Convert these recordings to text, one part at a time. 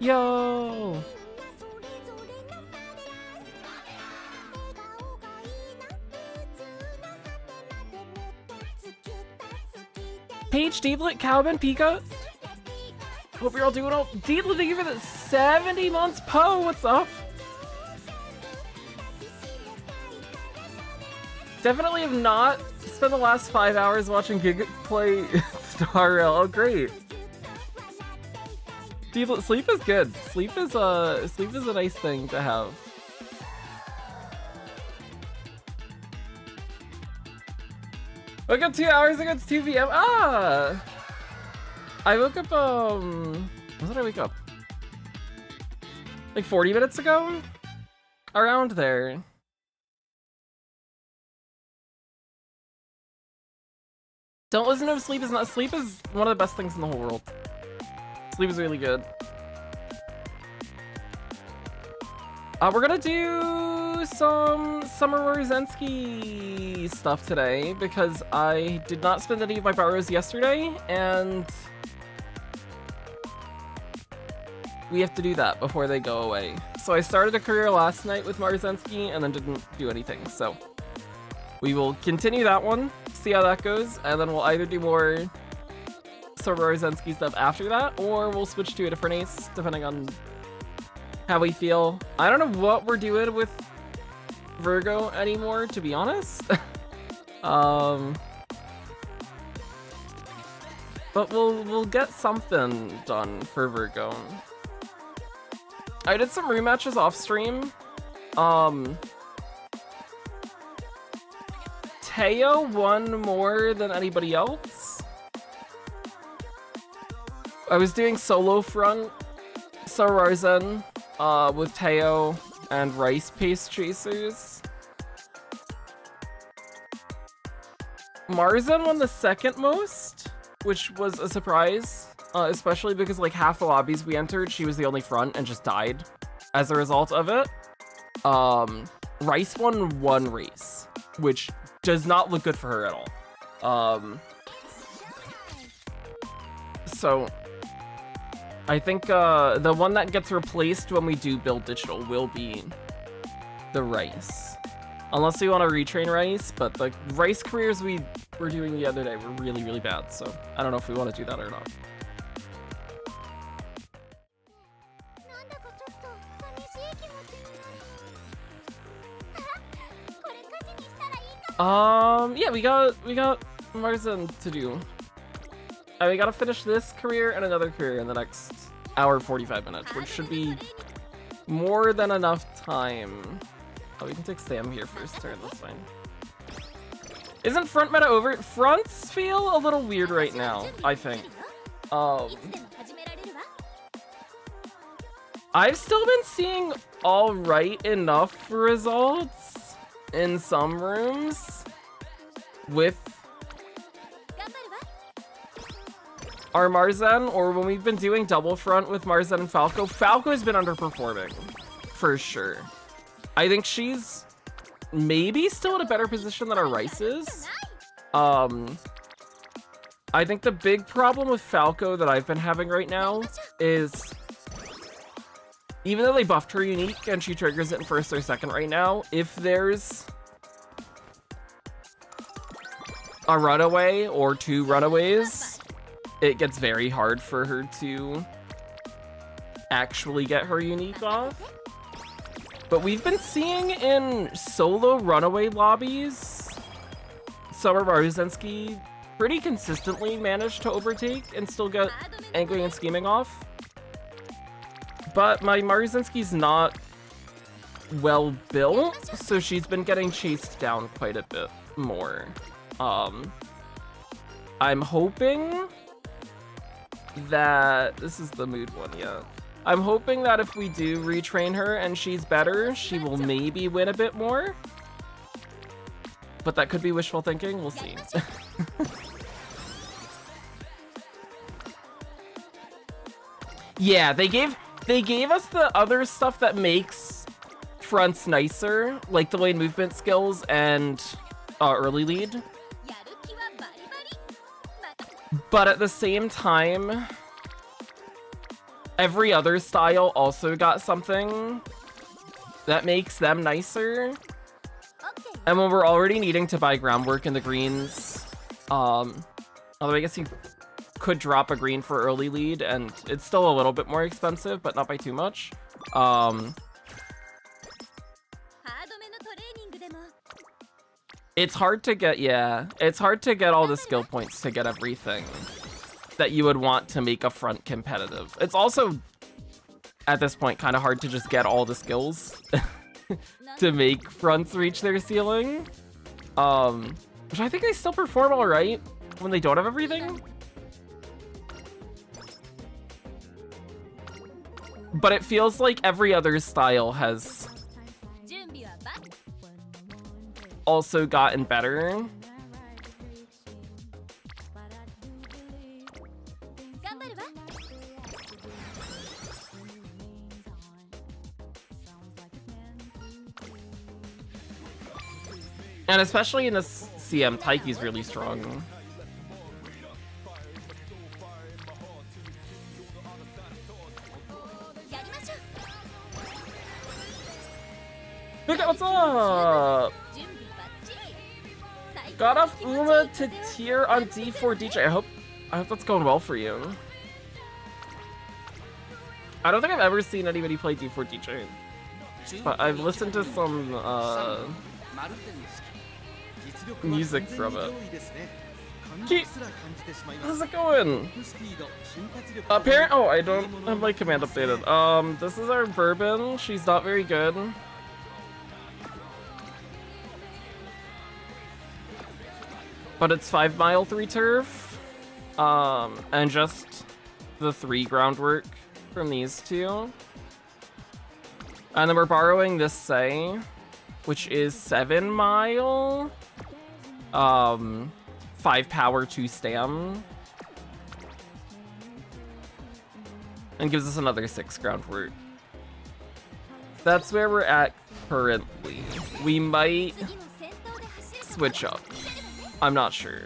Yo! Paige, Deedlit, Calvin, Pika. Hope you're all doing well. Deedlit, thank you for the 70 months. Poe, what's up? Definitely have not spent the last 5 hours watching Giga play Star Rail. Oh, great. Deedlit, sleep is good. Sleep is a nice thing to have. Woke up 2 hours ago, it's 2 p.m. Ah! I woke up, when did I wake up? Like 40 minutes ago? Around there. Don't listen to him, sleep is one of the best things in the whole world. Sleep is really good. We're gonna do some Summer Warzensky stuff today because I did not spend any of my borrows yesterday, and we have to do that before they go away. So I started a career last night with Marzensky and then didn't do anything, so we will continue that one, see how that goes, and then we'll either do more Summer Warzensky stuff after that, or we'll switch to a different ace, depending on how we feel. I don't know what we're doing with Virgo anymore, to be honest. But we'll get something done for Virgo. I did some rematches off stream. Teo won more than anybody else. I was doing solo front Sarazen with Teo and Rice Pace Chasers. Marzen won the second most, which was a surprise, especially because like half the lobbies we entered, she was the only front and just died as a result of it. Rice won one race, which does not look good for her at all. So I think the one that gets replaced when we do build digital will be the Rice. Unless you want to retrain Rice, but the Rice careers we were doing the other day were really, really bad, so I don't know if we want to do that or not. Yeah, we got Marzen to do. We gotta finish this career and another career in the next hour 45 minutes, which should be more than enough time. Oh, we can take Sam here first turn, that's fine. Isn't front meta over? Fronts feel a little weird right now, I think. I've still been seeing alright enough results in some rooms with our Marzen, or when we've been doing double front with Marzen and Falco. Falco has been underperforming, for sure. I think she's maybe still in a better position than our Rice is. I think the big problem with Falco that I've been having right now is, even though they buffed her unique and she triggers it in first or second right now, if there's a runaway or two runaways, it gets very hard for her to actually get her unique off. But we've been seeing in solo runaway lobbies, Summer Marzenski pretty consistently manage to overtake and still get angling and scheming off. But my Marzenski's not well built, so she's been getting chased down quite a bit more. I'm hoping that this is the mood one, yeah. I'm hoping that if we do retrain her and she's better, she will maybe win a bit more. But that could be wishful thinking, we'll see. Yeah, they gave us the other stuff that makes fronts nicer, like the lane movement skills and early lead. But at the same time, every other style also got something that makes them nicer. And when we're already needing to buy groundwork in the greens, although I guess you could drop a green for early lead, and it's still a little bit more expensive, but not by too much. It's hard to get, yeah, it's hard to get all the skill points to get everything that you would want to make a front competitive. It's also, at this point, kind of hard to just get all the skills to make fronts reach their ceiling. Which I think they still perform all right when they don't have everything. But it feels like every other style has also gotten better. And especially in this CM, Taiki's really strong. Look at what's up! Got off Uma to tier on D4 DJ. I hope that's going well for you. I don't think I've ever seen anybody play D4 DJ, but I've listened to some music from it. How's it going? Oh, I don't have my command updated. This is our Bourbon. She's not very good. But it's 5 mile 3 turf. And just the 3 groundwork from these two. And then we're borrowing this Say, which is 7 mile. 5 power, 2 stam. And gives us another 6 groundwork. That's where we're at currently. We might switch up. I'm not sure.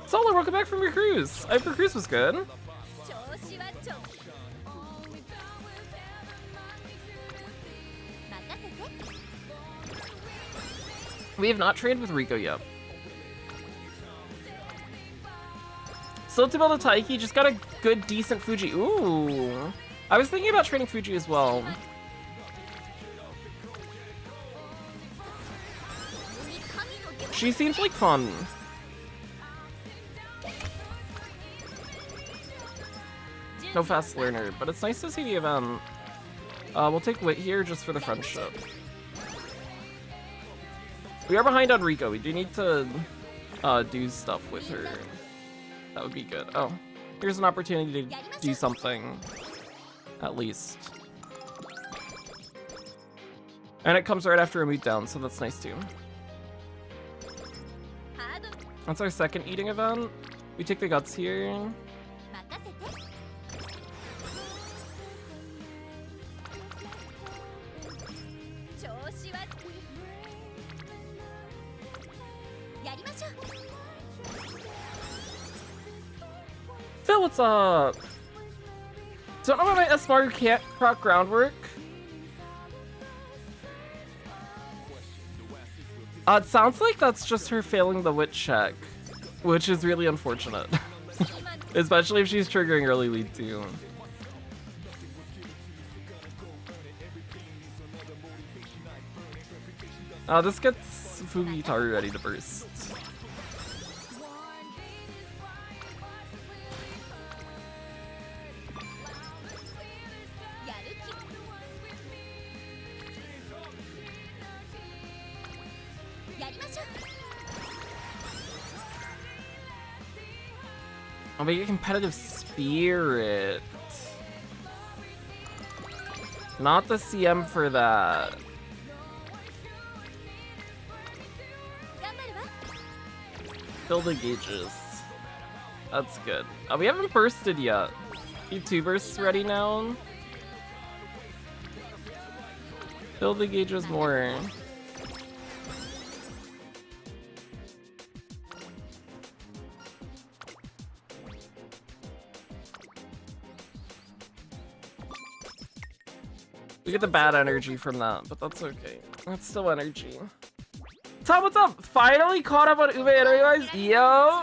Solar, welcome back from your cruise. I hope your cruise was good. We have not trained with Rico yet. Still to build a Taiki, just got a good, decent Fuji. Ooh. I was thinking about training Fuji as well. She seems like fun. No fast learner, but it's nice to see the event. We'll take Wit here just for the friendship. We are behind on Rico. We do need to do stuff with her. That would be good. Oh, here's an opportunity to do something, at least. And it comes right after a moot down, so that's nice too. That's our second eating event. We take the guts here. Phil, what's up? Don't know about my SMR who can't proc groundwork. It sounds like that's just her failing the wit check, which is really unfortunate. Especially if she's triggering early lead too. This gets Fugitaru ready to burst. I'll make a competitive spirit. Not the CM for that. Fill the gauges. That's good. We haven't bursted yet. You 2 bursts ready now? Fill the gauges more. We get the bad energy from that, but that's okay. That's still energy. Tom, what's up? Finally caught up on Ube guys. Yo!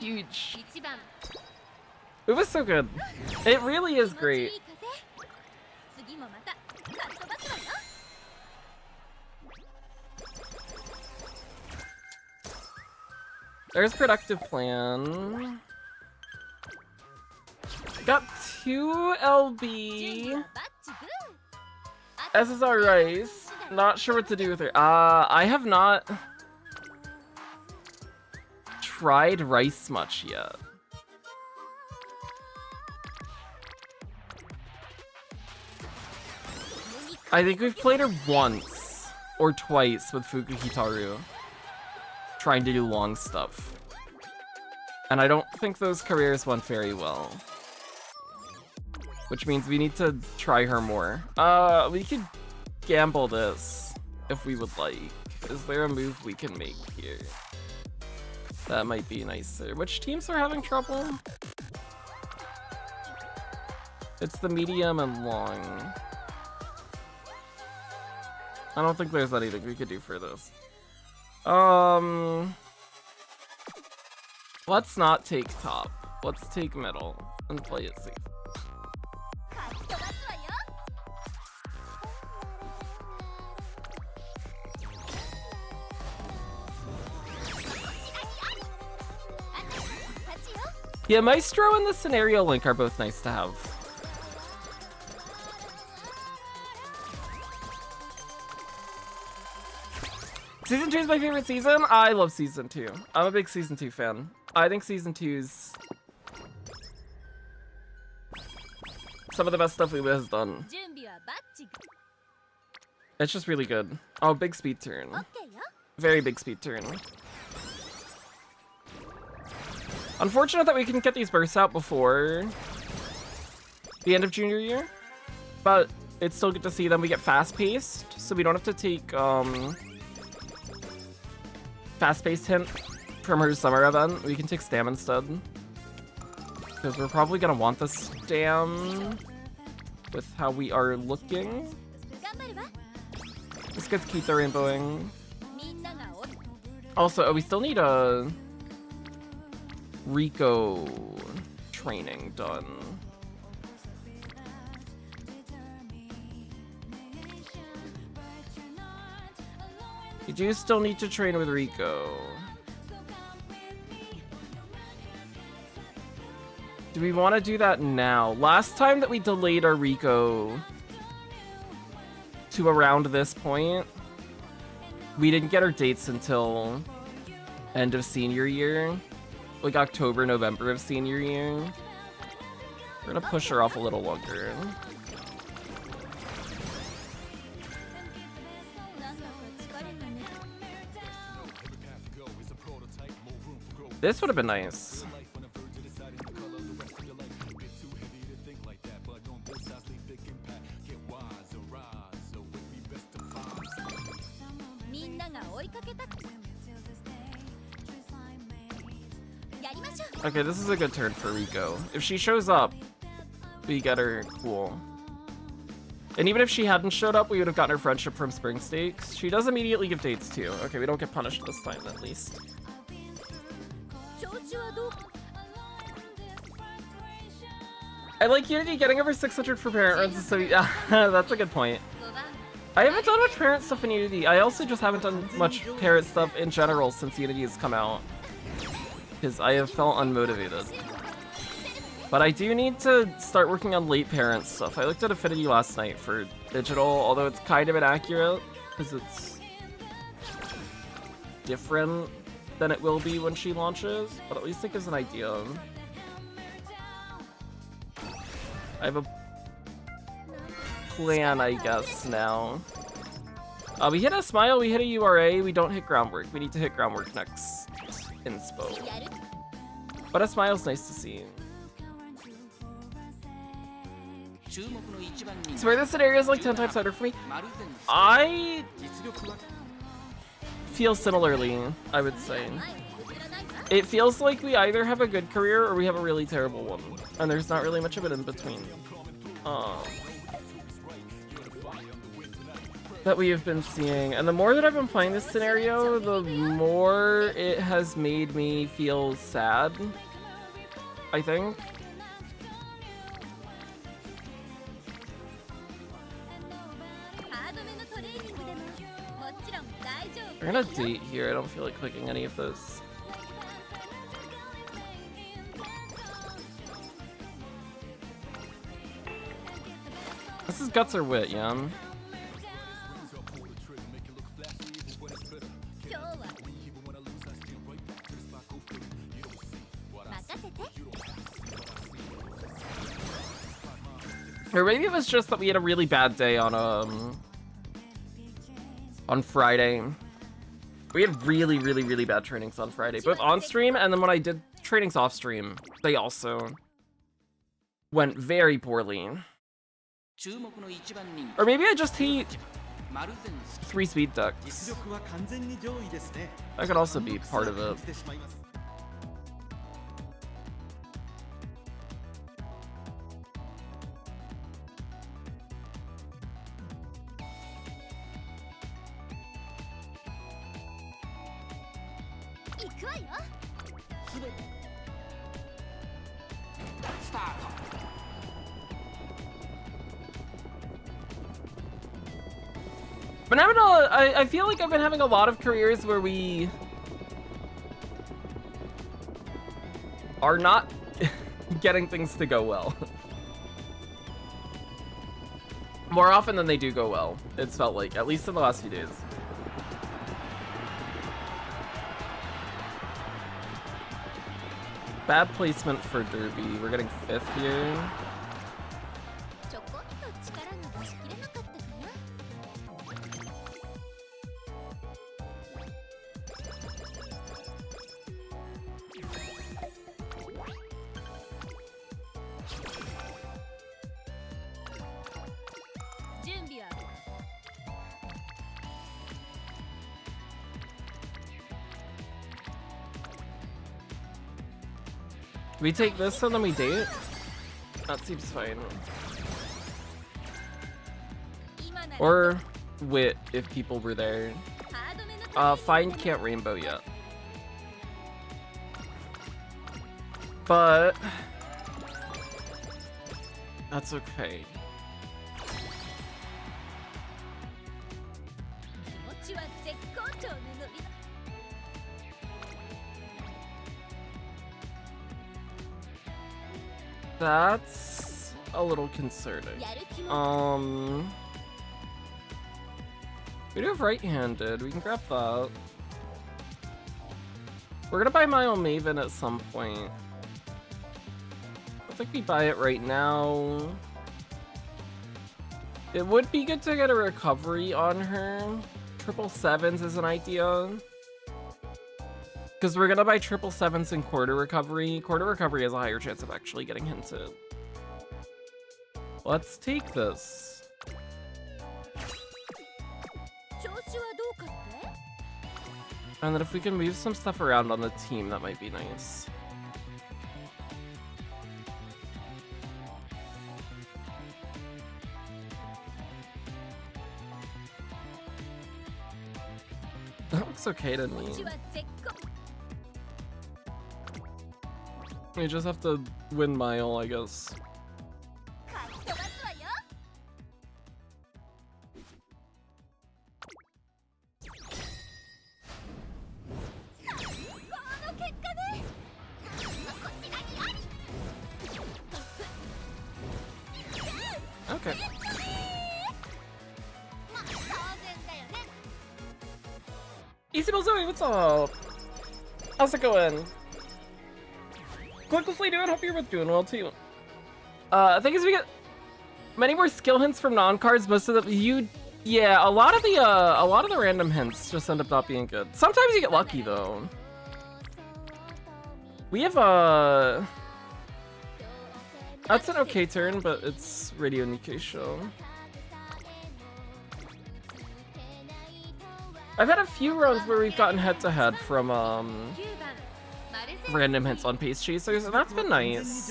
Huge. Ube's so good. It really is great. There's productive plan. Got 2 LB. SSR Rice. Not sure what to do with her. I have not tried Rice much yet. I think we've played her once or twice with Fukuhitaru, trying to do long stuff. And I don't think those careers went very well. Which means we need to try her more. We could gamble this if we would like. Is there a move we can make here? That might be nicer. Which teams are having trouble? It's the medium and long. I don't think there's anything we could do for this. Let's not take top. Let's take middle and play it safe. Yeah, Maestro and the Scenario Link are both nice to have. Season 2 is my favorite season. I love Season 2. I'm a big Season 2 fan. I think Season 2's some of the best stuff Uwe has done. It's just really good. Oh, big speed turn. Very big speed turn. Unfortunate that we couldn't get these bursts out before the end of junior year, but it's still good to see them. We get fast-paced, so we don't have to take fast-paced hint from her summer event. We can take Stam instead, because we're probably gonna want the Stam with how we are looking. This gets Kita rainbowing. Also, we still need a Rico training done. You do still need to train with Rico. Do we want to do that now? Last time that we delayed our Rico to around this point, we didn't get our dates until end of senior year. Like October, November of senior year. We're gonna push her off a little longer. This would have been nice. Okay, this is a good turn for Rico. If she shows up, we get her. Cool. And even if she hadn't showed up, we would have gotten her friendship from Spring Stakes. She does immediately give dates too. Okay, we don't get punished this time at least. I like Unity getting over 600 for parent runs, so yeah, that's a good point. I haven't done much parent stuff in Unity. I also just haven't done much parent stuff in general since Unity has come out, because I have felt unmotivated. But I do need to start working on late parent stuff. I looked at Affinity last night for digital, although it's kind of inaccurate, because it's different than it will be when she launches, but at least it gives an idea. I have a plan, I guess, now. We hit a Smile, we hit a URA, we don't hit Groundwork. We need to hit Groundwork next inspo. But a Smile's nice to see. So where this scenario is like 10 times harder for me, I feel similarly, I would say. It feels like we either have a good career or we have a really terrible one. And there's not really much of it in between. That we have been seeing. And the more that I've been playing this scenario, the more it has made me feel sad, I think. We're gonna date here. I don't feel like clicking any of those. This is Guts or Wit, yeah? Or maybe it was just that we had a really bad day on Friday. We had really, really, really bad trainings on Friday, both on stream and then when I did trainings off stream, they also went very poorly. Or maybe I just hate 3 speed decks. That could also be part of it. But I feel like I've been having a lot of careers where we are not getting things to go well. More often than they do go well, it's felt like, at least in the last few days. Bad placement for Derby. We're getting 5th here. We take this and then we date? That seems fine. Or wit if people were there. Find can't rainbow yet. But that's okay. That's a little concerning. We do have right-handed. We can grab that. We're gonna buy Mile Maven at some point. I think we buy it right now. It would be good to get a recovery on her. 777s is an idea. Because we're gonna buy 777s and quarter recovery. Quarter recovery has a higher chance of actually getting hinted. Let's take this. And then if we can move some stuff around on the team, that might be nice. That looks okay to me. We just have to win Mile, I guess. Okay. Easy Zoe, what's up? How's it going? Quickly doing, hope you're both doing well too. I think as we get many more skill hints from non-cards, most of the yeah, a lot of the random hints just end up not being good. Sometimes you get lucky though. We have that's an okay turn, but it's Radio Nikkei show. I've had a few runs where we've gotten head-to-head from random hits on Pace Chasers, and that's been nice.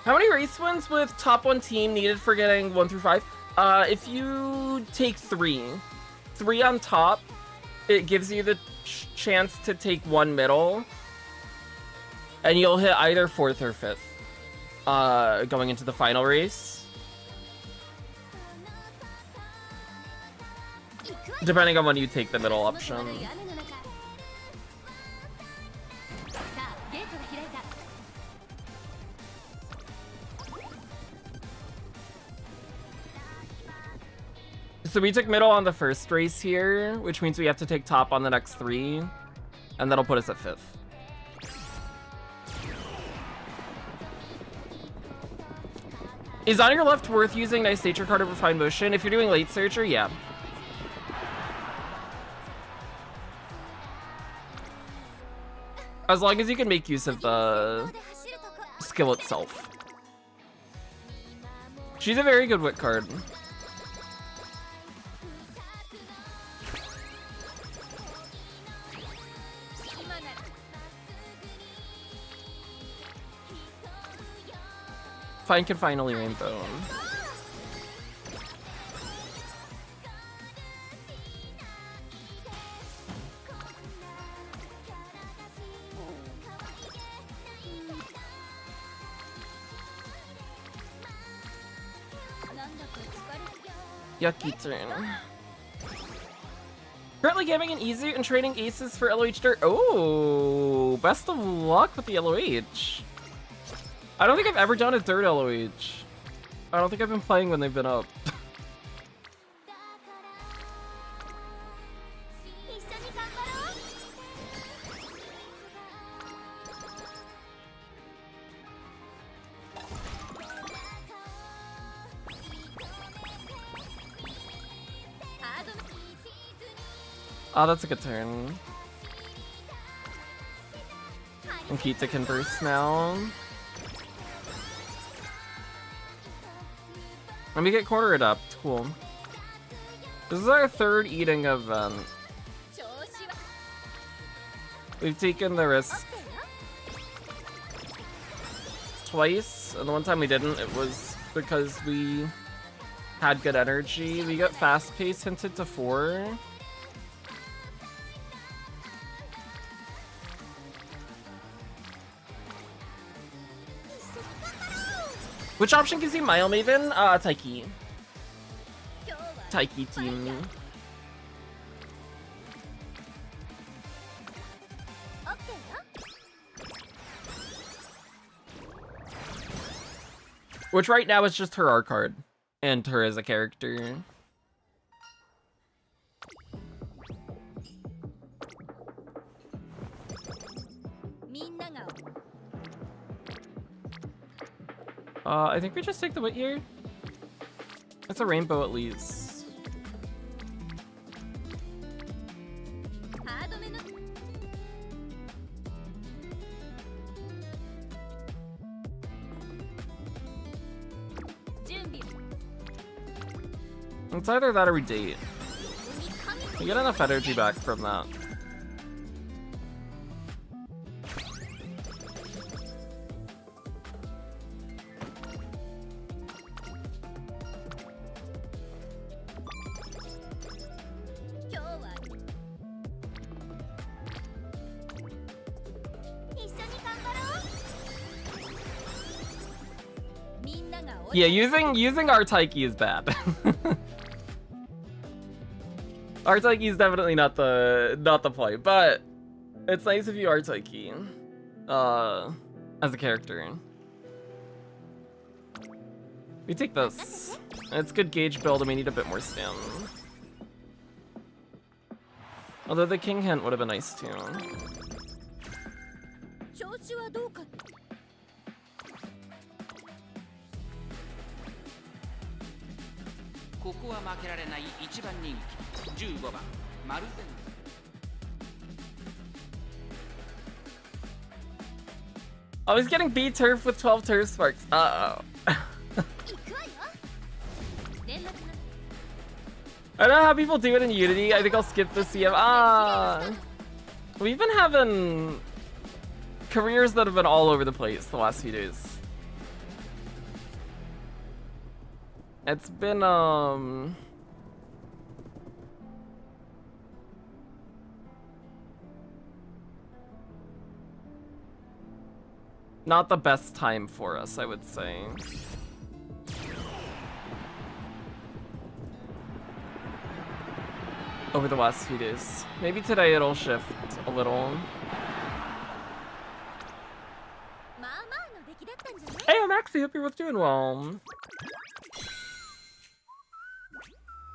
How many race wins with top 1 team needed for getting 1 through 5? If you take 3 on top, it gives you the chance to take 1 middle, and you'll hit either 4th or 5th going into the final race, depending on when you take the middle option. So we took middle on the first race here, which means we have to take top on the next 3, and that'll put us at 5th. Is on your left worth using Nice Nature card over Fine Motion? If you're doing late searcher, yeah. As long as you can make use of the skill itself. She's a very good wit card. Fine can finally rainbow. Yucky turn. Currently gaming an Izu and trading aces for LOH dirt. Oh, best of luck with the LOH. I don't think I've ever done a dirt LOH. I don't think I've been playing when they've been up. Oh, that's a good turn. And Kita can burst now. Let me get quarter adept. Cool. This is our third eating event. We've taken the risk twice, and the one time we didn't, it was because we had good energy. We got fast pace hinted to 4. Which option gives you Mile Maven? Taiki. Taiki team. Which right now is just her R card. And her as a character. I think we just take the wit here. It's a rainbow at least. It's either that or we date. We get enough energy back from that. Yeah, using our Taiki is bad. Our Taiki is definitely not the play, but it's nice if you are Taiki as a character. We take this. It's good gauge build and we need a bit more stam. Although the king hint would have been nice too. I was getting B turf with 12 turf sparks. Uh-oh. I don't know how people do it in Unity. I think I'll skip the CM. We've been having careers that have been all over the place the last few days. It's been, not the best time for us, I would say. Over the last few days. Maybe today it'll shift a little. Hey, I'm Maxie, hope you're both doing well.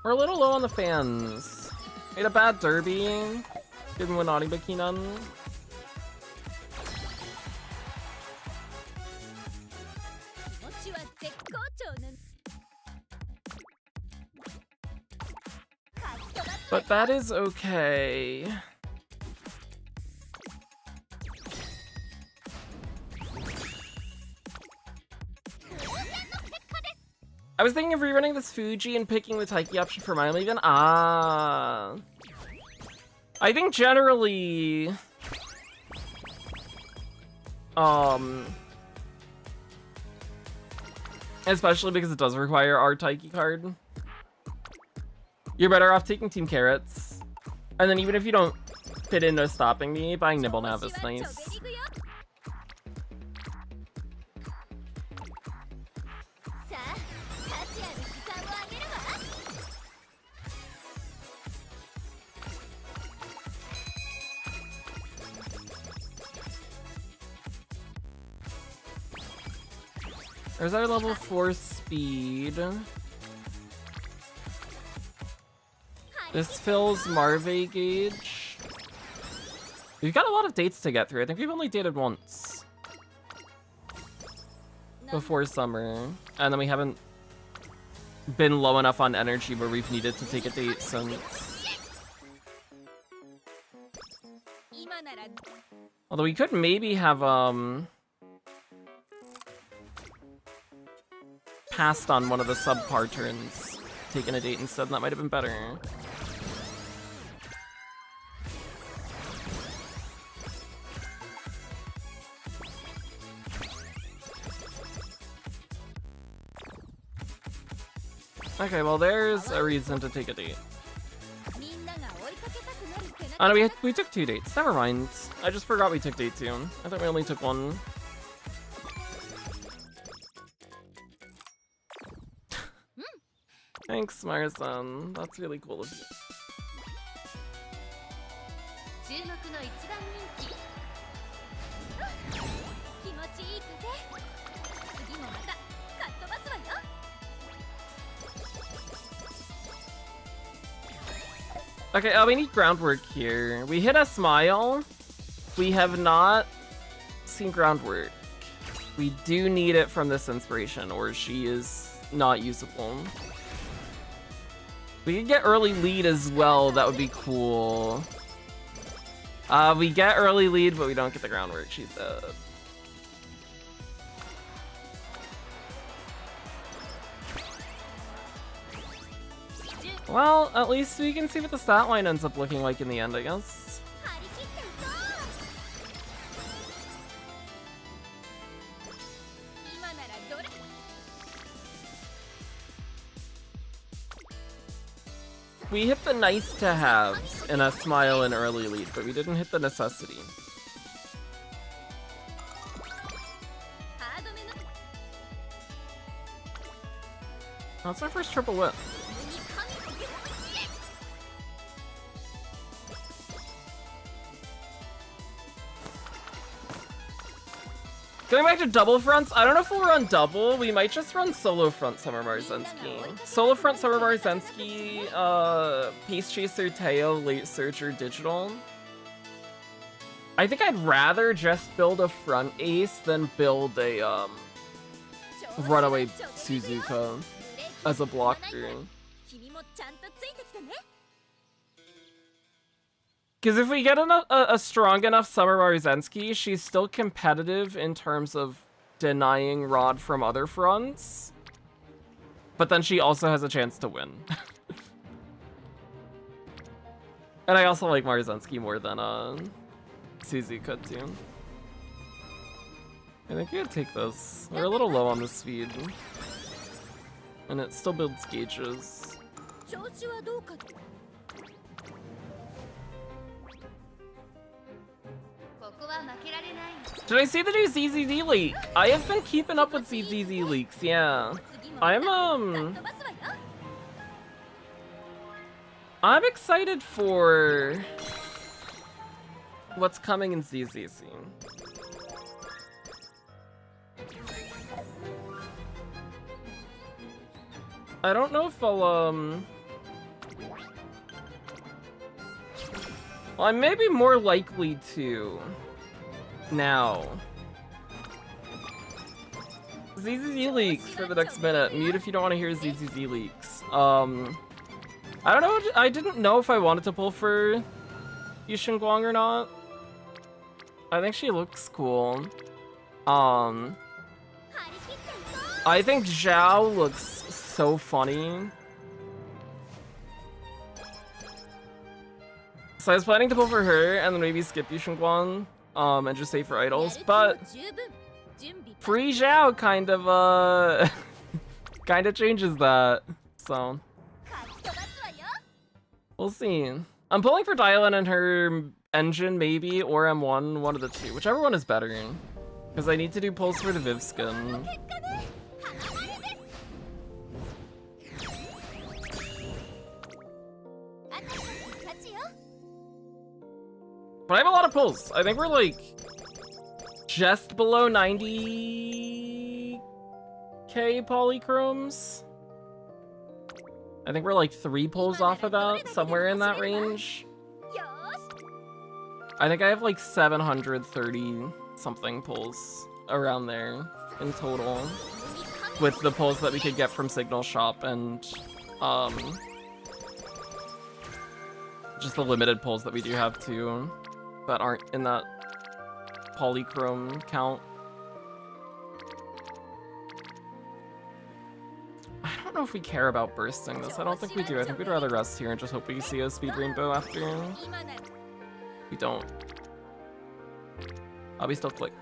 We're a little low on the fans. Made a bad derby. Didn't win Naughty Bakinan. But that is okay. I was thinking of rerunning this Fuji and picking the Taiki option for Mile Maven. I think generally, especially because it does require our Taiki card, you're better off taking Team Carrots. And then even if you don't fit into stopping me, buying Nibble Nav is nice. There's our level 4 speed. This fills Marve gauge. We've got a lot of dates to get through. I think we've only dated once before summer. And then we haven't been low enough on energy where we've needed to take a date since. Although we could maybe have passed on one of the subpar turns, taken a date instead, and that might have been better. Okay, well there's a reason to take a date. Oh no, we took 2 dates. Never mind. I just forgot we took date 2. I thought we only took 1. Thanks, Marison. That's really cool of you. Okay, we need groundwork here. We hit a smile. We have not seen groundwork. We do need it from this inspiration, or she is not usable. We could get early lead as well. That would be cool. We get early lead, but we don't get the groundwork. She's dead. Well, at least we can see what the stat line ends up looking like in the end, I guess. We hit the nice to haves in a smile and early lead, but we didn't hit the necessity. That's our first triple whip. Going back to double fronts, I don't know if we'll run double. We might just run solo front Summer Marzensky. Solo front Summer Marzensky, Pace Chaser, Teo, Late Searcher, Digital. I think I'd rather just build a front ace than build a runaway Suzuka as a blocker. Because if we get a strong enough Summer Marzensky, she's still competitive in terms of denying Rod from other fronts. But then she also has a chance to win. And I also like Marzensky more than Suzuka too. I think we could take this. We're a little low on the speed. And it still builds gauges. Did I see the new ZZZ leak? I have been keeping up with ZZZ leaks, yeah. I'm excited for what's coming in ZZZ. I don't know if I'll, well, I may be more likely to now. ZZZ leaks for the next minute. Mute if you don't want to hear ZZZ leaks. I don't know. I didn't know if I wanted to pull for Yushin Guang or not. I think she looks cool. I think Zhao looks so funny. So I was planning to pull for her and then maybe skip Yushin Guang, and just save for idols, but free Zhao kind of kind of changes that. So we'll see. I'm pulling for Dylan and her engine maybe, or M1, one of the two, whichever one is better. Because I need to do pulls for the Viv skin. But I have a lot of pulls. I think we're like just below 90 3k polychromes. I think we're like 3 pulls off of that, somewhere in that range. I think I have like 730 something pulls around there in total, with the pulls that we could get from Signal Shop and just the limited pulls that we do have too, that aren't in that polychrome count. I don't know if we care about bursting this. I don't think we do. I think we'd rather rest here and just hope we see a speed rainbow after. We don't. We still click.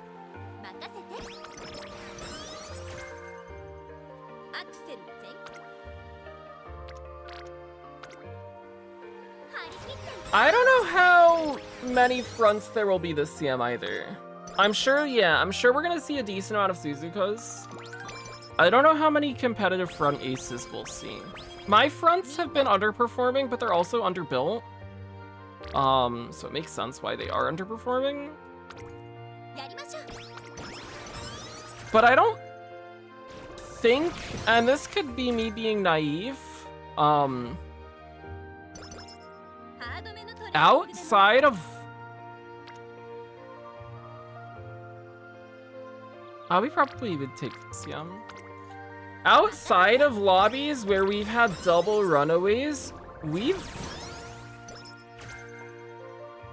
I don't know how many fronts there will be this CM either. I'm sure, yeah, I'm sure we're gonna see a decent amount of Suzukas. I don't know how many competitive front aces we'll see. My fronts have been underperforming, but they're also underbuilt. So it makes sense why they are underperforming. But I don't think, and this could be me being naive, outside of... we probably would take this, yeah. Outside of lobbies where we've had double runaways, we've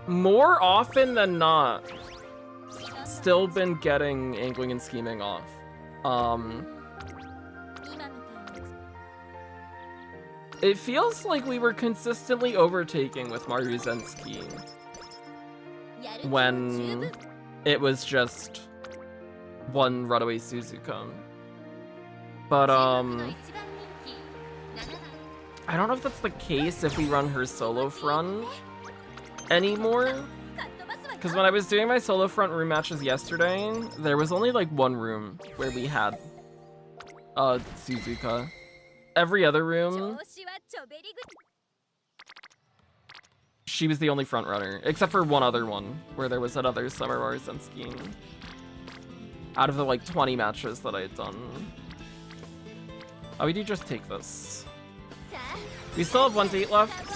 more often than not still been getting angling and scheming off. It feels like we were consistently overtaking with Maruzensky when it was just one runaway Suzuka. But I don't know if that's the case if we run her solo front anymore. Because when I was doing my solo front room matches yesterday, there was only like one room where we had Suzuka. Every other room, she was the only front runner, except for one other one where there was another Summer Maruzensky out of the like 20 matches that I had done. We do just take this. We still have 1 date left.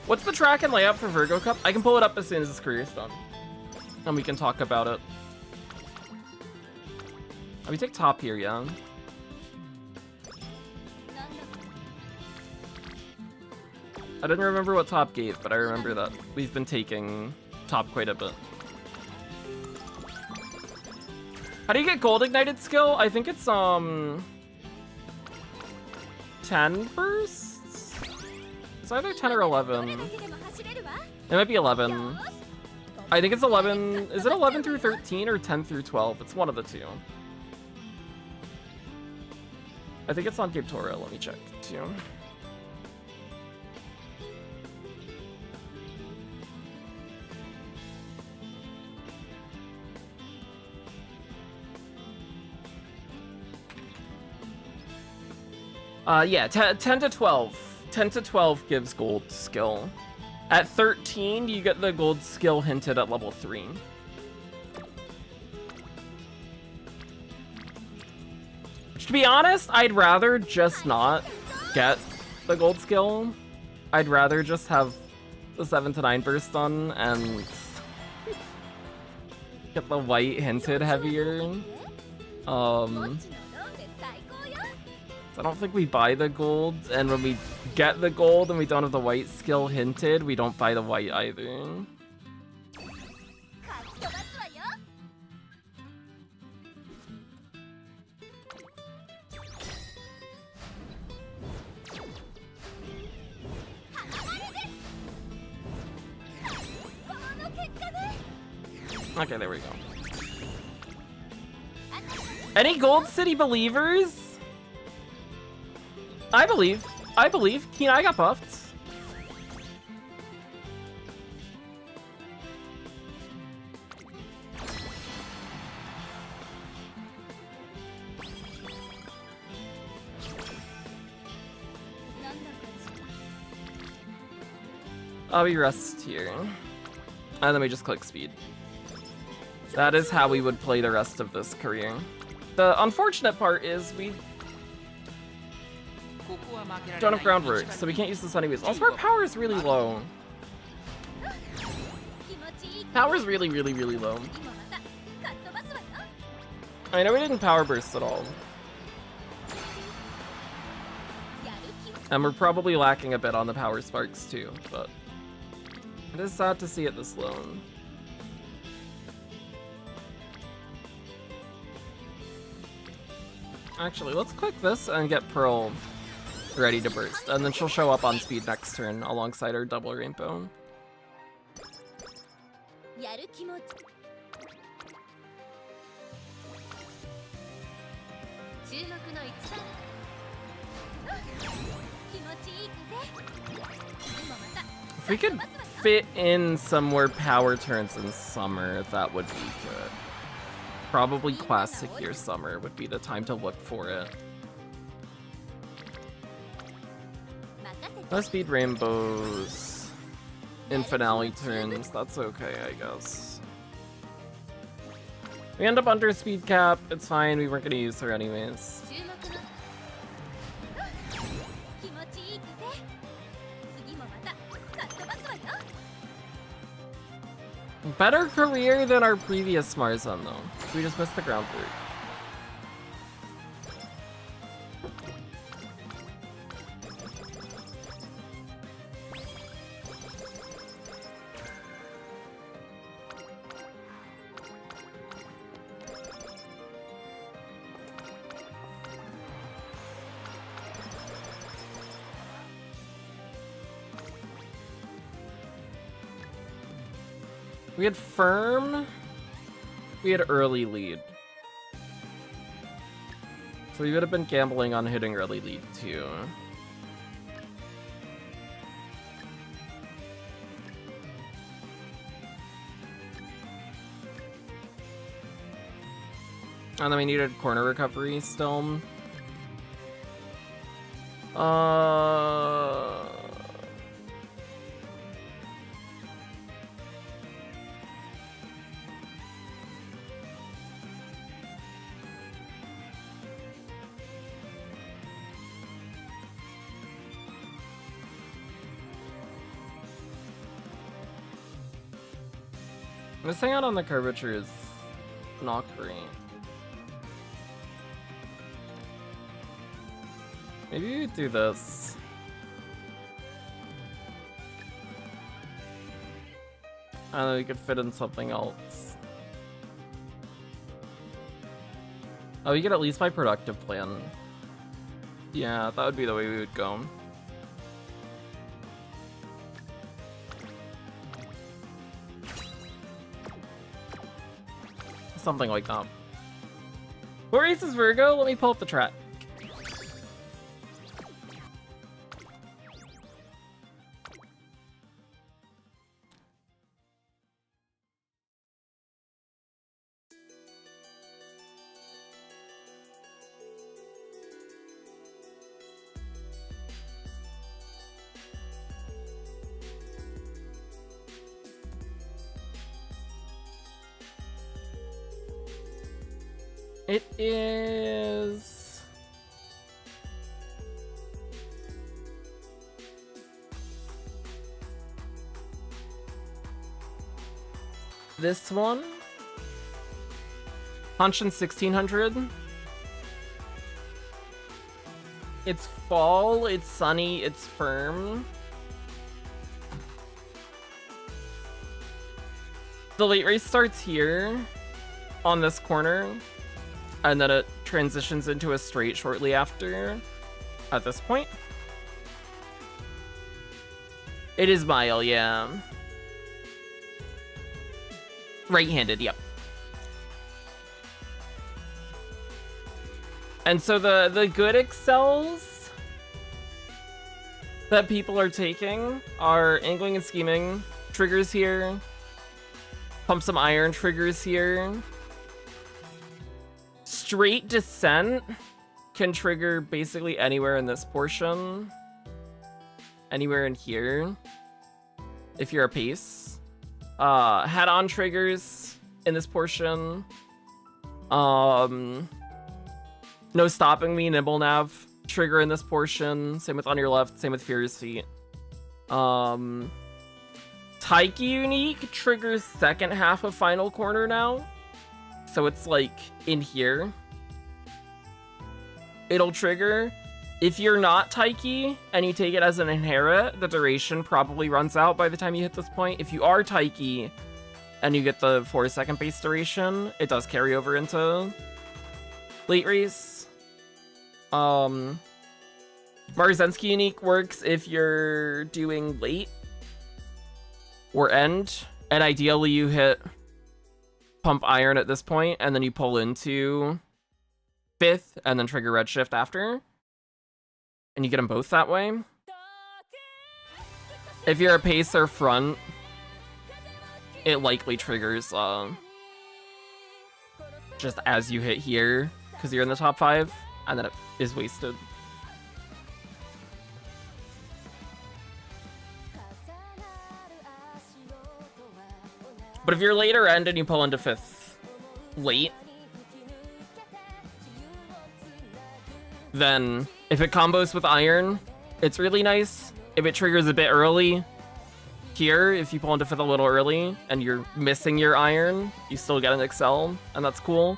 What's the track and layout for Virgo Cup? I can pull it up as soon as this career's done. And we can talk about it. We take top here, yeah. I didn't remember what top gave, but I remember that we've been taking top quite a bit. How do you get gold ignited skill? I think it's 10 bursts? It's either 10 or 11. It might be 11. I think it's 11. Is it 11 through 13 or 10 through 12? It's one of the two. I think it's on Gabe Toro. Let me check too. Yeah, 10 to 12. 10 to 12 gives gold skill. At 13, you get the gold skill hinted at level 3. Which, to be honest, I'd rather just not get the gold skill. I'd rather just have the 7 to 9 burst done and get the white hinted heavier. I don't think we buy the gold, and when we get the gold and we don't have the white skill hinted, we don't buy the white either. Okay, there we go. Any Gold City believers? I believe. Keen, I got buffed. We rest here. And then we just click speed. That is how we would play the rest of this career. The unfortunate part is we don't have groundwork, so we can't use this anyways. Also, our power is really low. Power is really, really, really low. I know we didn't power burst at all. And we're probably lacking a bit on the power sparks too, but it is sad to see it this low. Actually, let's click this and get Pearl ready to burst, and then she'll show up on speed next turn alongside our double rainbow. If we could fit in some more power turns in summer, that would be good. Probably classic year summer would be the time to look for it. No speed rainbows in finale turns, that's okay, I guess. We end up under speed cap, it's fine, we weren't gonna use her anyways. Better career than our previous Marzan though. We just missed the groundwork. We had firm, we had early lead. So we would have been gambling on hitting early lead too. And then we needed corner recovery still. Missing out on the curvature is not great. Maybe we do this. And then we could fit in something else. Oh, we get at least my productive plan. Yeah, that would be the way we would go. Something like that. What race is Virgo? Let me pull up the track. It is this one. Hanshin 1600. It's fall, it's sunny, it's firm. The late race starts here on this corner. And then it transitions into a straight shortly after at this point. It is mile, yeah. Right-handed, yep. And so the good excels that people are taking are angling and scheming, triggers here, pump some iron triggers here. Straight descent can trigger basically anywhere in this portion. Anywhere in here. if you're a pace. Head-on triggers in this portion. No stopping me, nimble nav trigger in this portion. Same with on your left, same with Furious Feet. Taiki unique triggers second half of final corner now. So it's like in here. It'll trigger. If you're not Taiki and you take it as an inherit, the duration probably runs out by the time you hit this point. If you are Taiki and you get the 4-second base duration, it does carry over into late race. Marzensky unique works if you're doing late or end, and ideally you hit pump iron at this point, and then you pull into 5th, and then trigger redshift after. And you get them both that way. If you're a pace or front, it likely triggers just as you hit here, because you're in the top 5, and then it is wasted. But if you're later end and you pull into 5th late, then if it combos with iron, it's really nice. If it triggers a bit early here, if you pull into 5th a little early and you're missing your iron, you still get an excel, and that's cool.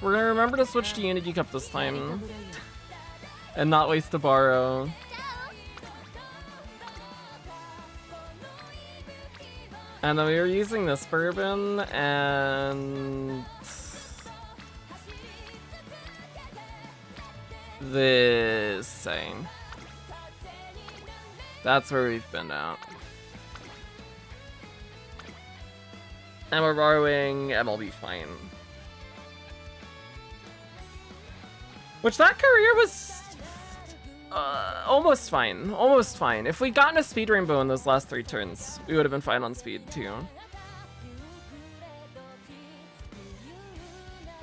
We're gonna remember to switch to Unity Cup this time and not waste a borrow. And then we were using this bourbon and this thing. That's where we've been at. And we're borrowing MLB Fine. Which that career was almost fine. Almost fine. If we'd gotten a speed rainbow in those last 3 turns, we would have been fine on speed too.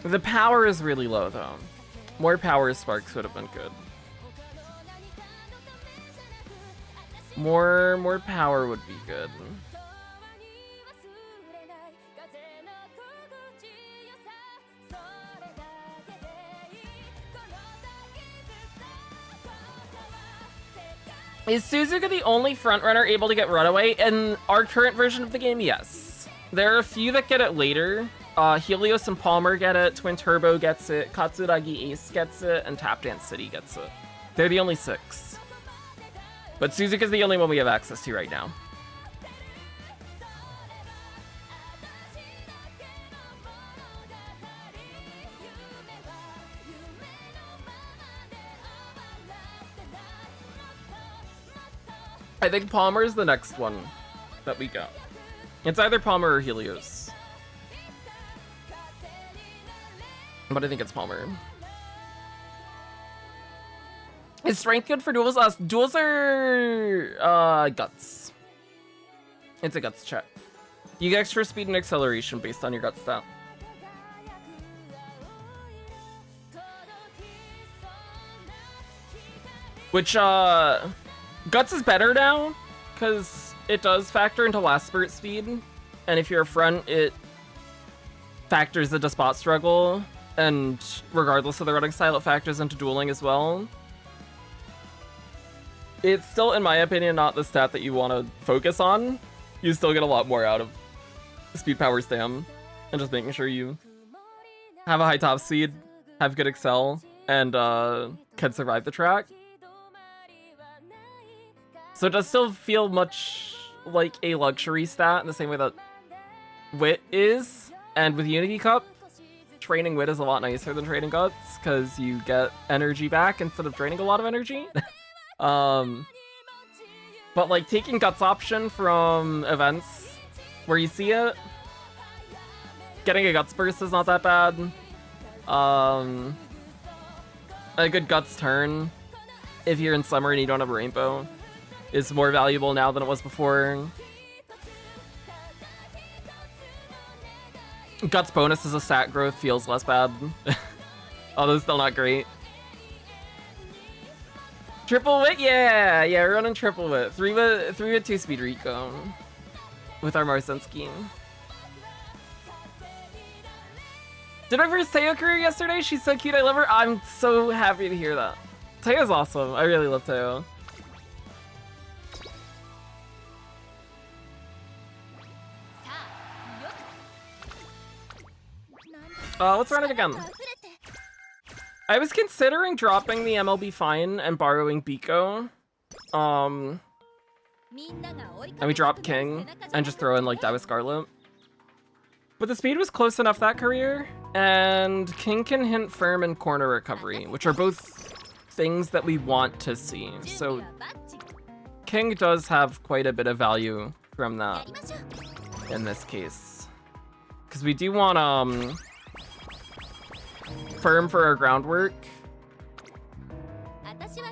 The power is really low though. More power sparks would have been good. More power would be good. Is Suzuka the only frontrunner able to get runaway? In our current version of the game, yes. There are a few that get it later. Helios and Palmer get it, Twin Turbo gets it, Katsuragi Ace gets it, and Tap Dance City gets it. They're the only 6. But Suzuka's the only one we have access to right now. I think Palmer's the next one that we got. It's either Palmer or Helios. But I think it's Palmer. Is strength good for duels? Duels are guts. It's a guts check. You get extra speed and acceleration based on your guts stat. Which guts is better now, because it does factor into last spurt speed, and if you're a front, it factors into spot struggle, and regardless of the running style, it factors into dueling as well. It's still, in my opinion, not the stat that you want to focus on. You still get a lot more out of speed, power, stam, and just making sure you have a high top speed, have good excel, and can survive the track. So it does still feel much like a luxury stat in the same way that Wit is. And with Unity Cup, training Wit is a lot nicer than training Guts, because you get energy back instead of draining a lot of energy. But But like taking Guts option from events where you see it, getting a Guts burst is not that bad. A good Guts turn, if you're in summer and you don't have a rainbow, is more valuable now than it was before. Guts bonus as a stat growth feels less bad. Although still not great. Triple wit, yeah, we're running triple wit. 3 wit 2-speed Rico with our Marzensky. Did I first Teo career yesterday? She's so cute, I love her. I'm so happy to hear that. Teo's awesome. I really love Teo. Let's run it again. I was considering dropping the MLB Fine and borrowing Biko. And we drop King and just throw in like Davis Scarlet. But the speed was close enough that career, and King can hint firm and corner recovery, which are both things that we want to see. So King does have quite a bit of value from that in this case. Because we do want firm for our groundwork.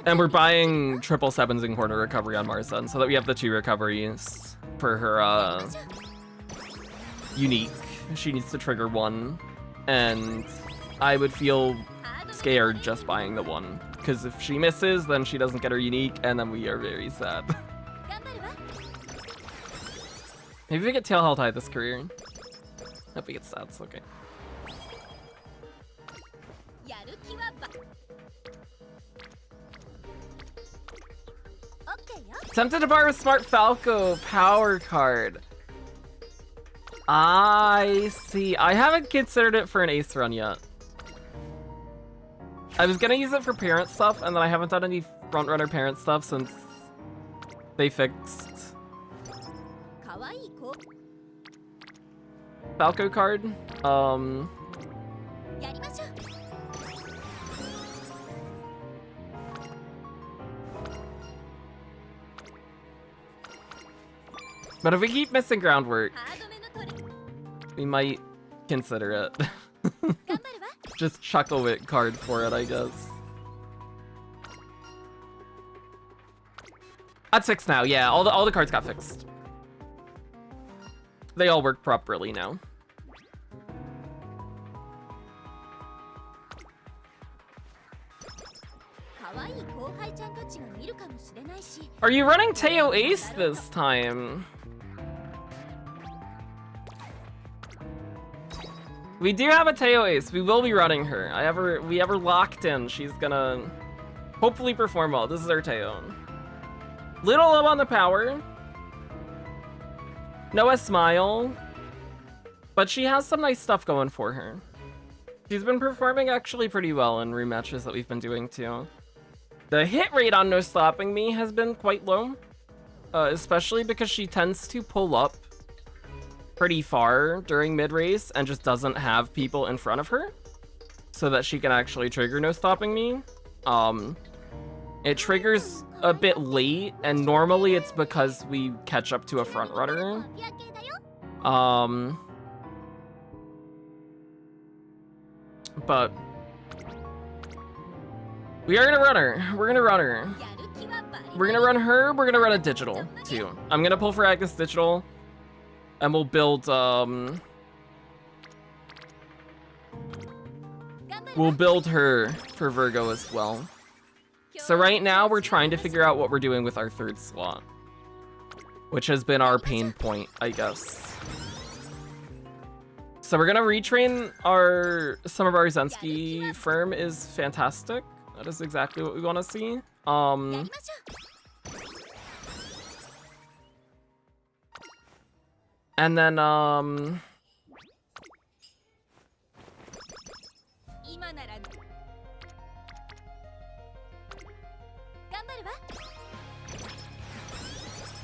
And we're buying 777s in corner recovery on Marsen so that we have the 2 recoveries for her unique. She needs to trigger 1, and I would feel scared just buying the 1, because if she misses, then she doesn't get her unique, and then we are very sad. Maybe we get tail held high this career. Hope we get stats, okay. Tempted to borrow a Smart Falco power card. I see. I haven't considered it for an ace run yet. I was gonna use it for parent stuff, and then I haven't done any frontrunner parent stuff since they fixed Falco card. But if we keep missing groundwork, we might consider it. Just chuckle it card for it, I guess. That's fixed now, yeah. All the cards got fixed. They all work properly now. Are you running Teo Ace this time? We do have a Teo Ace. We will be running her. We ever locked in. She's gonna hopefully perform well. This is our Teo. Little low on the power. No a smile. But she has some nice stuff going for her. She's been performing actually pretty well in rematches that we've been doing too. The hit rate on No Stopping Me has been quite low. Especially because she tends to pull up pretty far during mid-race and just doesn't have people in front of her so that she can actually trigger No Stopping Me. It triggers a bit late, and normally it's because we catch up to a front runner. But we are gonna run her. We're gonna run her. We're gonna run her. We're gonna run a digital too. I'm gonna pull for Agnes digital. And we'll build, we'll build her for Virgo as well. So right now we're trying to figure out what we're doing with our 3rd slot, which has been our pain point, I guess. So we're gonna retrain some of our Zensky. Firm is fantastic. That is exactly what we want to see. And then,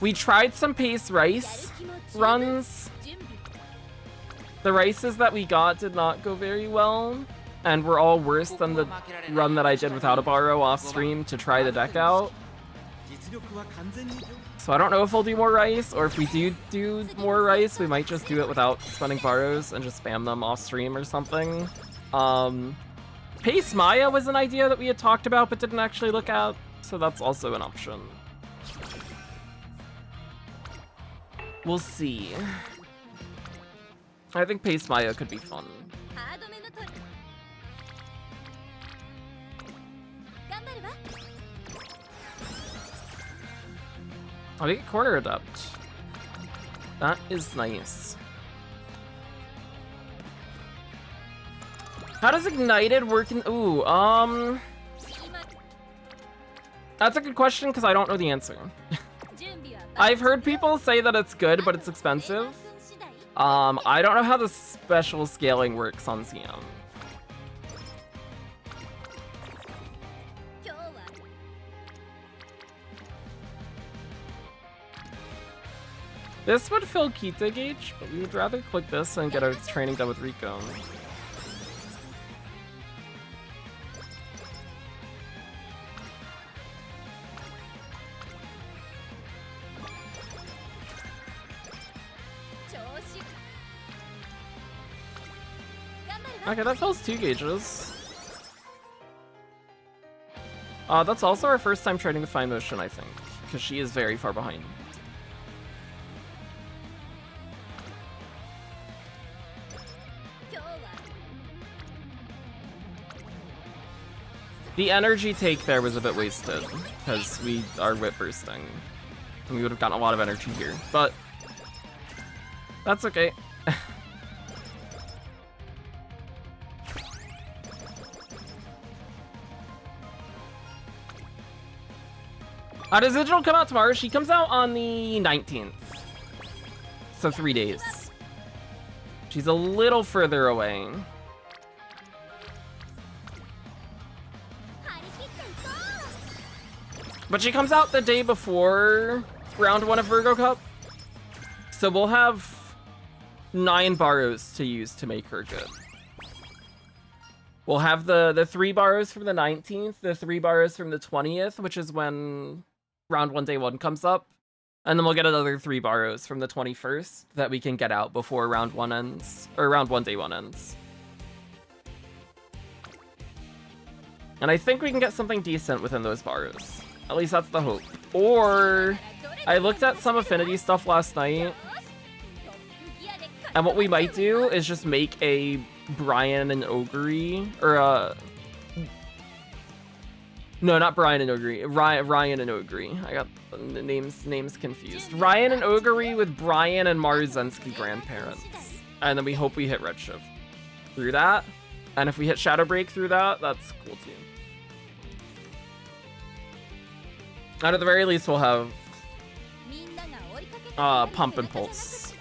we tried some pace rice runs. The rices that we got did not go very well, and were all worse than the run that I did without a borrow off stream to try the deck out. So I don't know if we'll do more rice, or if we do more rice, we might just do it without spending borrows and just spam them off stream or something. Pace Maya was an idea that we had talked about but didn't actually look at, so that's also an option. We'll see. I think Pace Maya could be fun. Oh, we get Corner Adept. That is nice. How does Ignited work in... Ooh, that's a good question, because I don't know the answer. I've heard people say that it's good, but it's expensive. I don't know how the special scaling works on CM. This would fill Kita Gauge, but we would rather click this and get our training done with Rico. Okay, that fills 2 gauges. That's also our first time trading with Fine Motion, I think, because she is very far behind. The energy take there was a bit wasted, because we are whip bursting. And we would have gotten a lot of energy here, but that's okay. Does Digital come out tomorrow? She comes out on the 19th. So 3 days. She's a little further away. But she comes out the day before round 1 of Virgo Cup. So we'll have 9 borrows to use to make her good. We'll have the 3 borrows from the 19th, the 3 borrows from the 20th, which is when round 1 day 1 comes up. And then we'll get another 3 borrows from the 21st that we can get out before round 1 ends, or round 1 day 1 ends. And I think we can get something decent within those borrows. At least that's the hope. Or I looked at some affinity stuff last night, and what we might do is just make a Brian and Ogre, or no, not Brian and Ogre, Ryan and Ogre. I got the names confused. Ryan and Ogre with Brian and Marzensky grandparents, and then we hope we hit Redshift through that. And if we hit Shadow Break through that, that's cool too. And at the very least, we'll have Pump and Pulse.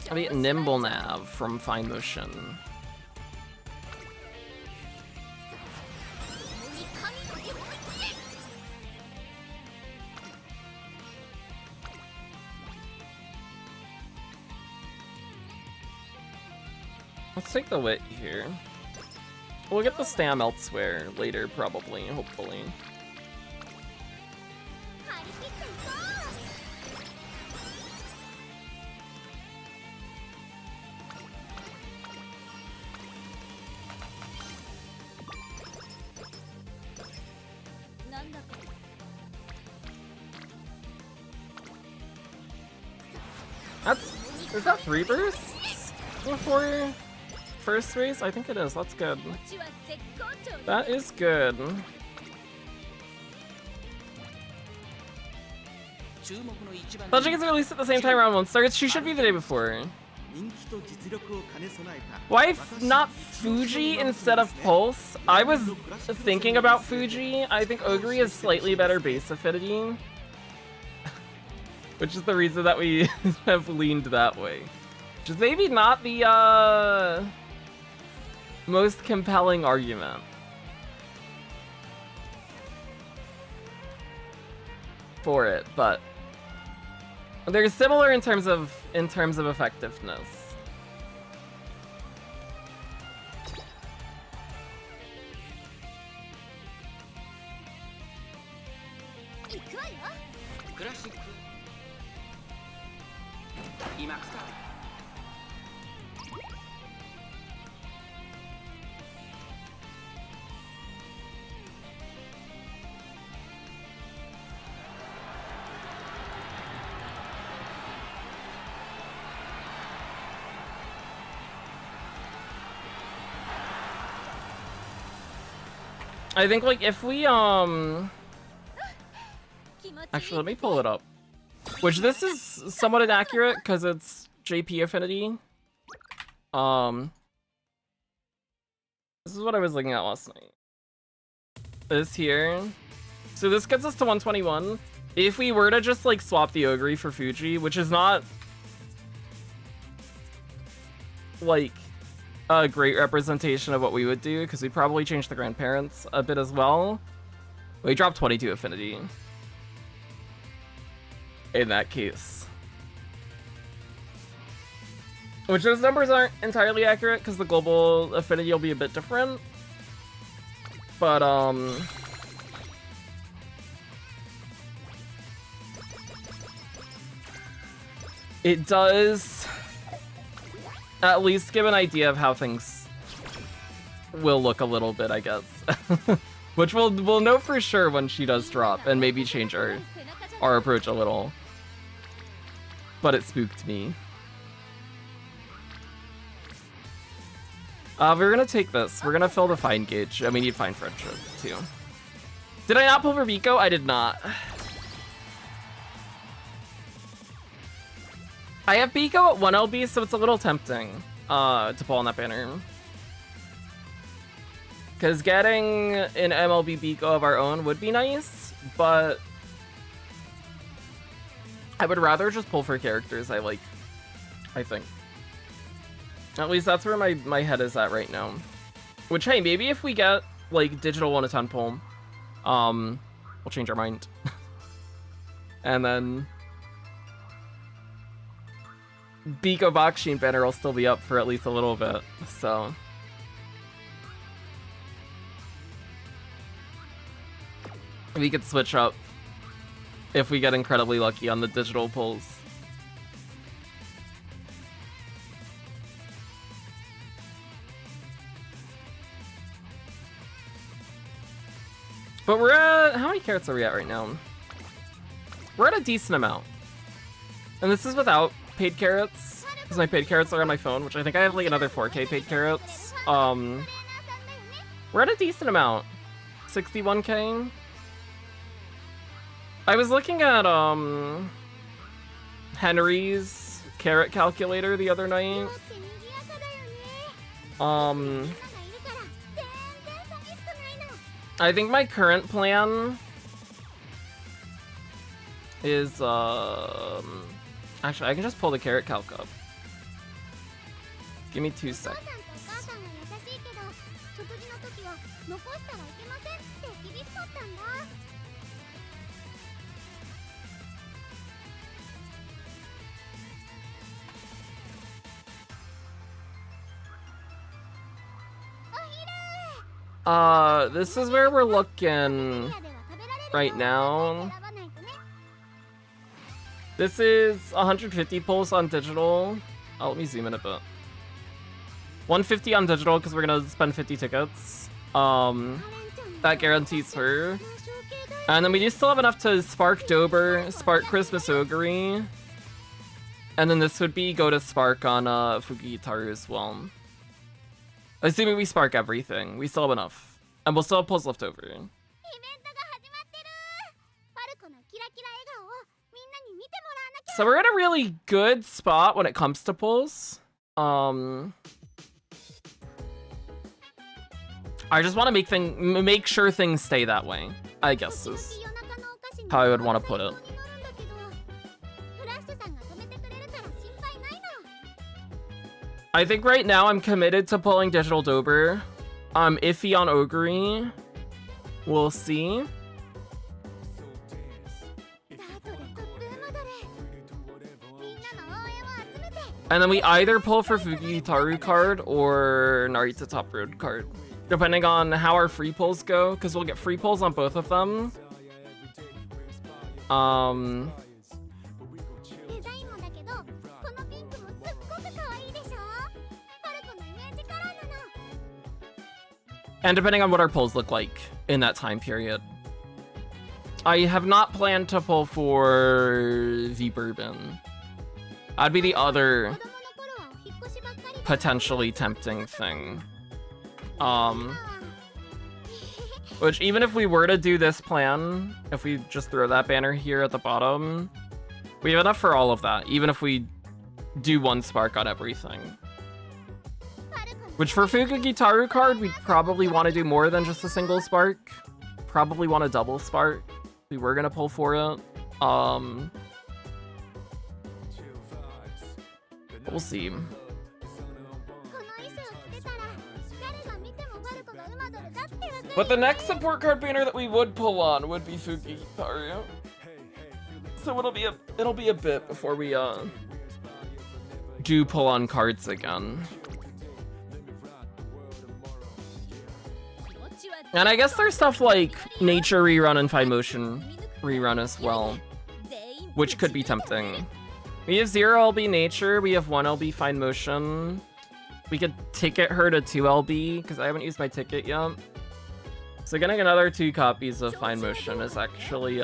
I'll be Nimble Nav from Fine Motion. Let's take the wit here. We'll get the stam elsewhere later, probably, hopefully. Is that 3 bursts before first race? I think it is. That's good. That is good. Legend gets released at the same time round 1 starts. She should be the day before. Why not Fuji instead of Pulse? I was thinking about Fuji. I think Ogre is slightly better base affinity, which is the reason that we have leaned that way. Which is maybe not the most compelling argument for it, but They're similar in terms of effectiveness. I think, like, if we, actually, let me pull it up. Which, this is somewhat inaccurate, because it's JP affinity. This is what I was looking at last night. This here. So this gets us to 121. If we were to just, like, swap the Ogre for Fuji, which is not, like, a great representation of what we would do, because we'd probably change the grandparents a bit as well. We dropped 22 affinity in that case. Which, those numbers aren't entirely accurate, because the global affinity will be a bit different. But, it does at least give an idea of how things will look a little bit, I guess. Which we'll know for sure when she does drop, and maybe change our approach a little. But it spooked me. We're gonna take this. We're gonna fill the fine gauge, and we need fine friendship, too. Did I not pull for Biko? I did not. I have Biko at 1 LB, so it's a little tempting to pull on that banner. Because getting an MLB Biko of our own would be nice, but I would rather just pull for characters I like, I think. At least that's where my head is at right now. Which, hey, maybe if we get, like, digital 1 to 10 pull, we'll change our mind. And then Biko Bakshin banner will still be up for at least a little bit, so. We could switch up if we get incredibly lucky on the digital pulls. But we're at, how many carats are we at right now? We're at a decent amount. And this is without paid carats, because my paid carats are on my phone, which I think I have like another 4K paid carats. We're at a decent amount. 61K. I was looking at Henry's carat calculator the other night. I think my current plan is actually I can just pull the carat calc up. Give me 2 seconds. This is where we're looking right now. This is 150 pulse on digital. Oh, let me zoom in a bit. 150 on digital because we're gonna spend 50 tickets. That guarantees her. And then we do still have enough to spark Dober, spark Christmas Ogre. And then this would be go to spark on Fugitaru as well. Assuming we spark everything, we still have enough. And we'll still have pulls left over. So we're in a really good spot when it comes to pulls. I just want to make sure things stay that way, I guess is how I would want to put it. I think right now I'm committed to pulling digital Dober. I'm iffy on Ogre. We'll see. And then we either pull for Fugitaru card or Narita Top Road card, depending on how our free pulls go, because we'll get free pulls on both of them. And depending on what our pulls look like in that time period. I have not planned to pull for the Bourbon. That'd be the other potentially tempting thing. Which, even if we were to do this plan, if we just throw that banner here at the bottom, we have enough for all of that, even if we do one spark on everything. Which, for Fugitaru card, we'd probably want to do more than just a single spark. Probably want a double spark. We were gonna pull for it. We'll see. But the next support card banner that we would pull on would be Fugitaru. So it'll be a bit before we do pull on cards again. And I guess there's stuff like Nature Rerun and Fine Motion Rerun as well, which could be tempting. We have 0 LB Nature, we have 1 LB Fine Motion. We could ticket her to 2 LB, because I haven't used my ticket yet. So getting another 2 copies of Fine Motion is actually,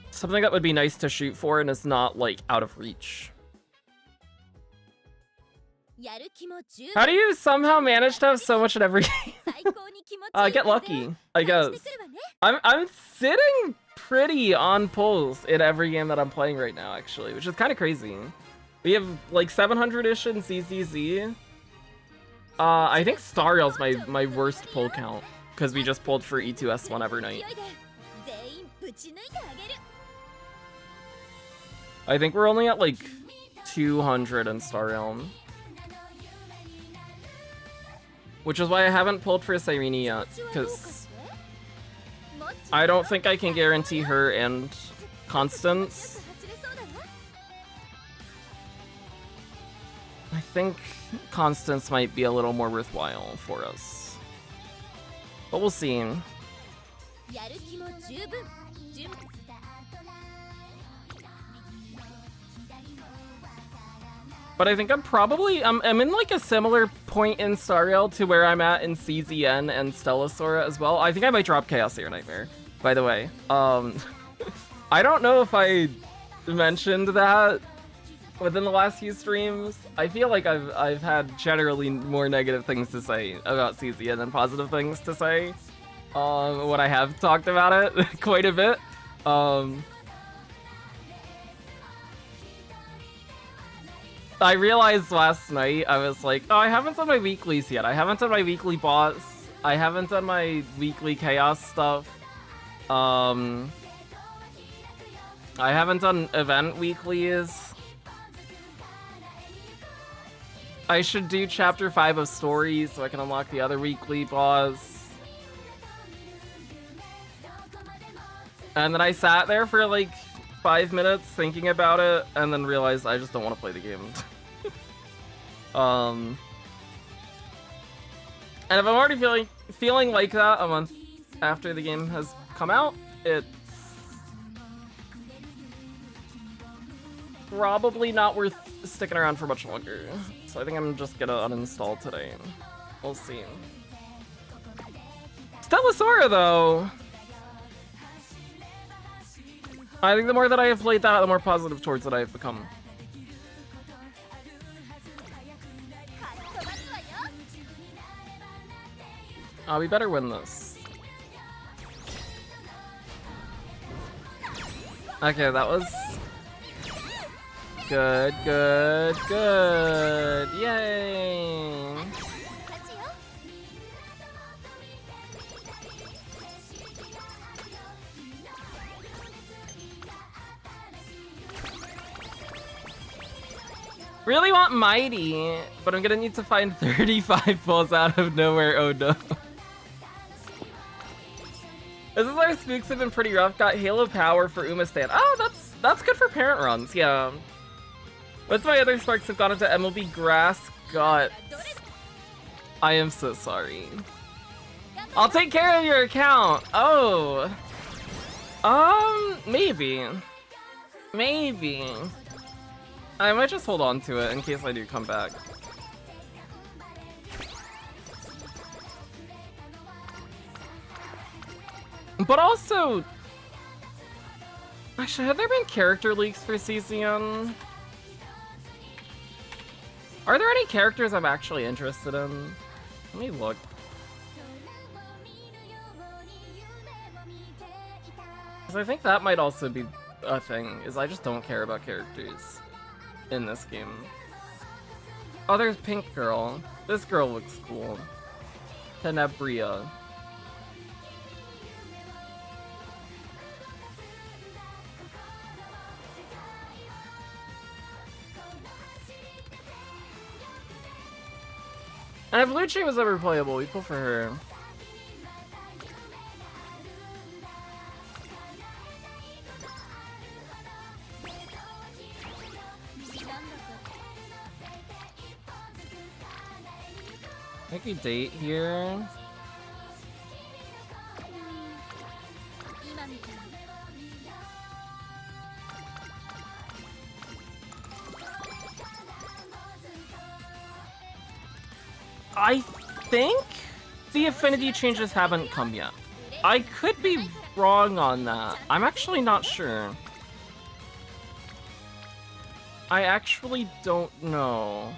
something that would be nice to shoot for and is not, like, out of reach. How do you somehow manage to have so much in every game? Get lucky, I guess. I'm sitting pretty on pulls in every game that I'm playing right now, actually, which is kind of crazy. We have, like, 700-ish in CCZ. I think Stariel's my worst pull count, because we just pulled for E2S1 every night. I think we're only at like 200 in Star Realm. Which is why I haven't pulled for Cyrene yet, because I don't think I can guarantee her and Constance. I think Constance might be a little more worthwhile for us. But we'll see. But I think I'm in like a similar point in Stariel to where I'm at in CZN and Stellasora as well. I think I might drop Chaos Air Nightmare, by the way. I don't know if I mentioned that within the last few streams. I feel like I've had generally more negative things to say about CZN than positive things to say when I have talked about it quite a bit. I realized last night, I was like, oh, I haven't done my weeklies yet. I haven't done my weekly boss. I haven't done my weekly chaos stuff. I haven't done event weeklies. I should do chapter 5 of stories so I can unlock the other weekly boss. And then I sat there for like 5 minutes thinking about it, and then realized I just don't want to play the game. And if I'm already feeling like that a month after the game has come out, it's probably not worth sticking around for much longer. So I think I'm just gonna uninstall today. We'll see. Stellasora, though. I think the more that I have played that, the more positive towards it I have become. We better win this. Okay, that was good, good, good. Yay! Really want Mighty, but I'm gonna need to find 35 balls out of nowhere. Oh no. spooks have been pretty rough. Got Halo Power for Uma Stan. Oh, that's good for parent runs, yeah. What's my other sparks have gone into MLB Grass Guts? I am so sorry. I'll take care of your account. Oh. Maybe. Maybe. I might just hold on to it in case I do come back. But also... Actually, have there been character leaks for CCN? Are there any characters I'm actually interested in? Let me look. Because I think that might also be a thing, is I just don't care about characters in this game. Oh, there's Pink Girl. This girl looks cool. Tenebria. And if Luce was ever playable, we'd pull for her. I could date here. I think the affinity changes haven't come yet. I could be wrong on that. I'm actually not sure. I actually don't know.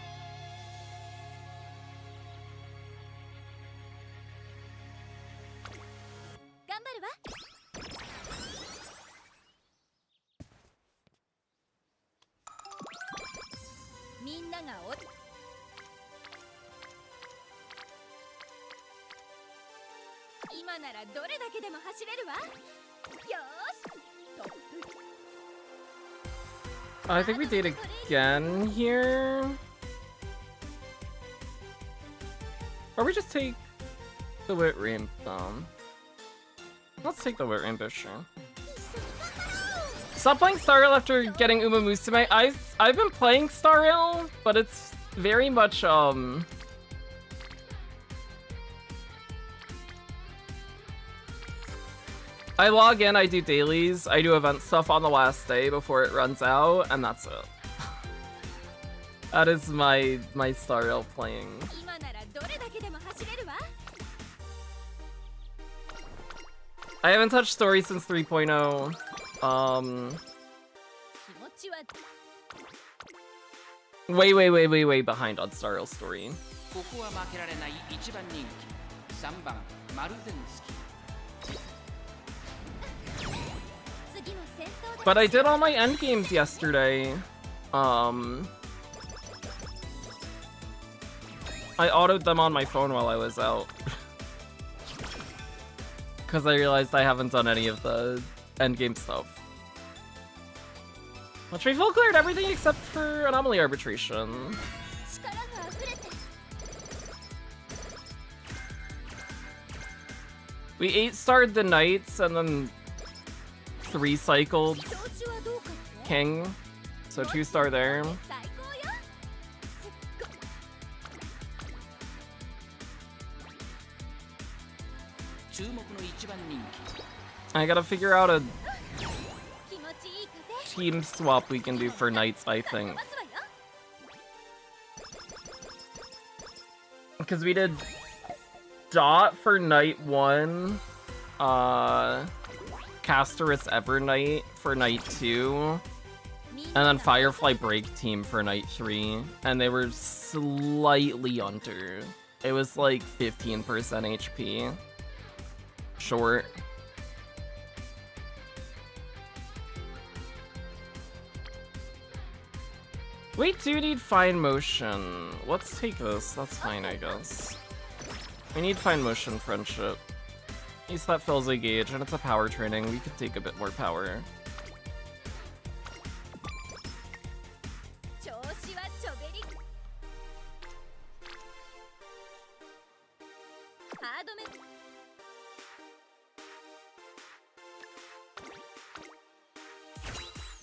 I think we date again here. Or we just take the Wit Rainbow. Let's take the Wit Rainbow, sure. Stop playing Star Rail after getting Uma Musume. I've been playing Star Rail, but it's very much I log in, I do dailies, I do event stuff on the last day before it runs out, and that's it. That is my Star Rail playing. I haven't touched story since 3.0. Way behind on Star Rail story. But I did all my endgames yesterday. I autoed them on my phone while I was out. Because I realized I haven't done any of the endgame stuff. Which we full cleared everything except for Anomaly Arbitration. We 8-starred the Knights and then 3-cycled King, so 2-star there. I gotta figure out a team swap we can do for Knights, I think. Because we did Dot for Night 1, Casterus Evernight for Night 2, and then Firefly Break Team for Night 3, and they were slightly under. It was like 15% HP. Short. We do need Fine Motion. Let's take this. That's fine, I guess. We need Fine Motion Friendship. At least that fills a gauge, and it's a power training. We could take a bit more power.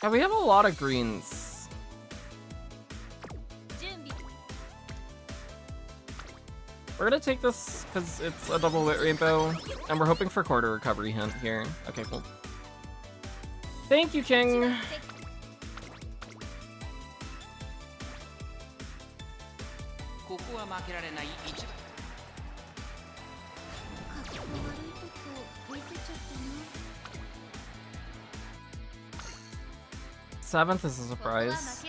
Yeah, we have a lot of greens. We're gonna take this because it's a double wit rainbow, and we're hoping for quarter recovery hint here. Okay, cool. Thank you, King. Seventh is a surprise.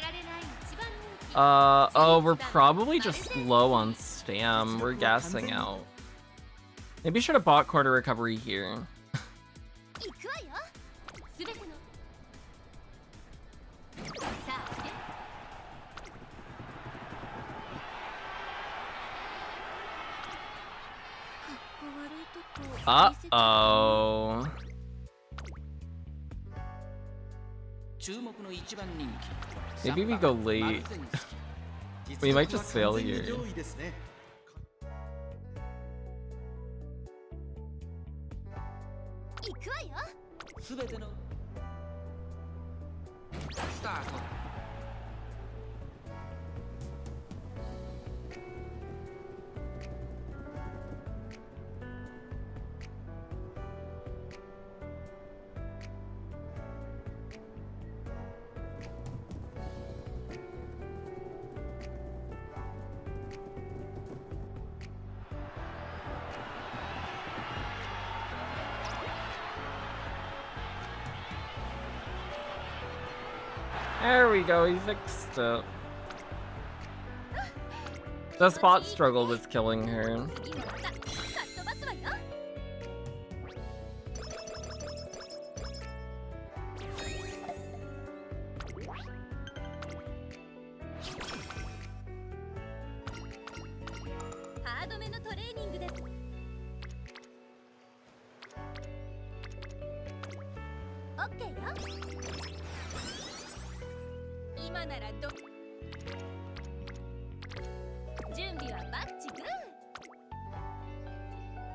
Oh, we're probably just low on stam. We're gassing out. Maybe should have bought quarter recovery here. Uh-oh. Maybe we go late. We might just fail here. There we go, he fixed it. The spot struggle was killing her.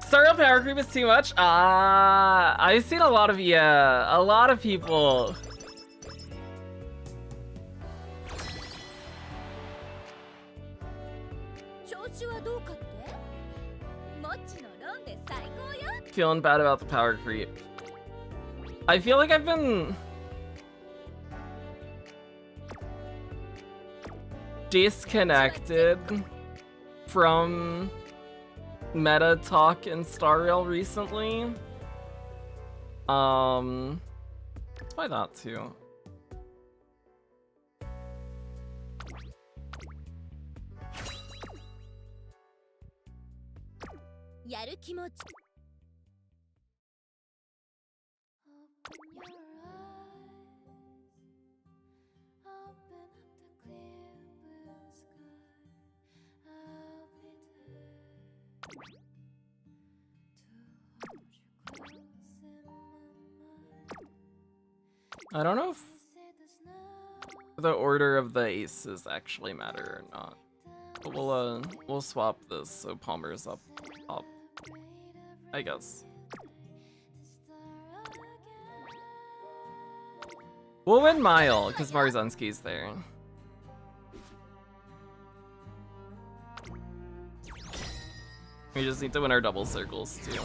Startup power creep is too much? I've seen a lot of people. Feeling bad about the power creep. I feel like I've been disconnected from meta talk in Star Rail recently. Why that too? I don't know if the order of the aces actually matter or not, but we'll swap this so Palmer's up, I guess. We'll win Mile because Marzensky's there. We just need to win our double circles too.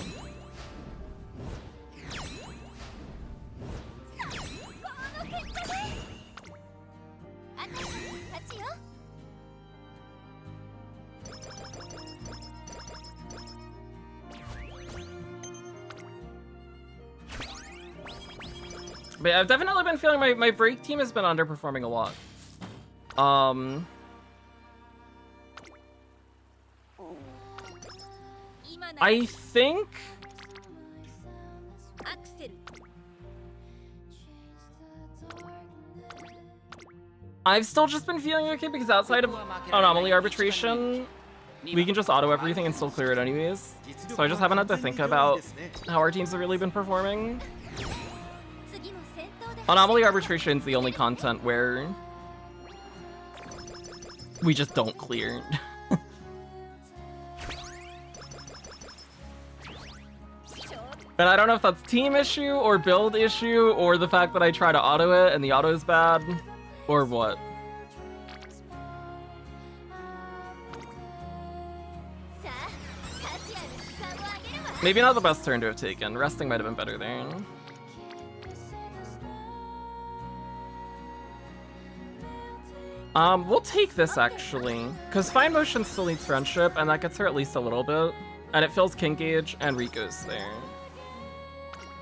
But I've definitely been feeling my break team has been underperforming a lot. I think I've still just been feeling okay because outside of anomaly arbitration, we can just auto everything and still clear it anyways. So I just haven't had to think about how our teams have really been performing. Anomaly arbitration is the only content where we just don't clear. And I don't know if that's team issue or build issue or the fact that I try to auto it and the auto is bad or what. Maybe not the best turn to have taken. Resting might have been better there. We'll take this actually, because Fine Motion still needs friendship, and that gets her at least a little bit. And it fills King Gauge, and Rico's there.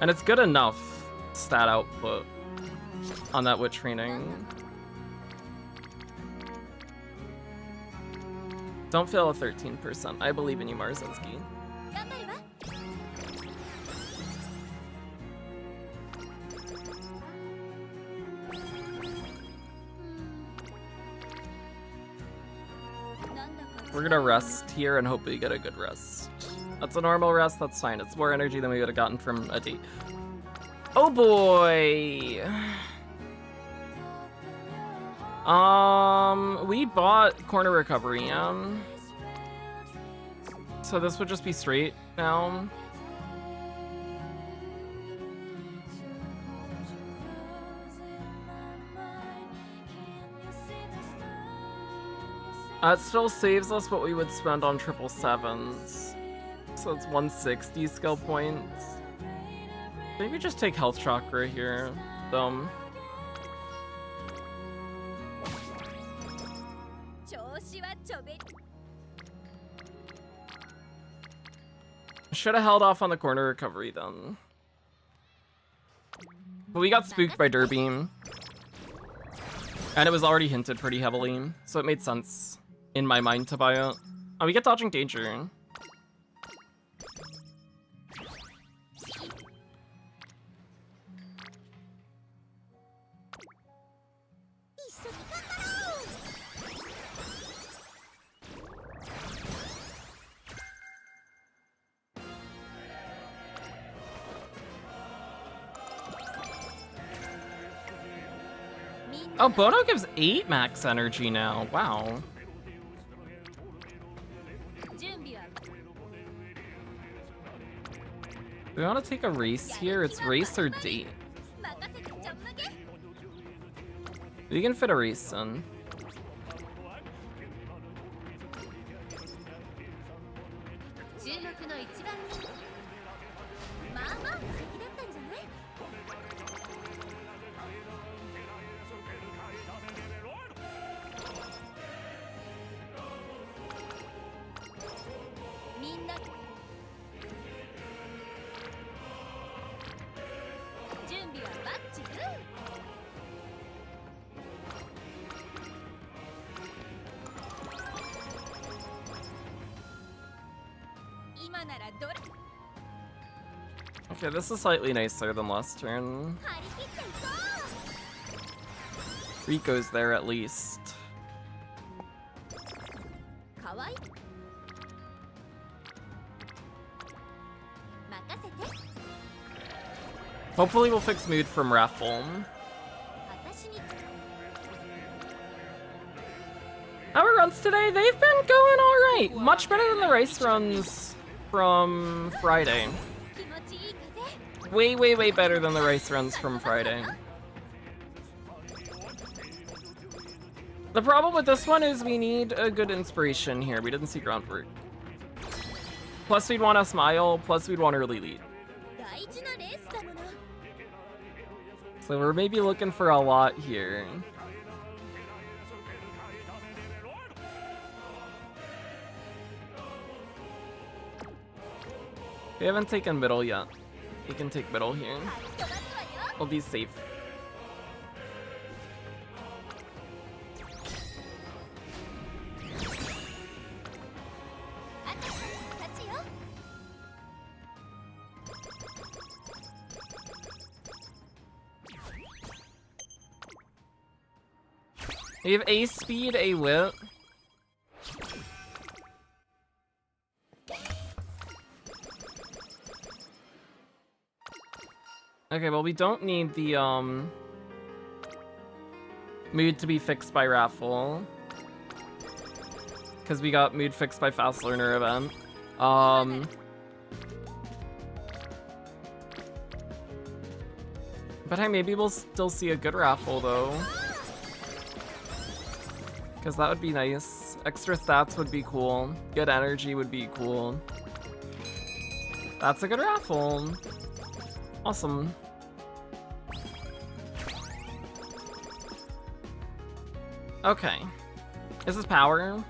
And it's good enough stat output on that witch training. Don't fail a 13%. I believe in you, Marzinski. We're gonna rest here and hope we get a good rest. That's a normal rest, that's fine. It's more energy than we would have gotten from a date. Oh boy! We bought corner recovery, so this would just be straight now. It still saves us what we would spend on 777s. So it's 160 skill points. Maybe just take health chakra here, though. Should have held off on the corner recovery then. But we got spooked by Derbeam. And it was already hinted pretty heavily, so it made sense in my mind to buy it. Oh, we get dodging danger. Oh, Bono gives 8 max energy now. Wow. We want to take a race here. It's race or date. We can fit a race in. Okay, this is slightly nicer than last turn. Rico's there at least. Hopefully we'll fix mood from Raffle. Our runs today, they've been going alright. Much better than the race runs from Friday. Way, way, way better than the race runs from Friday. The problem with this one is we need a good inspiration here. We didn't see groundwork. Plus we'd want a smile, plus we'd want early lead. So we're maybe looking for a lot here. We haven't taken middle yet. We can take middle here. We'll be safe. We have A speed, A wit. Okay, well, we don't need the, mood to be fixed by Raffle. Because we got mood fixed by Fast Learner event. But hey, maybe we'll still see a good raffle though. Because that would be nice. Extra stats would be cool. Good energy would be cool. That's a good raffle. Awesome. Okay. This is power.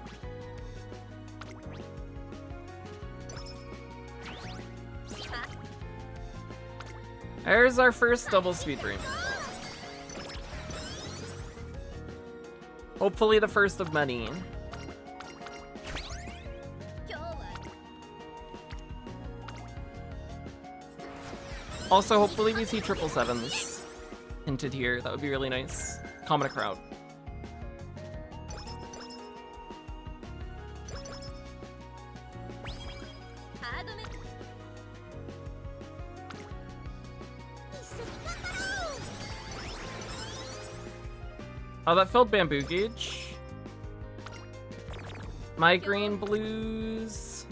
There's our first double speed dream. Hopefully the first of many. Also, hopefully we see 777s hinted here. That would be really nice. Comment a crowd. Oh, that filled bamboo gauge. Migraine blues.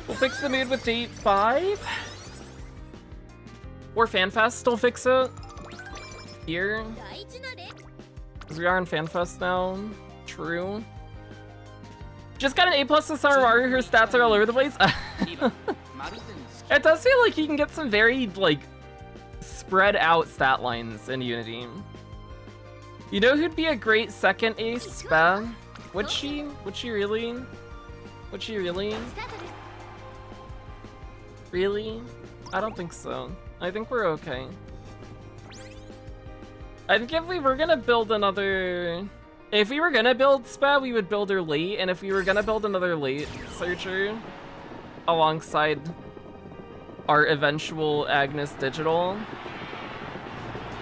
We'll fix the mood with date 5. Or FanFest will fix it. Here. Because we are in FanFest now. True. Just got an A+ to Summer Mario. Her stats are all over the place. It does feel like you can get some very, like, spread out stat lines in Unity. You know who'd be a great second ace? Spa? Would she? Would she really? Would she really? Really? I don't think so. I think we're okay. I think if we were gonna build another... If we were gonna build Spa, we would build her late, and if we were gonna build another late searcher alongside our eventual Agnes Digital,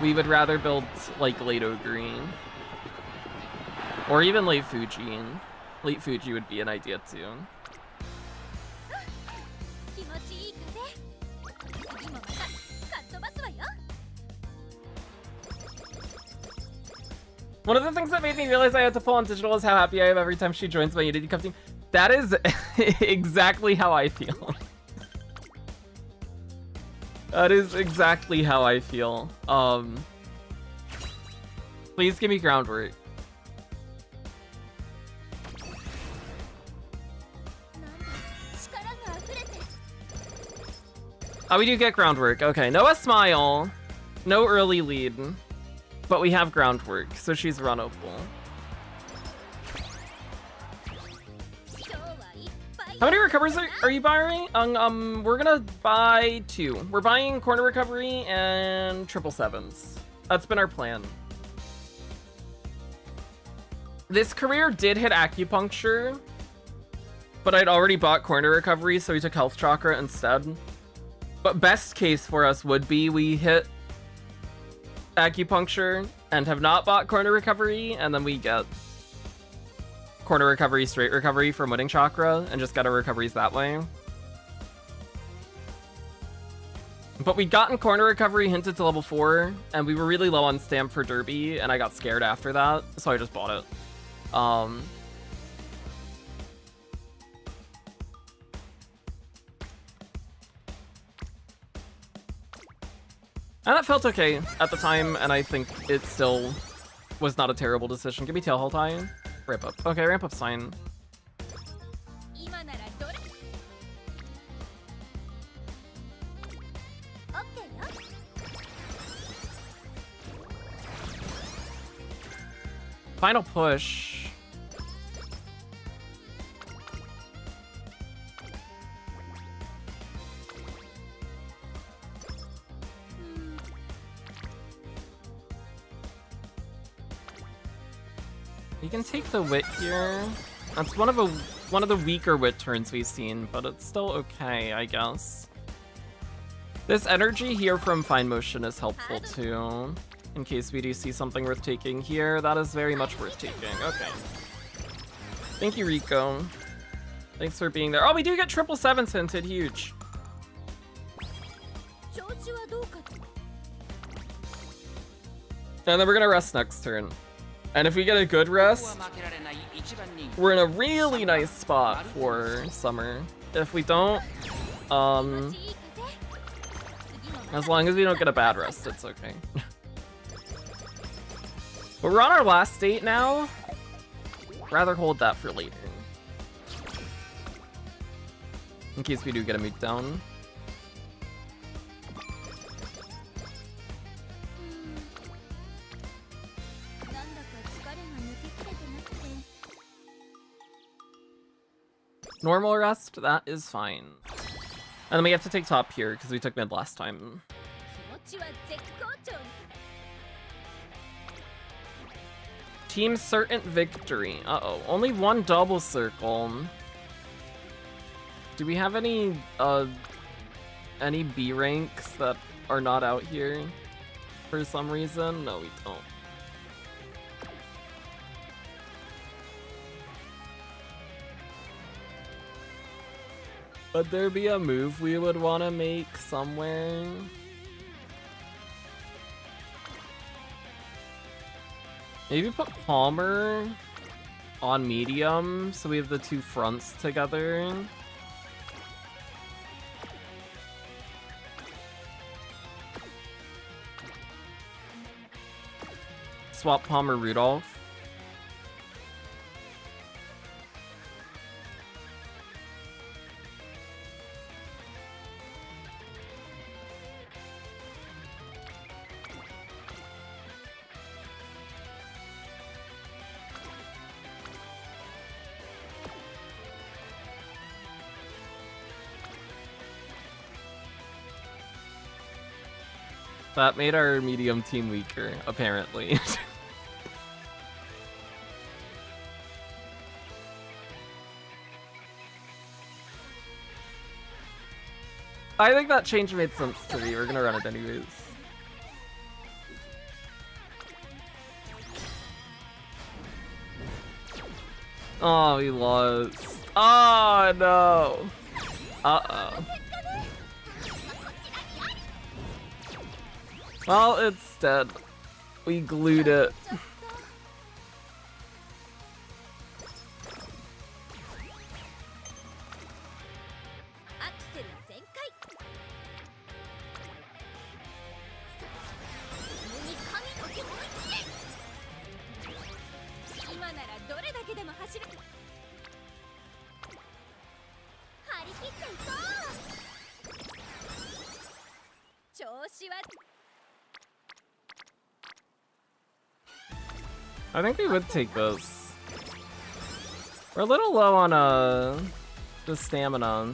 we would rather build like late Green. Or even late Fuji. Late Fuji would be an idea too. One of the things that made me realize I had to pull on digital is how happy I am every time she joins my Unity Cup team. That is exactly how I feel. That is exactly how I feel. Please give me groundwork. Oh, we do get groundwork. Okay, no a smile. No early lead. But we have groundwork, so she's runnable. How many recovers are you buying? We're gonna buy 2. We're buying corner recovery and 777s. That's been our plan. This career did hit acupuncture, but I'd already bought corner recovery, so we took health chakra instead. But best case for us would be we hit acupuncture and have not bought corner recovery, and then we get corner recovery, straight recovery from winning chakra, and just get our recoveries that way. But we'd gotten corner recovery hinted to level 4, and we were really low on stamp for Derby, and I got scared after that, so I just bought it. And it felt okay at the time, and I think it still was not a terrible decision. Give me tail hold high. Ramp up. Okay, ramp up's fine. Final push. You can take the wit here. That's one of the weaker wit turns we've seen, but it's still okay, I guess. This energy here from Fine Motion is helpful too. In case we do see something worth taking here, that is very much worth taking. Okay. Thank you, Rico. Thanks for being there. Oh, we do get 777s hinted. Huge. And then we're gonna rest next turn. And if we get a good rest, we're in a really nice spot for summer. If we don't, as long as we don't get a bad rest, it's okay. But we're on our last date now. Rather hold that for later. In case we do get a meet down. Normal rest, that is fine. And then we have to take top here because we took mid last time. Team certain victory. Uh-oh, only one double circle. Do we have any B ranks that are not out here for some reason? No, we don't. Would there be a move we would want to make somewhere? Maybe put Palmer on medium so we have the two fronts together. Swap Palmer Rudolph. That made our medium team weaker, apparently. I think that change made sense to me. We're gonna run it anyways. Oh, we lost. Oh, no. Uh-oh. Well, it's dead. We glued it. I think we would take this. We're a little low on the stamina.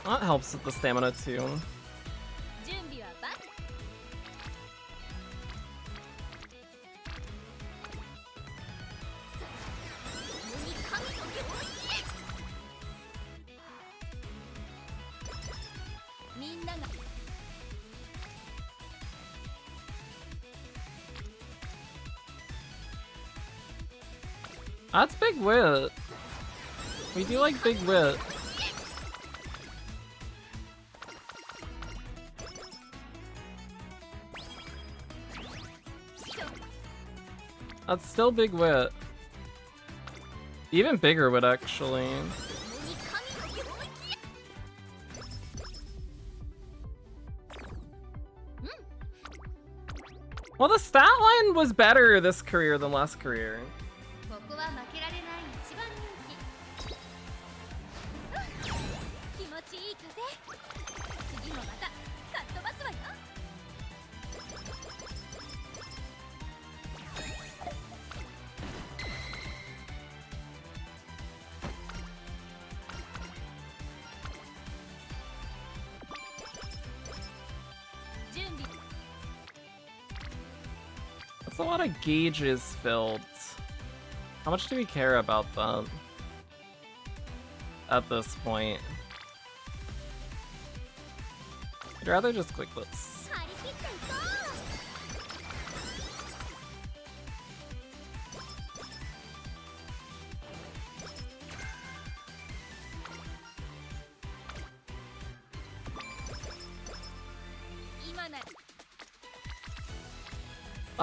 That helps with the stamina too. That's big wit. We do like big wit. That's still big wit. Even bigger wit, actually. Well, the stat line was better this career than last career. That's a lot of gauges filled. How much do we care about that at this point? I'd rather just click this.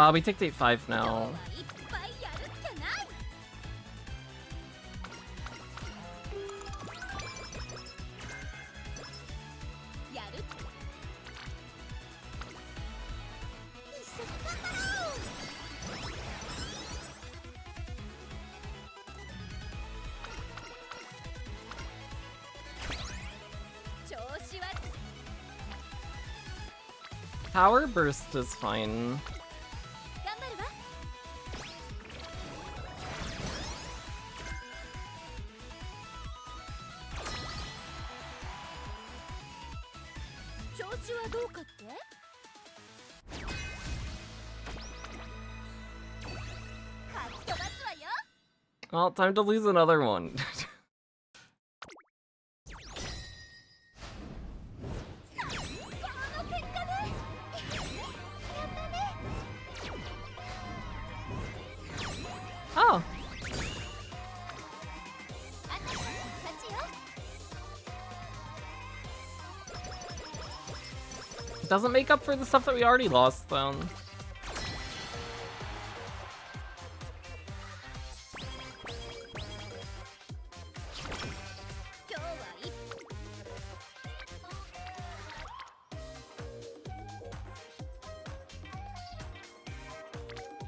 We take date 5 now. Power burst is fine. Well, time to lose another one. Oh. Doesn't make up for the stuff that we already lost, though.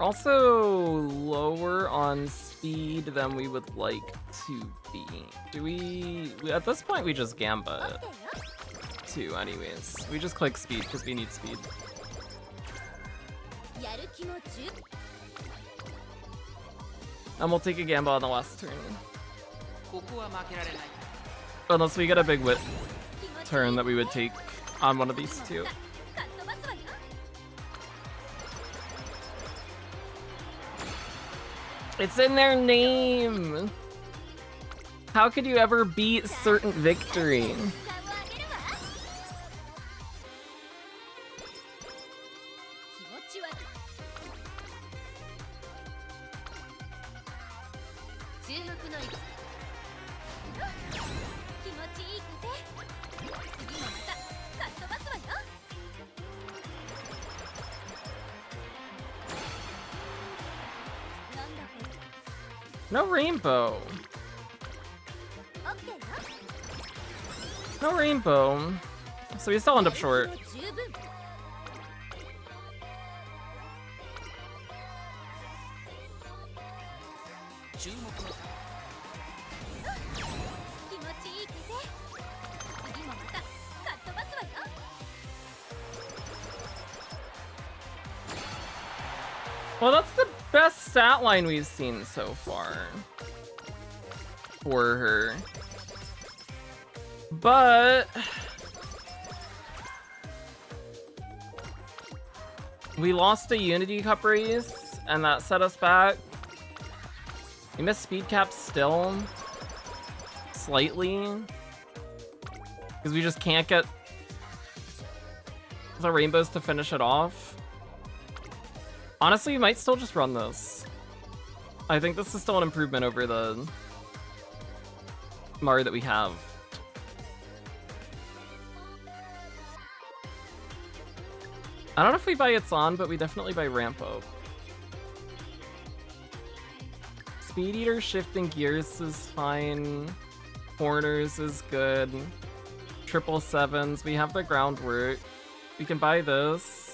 We're also lower on speed than we would like to be. Do we... At this point, we just Gambit. Too, anyways. We just click speed because we need speed. And we'll take a Gambit on the last turn. Unless we get a big wit turn that we would take on one of these two. It's in their name! How could you ever beat certain victory? No rainbow. No rainbow. So we still end up short. Well, that's the best stat line we've seen so far for her. But we lost a Unity Cup race, and that set us back. We missed speed cap still, slightly, because we just can't get the rainbows to finish it off. Honestly, we might still just run this. I think this is still an improvement over the Mario that we have. I don't know if we buy It's On, but we definitely buy Ramp Up. Speed Eater shifting gears is fine. Corners is good. 777s. We have the groundwork. We can buy this.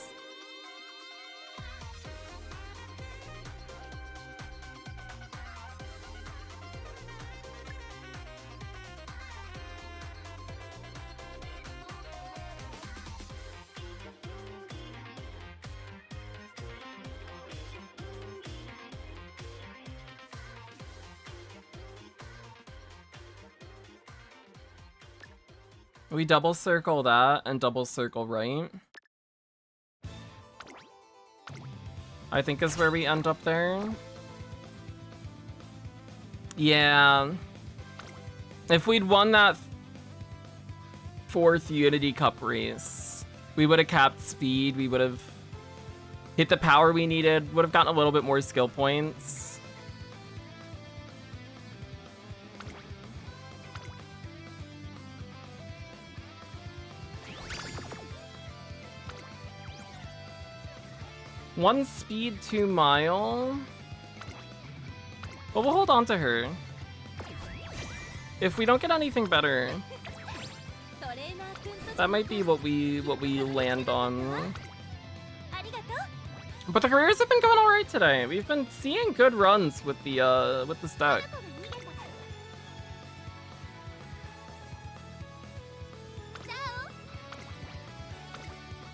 We double circle that and double circle right. I think is where we end up there. Yeah. If we'd won that 4th Unity Cup race, we would have capped speed, we would have hit the power we needed, would have gotten a little bit more skill points. 1 speed, 2 mile. But we'll hold on to her. If we don't get anything better, that might be what we land on. But the careers have been going alright today. We've been seeing good runs with the stack.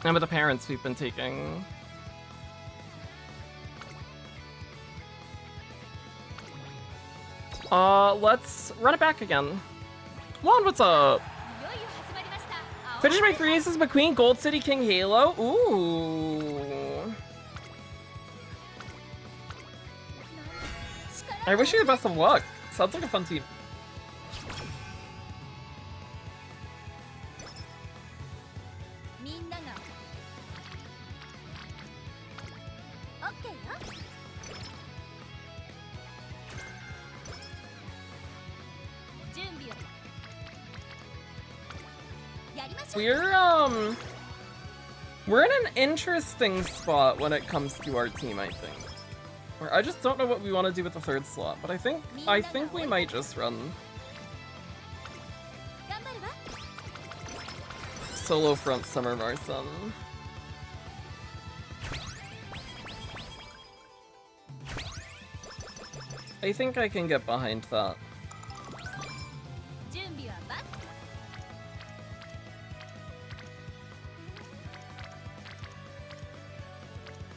And with the parents we've been taking. Let's run it back again. Juan, what's up? Finish my 3 aces McQueen, Gold City, King Halo. Ooh. I wish you the best of luck. Sounds like a fun team. We're in an interesting spot when it comes to our team, I think. Where I just don't know what we want to do with the 3rd slot, but I think we might just run solo front Summer Marson. I think I can get behind that.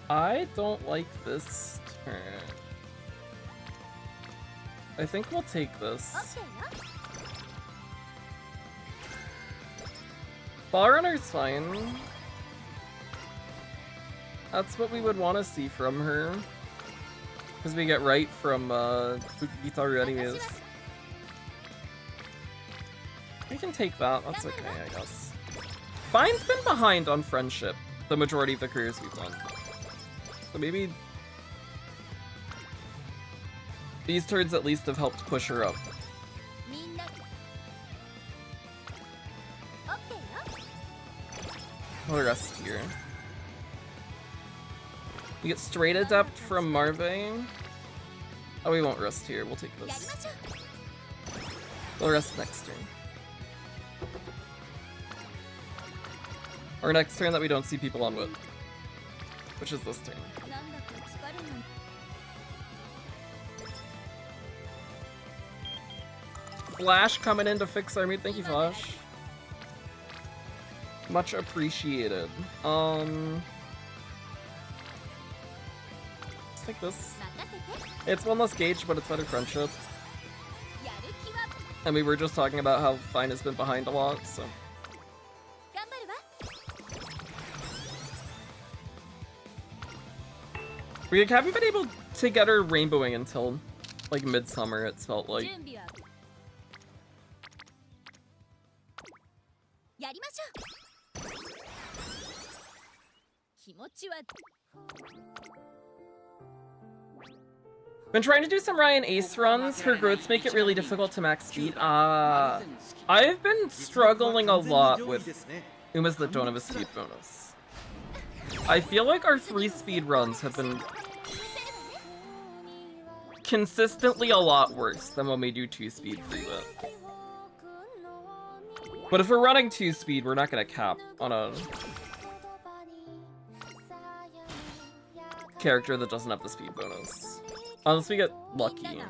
I don't like this turn. I think we'll take this. Ball Runner's fine. That's what we would want to see from her. Because we get right from Gitaru anyways. We can take that, that's okay, I guess. Fine's been behind on Friendship the majority of the careers we've done. So maybe these turns at least have helped push her up. We'll rest here. We get straight Adept from Marve. Oh, we won't rest here. We'll take this. We'll rest next turn. Or next turn that we don't see people on with. Which is this turn. Flash coming in to fix our mood. Thank you, Flash. Much appreciated. Let's take this. It's one less gauge, but it's better Friendship. And we were just talking about how Fine has been behind a lot, so. We haven't been able to get her rainbowing until like midsummer, it's felt like. Been trying to do some Ryan Ace runs. Her growths make it really difficult to max speed. I've been struggling a lot with Umas that don't have a speed bonus. I feel like our 3 speed runs have been consistently a lot worse than when we do 2 speed free whip. But if we're running 2 speed, we're not gonna cap on a character that doesn't have the speed bonus. Unless we get lucky.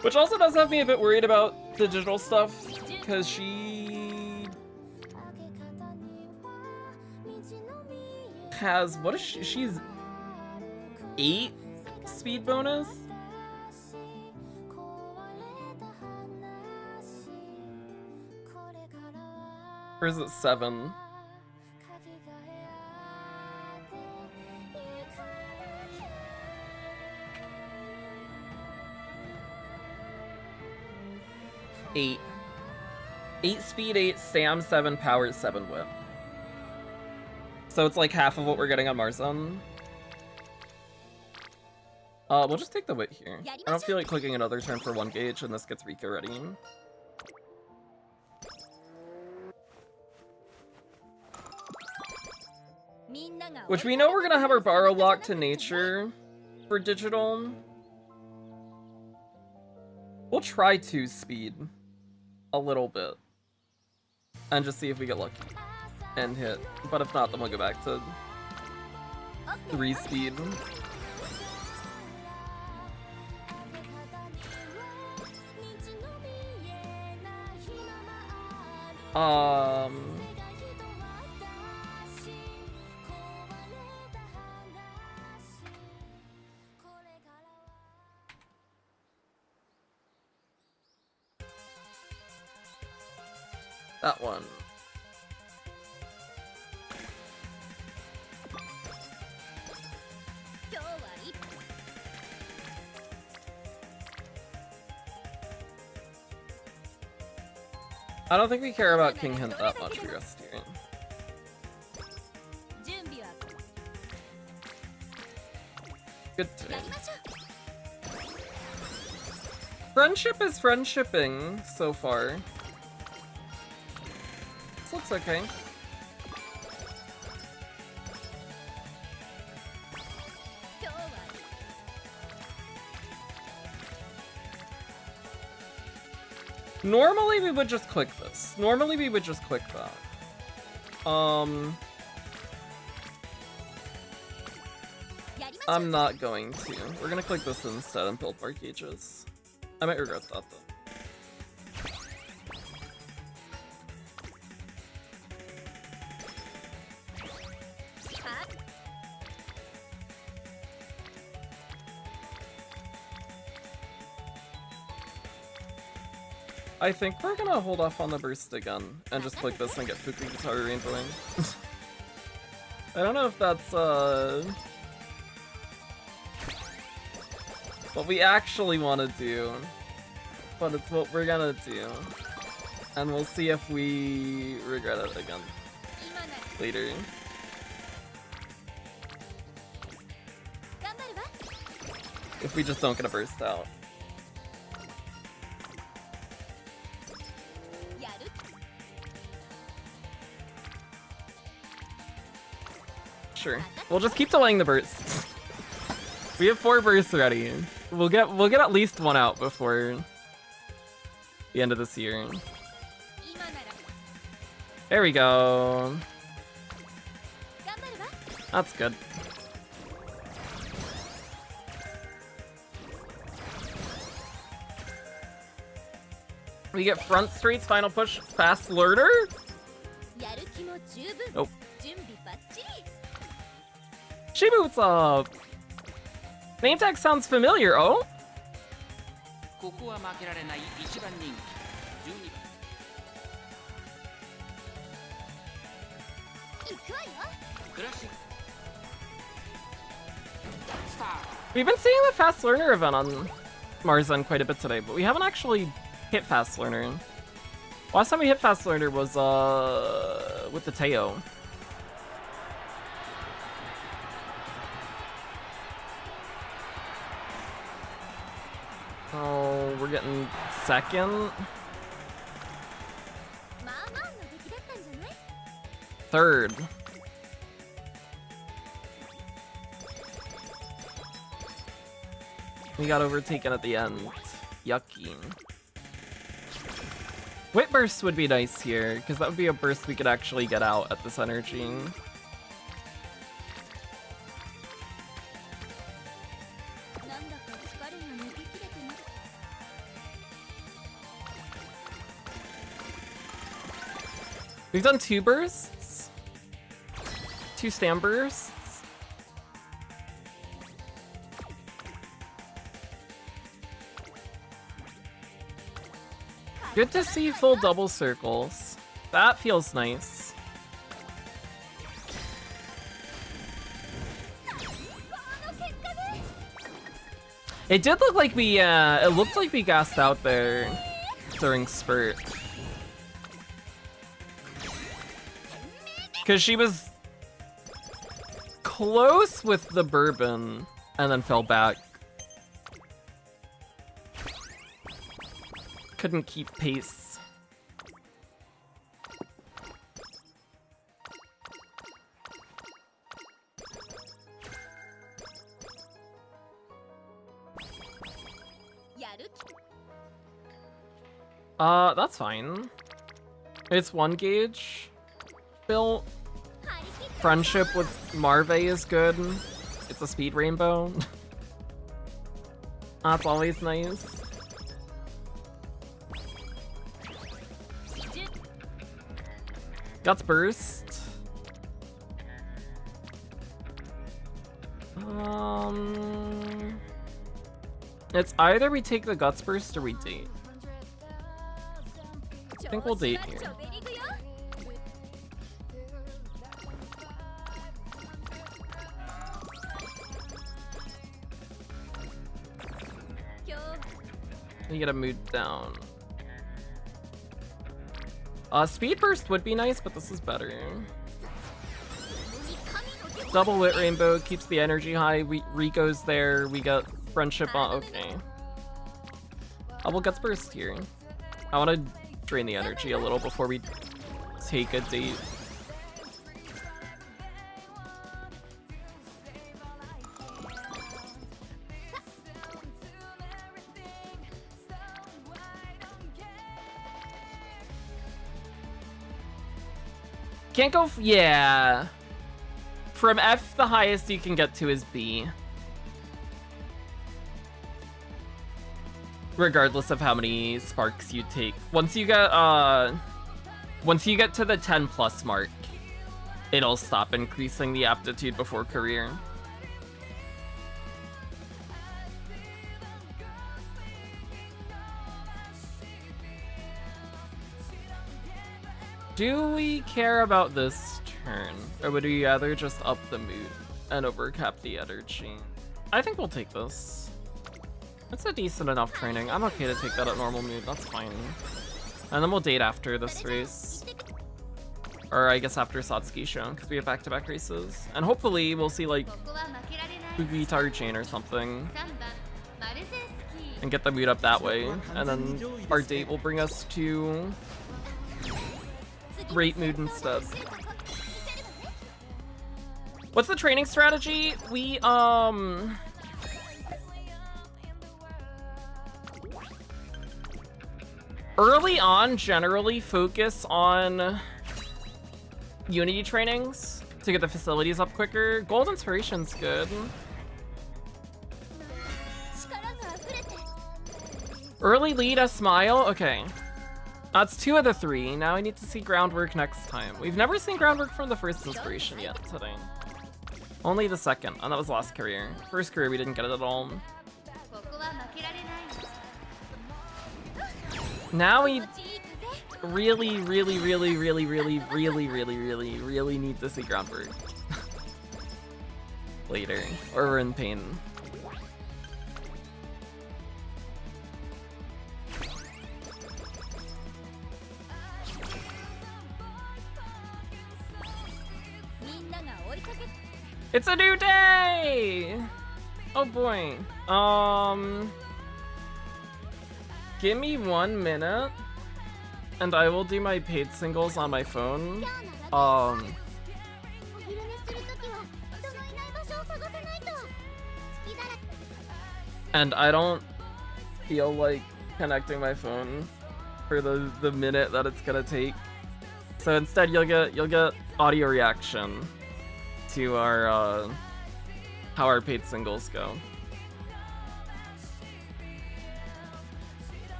Which also does have me a bit worried about the digital stuff, because she has, what is she? She's 8 speed bonus? Or is it 7? Eight speed, 8 stam, 7 power, 7 whip. So it's like half of what we're getting on Marson. We'll just take the wit here. I don't feel like clicking another turn for 1 gauge, and this gets Rika ready. Which we know we're gonna have our borrow lock to nature for digital. We'll try 2 speed a little bit and just see if we get lucky and hit. But if not, then we'll go back to 3 speed. That one. I don't think we care about King Hint that much for us here. Good turn. Friendship is friendshipping so far. This looks okay. Normally we would just click this. Normally we would just click that. I'm not going to. We're gonna click this instead and build more gauges. I might regret that though. I think we're gonna hold off on the burst again and just click this and get Fuku Guitar Rainbowing. I don't know if that's what we actually want to do, but it's what we're gonna do. And we'll see if we regret it again later. If we just don't get a burst out. Sure. We'll just keep delaying the bursts. We have 4 bursts ready. We'll get at least 1 out before the end of this year. There we go. That's good. We get front straights, final push, fast learner? Nope. Shibu, what's up? Name tag sounds familiar, oh? We've been seeing the Fast Learner event on Marzen quite a bit today, but we haven't actually hit Fast Learner. Last time we hit Fast Learner was with the Teo. Oh, we're getting second. Third. We got overtaken at the end. Yucky. Wit burst would be nice here, because that would be a burst we could actually get out at this energy. We've done 2 bursts, 2 stand bursts. Good to see full double circles. That feels nice. It did look like we, it looked like we gassed out there during spurt. Because she was close with the bourbon and then fell back couldn't keep pace. That's fine. It's 1 gauge. Built. Friendship with Marve is good. It's a speed rainbow. That's always nice. Guts burst. It's either we take the guts burst or we date. I think we'll date here. You get a mood down. Speed burst would be nice, but this is better. Double wit rainbow keeps the energy high. Rico's there. We got friendship on. Okay. Double guts burst here. I want to drain the energy a little before we take a date. Can't go, yeah. From F, the highest you can get to is B. Regardless of how many sparks you take. Once you get to the 10+ mark, it'll stop increasing the aptitude before career. Do we care about this turn? Or would we rather just up the mood and overcap the energy? I think we'll take this. It's a decent enough training. I'm okay to take that at normal mood, that's fine. And then we'll date after this race. Or I guess after Satsuki show, because we have back-to-back races. And hopefully we'll see like Guitar Chain or something. And get the mood up that way. And then our date will bring us to great mood instead. What's the training strategy? We early on generally focus on Unity trainings to get the facilities up quicker. Gold Inspiration's good. Early lead a smile? Okay. That's 2 of the 3. Now I need to see groundwork next time. We've never seen groundwork from the first inspiration yet today. Only the second, and that was last career. First career we didn't get it at all. Now we really need to see groundwork. Later, or we're in pain. It's a new day! Oh boy. Give me 1 minute and I will do my paid singles on my phone. And I don't feel like connecting my phone for the minute that it's gonna take. So instead you'll get audio reaction to our how our paid singles go.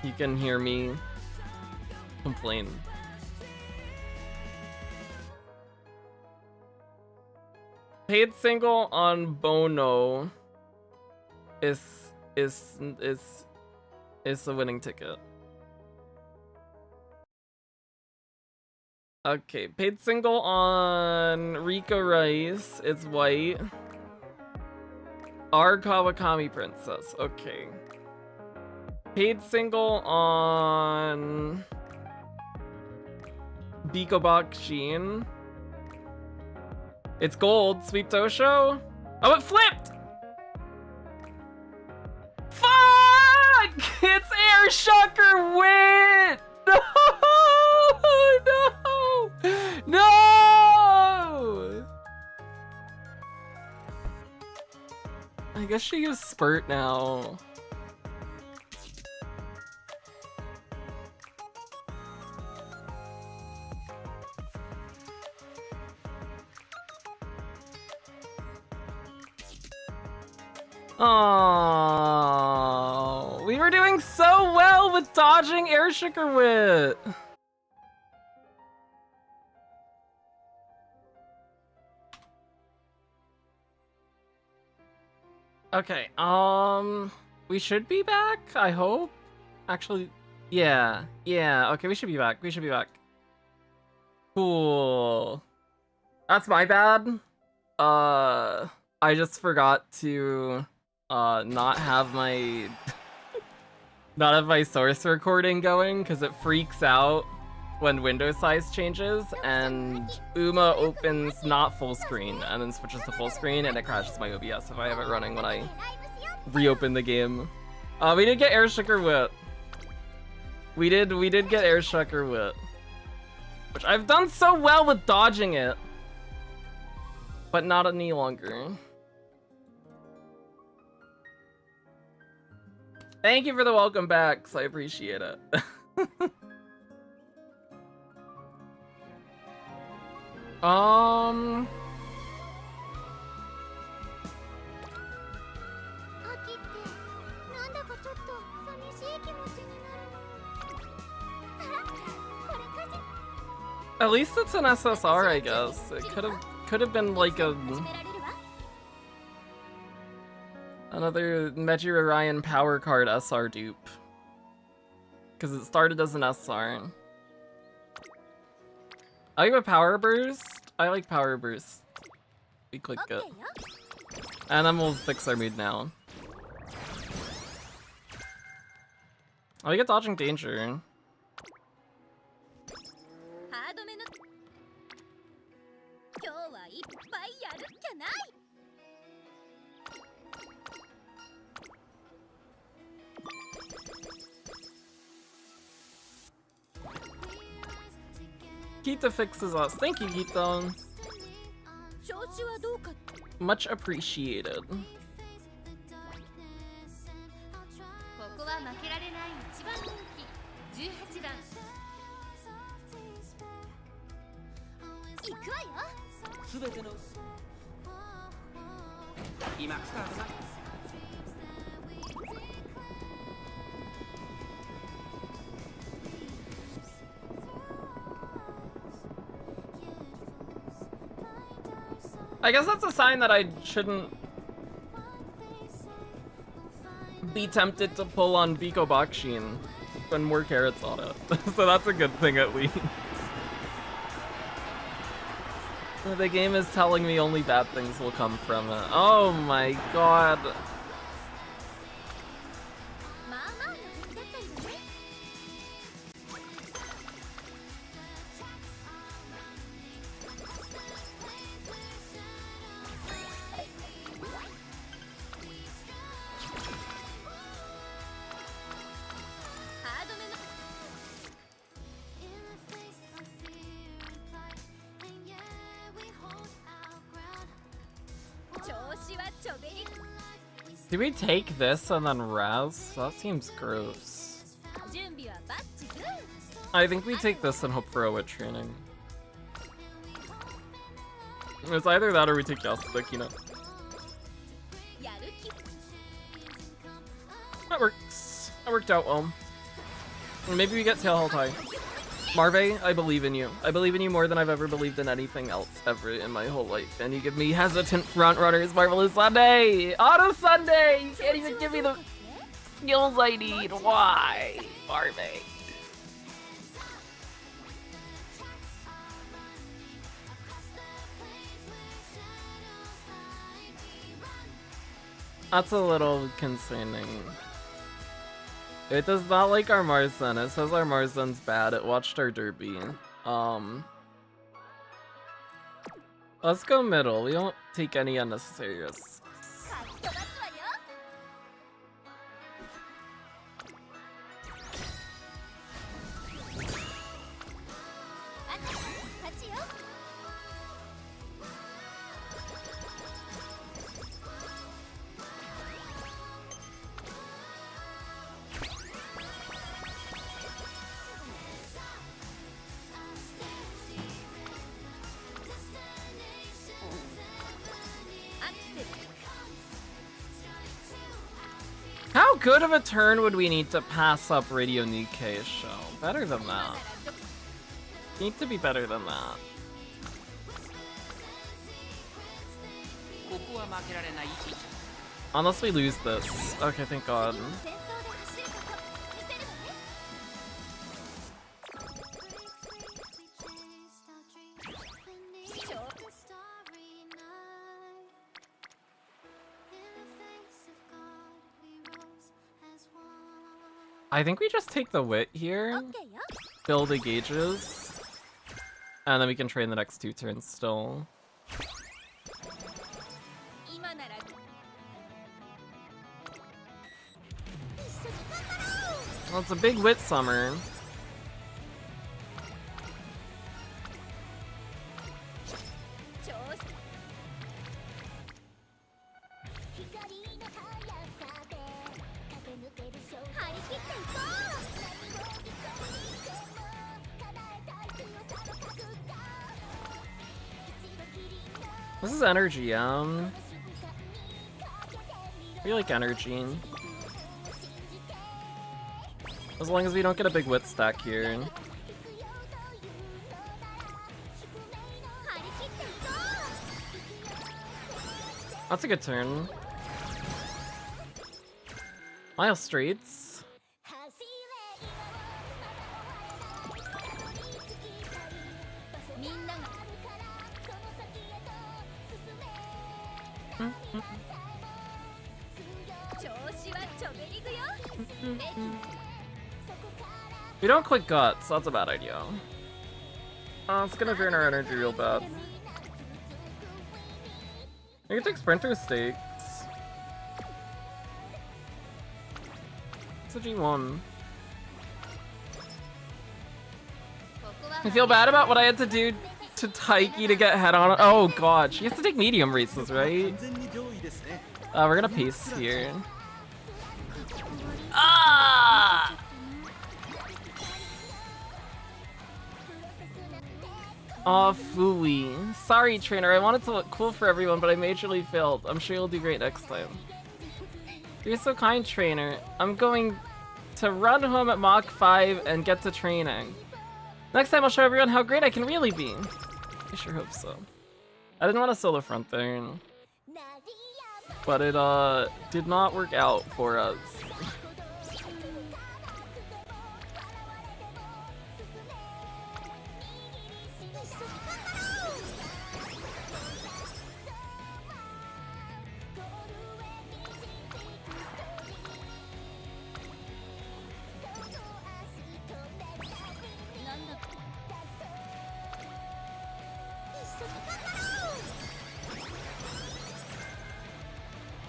You can hear me complain. Paid single on Bono is the winning ticket. Okay, paid single on Rico Rice is white. Our Kawakami Princess, okay. Paid single on Bikobak Sheen. It's gold, Sweet Tosho. Oh, it flipped! Fuck! It's Air Shocker win! No! No! No! I guess she gives Spurt now. Oh, we were doing so well with dodging Air Sugar Wit. Okay, we should be back, I hope. Actually, yeah, okay, we should be back, Cool. That's my bad. I just forgot to, not have my source recording going, because it freaks out when window size changes, and Uma opens not full screen, and then switches to full screen, and it crashes my OBS if I have it running when I reopen the game. We did get Air Sugar Wit. We did get Air Sugar Wit. Which I've done so well with dodging it. But not any longer. Thank you for the welcome backs, I appreciate it. At least it's an SSR, I guess. It could have been like another Meiji Ryan power card SR dupe. Because it started as an SR. I like a power burst. I like power burst. We click it. And then we'll fix our mood now. I like it dodging danger. Kita fixes us. Thank you, Kita. Much appreciated. I guess that's a sign that I shouldn't be tempted to pull on Biko Bakshin when more carrots on it. So that's a good thing at least. The game is telling me only bad things will come from it. Oh my god. Do we take this and then res? That seems gross. I think we take this and hope for a wit training. It's either that or we take Yasukina. That works. That worked out well. Maybe we get tail health high. Marve, I believe in you. I believe in you more than I've ever believed in anything else ever in my whole life. And you give me hesitant front runners, Marvelous Sunday! Auto Sunday! You can't even give me the skills I need. Why? Marve. That's a little concerning. It does not like our Marzen. It says our Marzen's bad. It watched our derby. Let's go middle. We don't take any unnecessary risks. good of a turn would we need to pass up Radio Nikkei's show? Better than that. Need to be better than that. Unless we lose this. Okay, thank God. I think we just take the wit here, build the gauges, and then we can train the next 2 turns still. Well, it's a big wit summer. This is energy, we like energy. As long as we don't get a big wit stack here. That's a good turn. Mile streets. We don't click guts, that's a bad idea. It's gonna drain our energy real bad. We can take sprinter stakes. It's a G1. I feel bad about what I had to do to Taiki to get head on. Oh god, she has to take medium races, right? We're gonna pace here. Ah! Aw, phooey. Sorry, trainer. I wanted to look cool for everyone, but I majorly failed. I'm sure you'll do great next time. You're so kind, trainer. I'm going to run home at Mach 5 and get to training. Next time I'll show everyone how great I can really be. I sure hope so. I didn't want to solo front there, but it did not work out for us.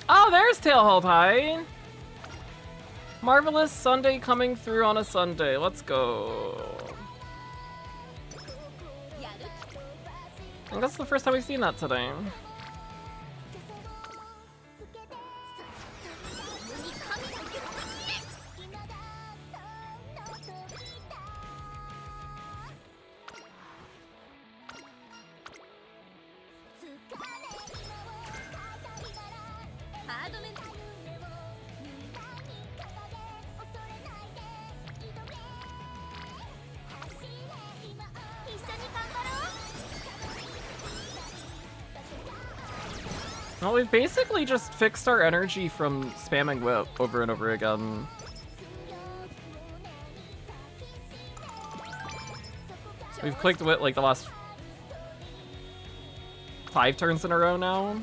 Oh, there's Tail Held High! Marvelous Sunday coming through on a Sunday. Let's go. I think that's the first time we've seen that today. Well, we've basically just fixed our energy from spamming whip over and over again. We've clicked whip like the last 5 turns in a row now.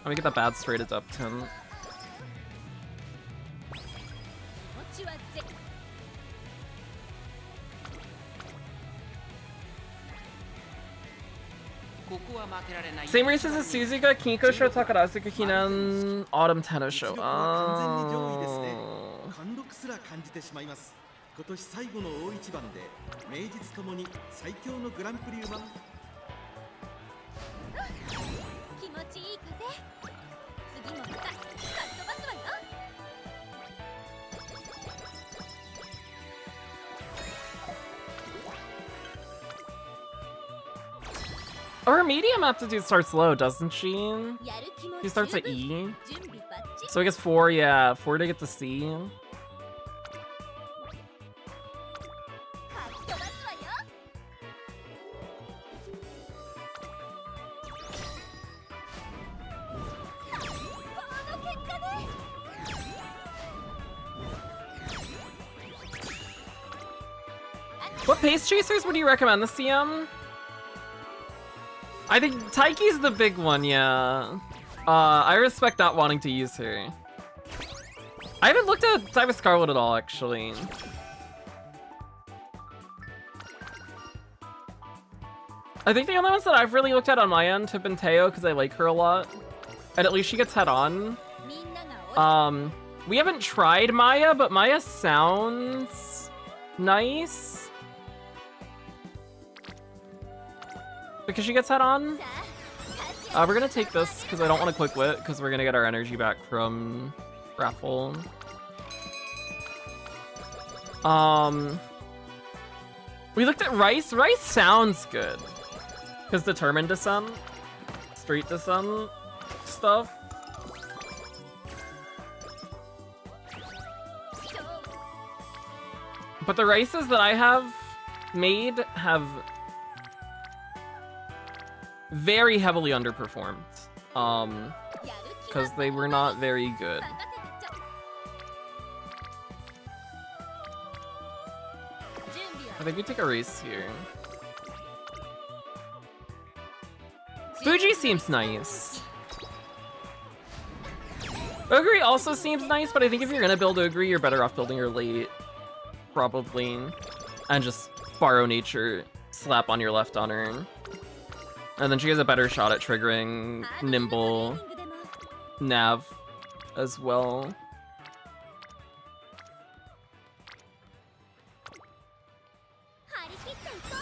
Let me get that bad straighted up 10. Same races as Suzuka, Kinko Show, Takarazuka Hinan, Autumn Tennis Show. Oh. 今年最後の大一番で名実ともに最強のグランプリ馬。気持ちいい風。次もまたかっ飛ばすわよ。Oh, her medium aptitude starts low, doesn't she? やる気も She starts 十 at 分 E. 準備バッチリ So I guess 4, yeah. 4 to get to C. かっ飛ばすわよ この結果で What pace chasers would you recommend the CM? I think Taiki's the big one, yeah. I respect not wanting to use her. I haven't looked at Cyber Scarlet at all, actually. I think the only ones that I've really looked at on my end have been Teo, because I like her a lot. And at least she gets head on. みんながおい We haven't tried Maya, but Maya sounds nice. Because she gets head on. さあ勝ち We're gonna take this because I don't want to quick wit because we're gonna get our energy back from raffle. We looked at Rice. Rice sounds good because determined descent, straight descent stuff. But the rices that I have made have very heavily underperformed. やる気 Because they were not very good. 任せてちょ準備 I は think we take a race here. Fuji seems nice. Ogre also seems nice, but I think if you're gonna build Ogre, you're better off building her late. Probably. And just borrow nature, slap on your left on her. And then she has a better shot at triggering ハードめのトレー Nimble ニングでも Nav as well. 張り切っていこ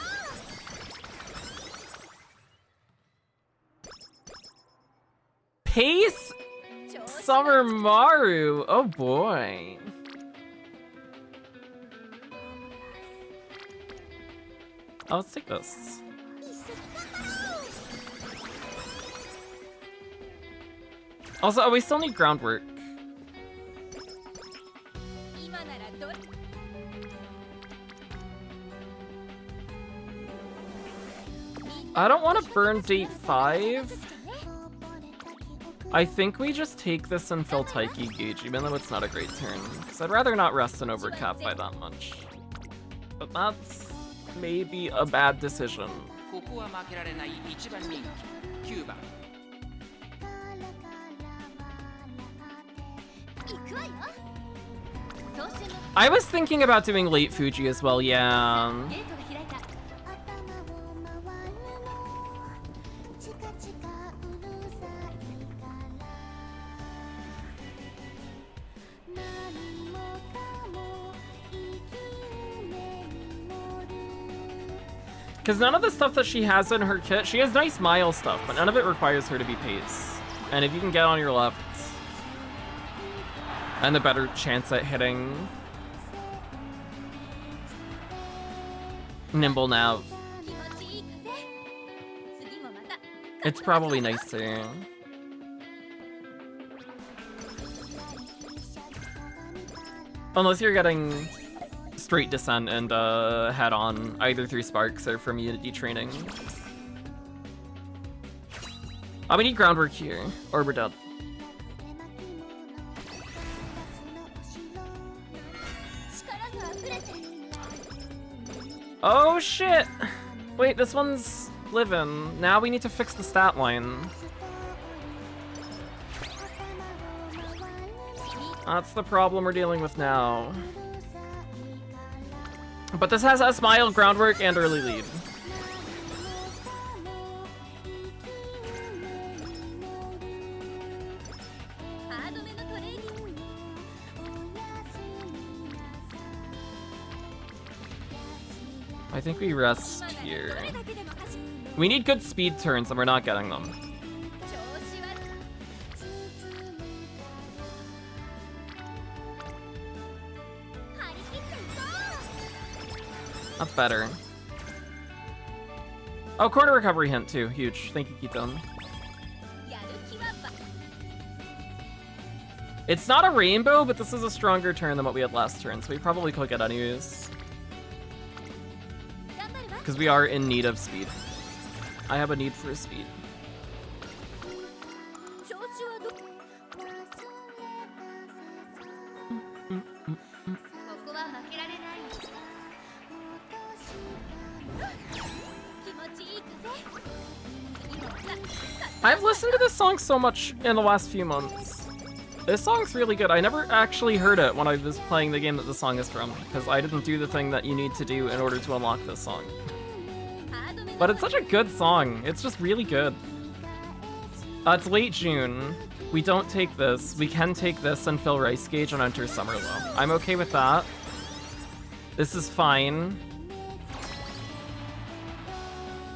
う Pace 調子 Summer Maru. Oh boy. Oh, let's take this. 一緒に頑張ろう Also, oh, we still need groundwork. 今ならどれ I don't want to burn date 5. I think we just take this and fill Taiki Gauge, even though it's not a great turn. Because I'd rather not rest an overcap by that much. But that's maybe a bad decision. ここは負けられない一番人気9番 行くわよそうしても I was thinking about doing late Fuji as well, yeah. ゲートが開いた Because none of the stuff that she has in her kit, she has nice mile stuff, but none of it requires her to be pace. And if you can get on your left, and a better chance at hitting Nimble Nav, 気持ちいい風次もまた it's probably nicer. Unless you're getting straight descent and head on, either through sparks or from Unity training. Oh, we need groundwork here, or we're dead. Oh shit! Wait, this one's living. Now we need to fix the stat line. That's the problem we're dealing with now. But this has us mild groundwork and early lead. I think we rest here. We need good speed turns and we're not getting them. That's better. Oh, corner recovery hint too. Huge. Thank you, Keaton. やる気はば It's not a rainbow, but this is a stronger turn than what we had last turn, so we probably click it anyways. 頑張るわ Because we are in need of speed. I have a need for speed. 調子はどここは負けられない気持ちいい風次も来た I've listened to this song so much in the last few months. This song's really good. I never actually heard it when I was playing the game that the song is from, because I didn't do the thing that you need to do in order to unlock this song. ハードめの But it's such a good song. It's just really good. It's late June. We don't take this. We can take this and fill Rice Gauge and enter Summer Low. I'm okay with that. This is fine.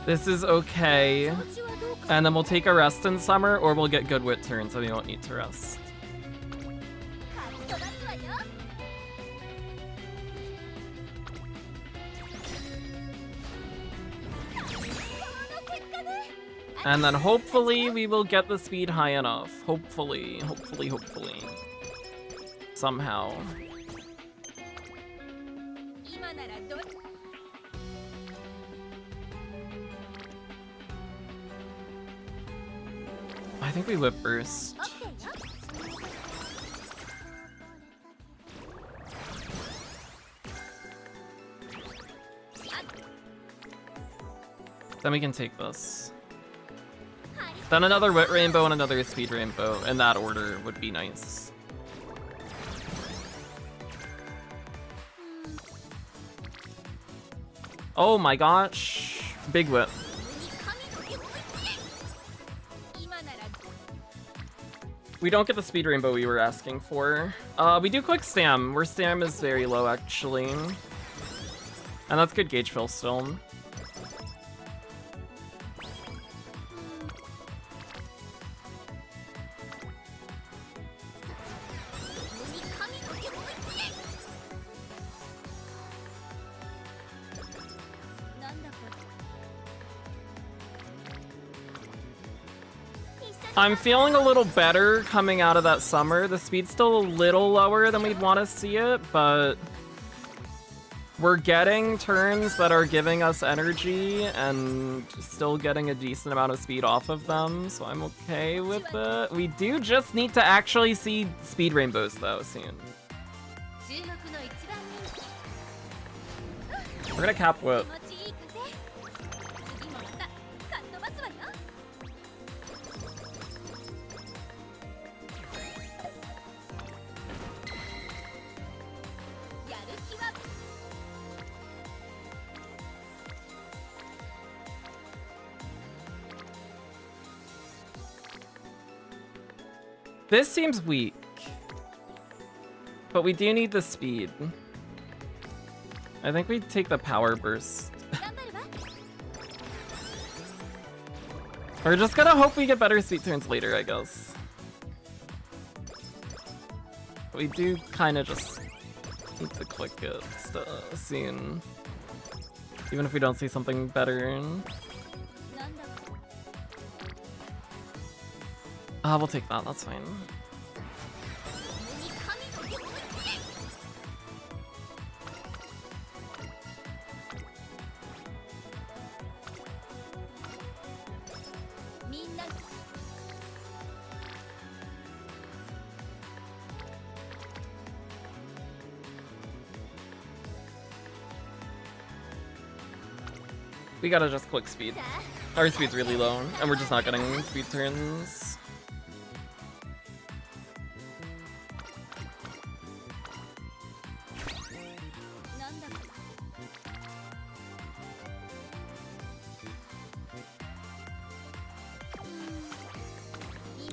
This is okay. 調子はどうか And then we'll take a rest in summer, or we'll get good wit turns so we won't need to rest. 飛ばすわよ And then hopefully we will get the speed high enough. Hopefully. Somehow. 今ならど I think we whip burst. オッケーよ Then we can take this. Then another wit rainbow and another speed rainbow. In that order would be nice. Oh my gosh. Big whip. 今なら We don't get the speed rainbow we were asking for. We do quick stam, where stam is very low actually. And that's good gauge fill still. I'm feeling a little better coming out of that summer. The speed's still a little lower than we'd want to see it, but we're getting turns that are giving us energy and still getting a decent amount of speed off of them, so I'm okay with it. We do just need to actually see speed rainbows though soon. 注目の一番人 We're gonna cap whip. 気持ちいい風次もまたかっ飛ばすわよ やる気は This seems weak, but we do need the speed. I think we take the power burst. 頑張るわ We're just gonna hope we get better speed turns later, I guess. But we do kind of just need to click it soon. Even if we don't see something better. なんだ We'll take that, that's fine. に神の みんな We gotta just click speed. さ Our speed's really low, and we're just not getting speed turns. あなんだ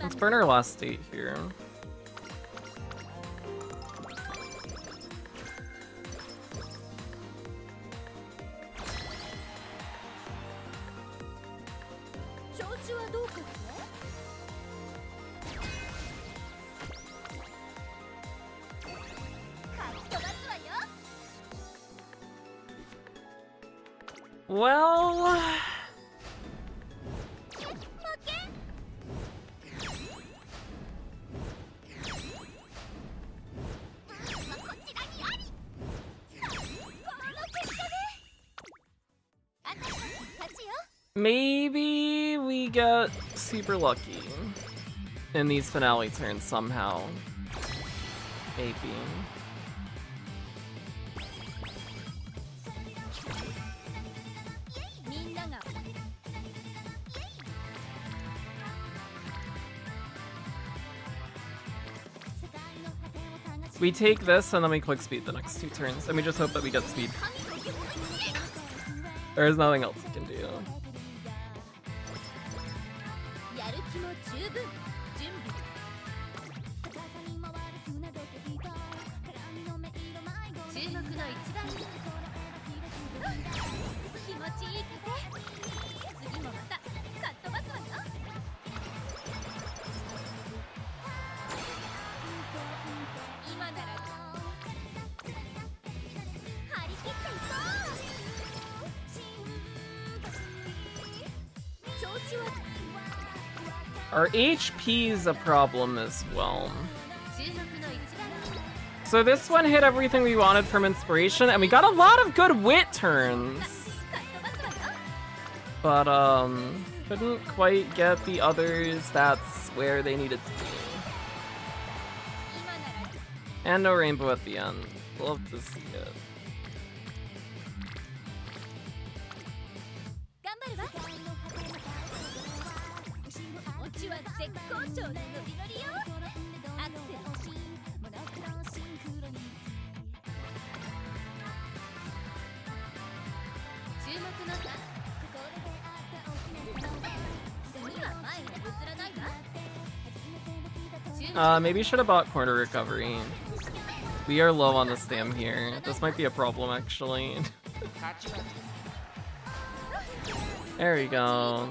Let's burn our last state here. Well, Maybe we get super lucky in these finale turns somehow. Maybe. We take this and then we quick speed the next 2 turns, and we just hope that we get speed. There's nothing else we can do. Our HP is a problem as well. So this one hit everything we wanted from inspiration, and we got a lot of good wit turns. But couldn't quite get the other stats where they needed to be. And no rainbow at the end. Love to see it. Maybe should have bought corner recovery. We are low on the stam here. This might be a problem, actually. There we go.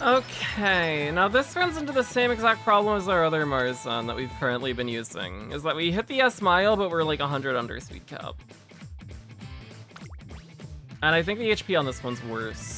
Okay, now this runs into the same exact problem as our other Marzan that we've currently been using, is that we hit the S mile, but we're like 100 under speed cap. And I think the HP on this one's worse.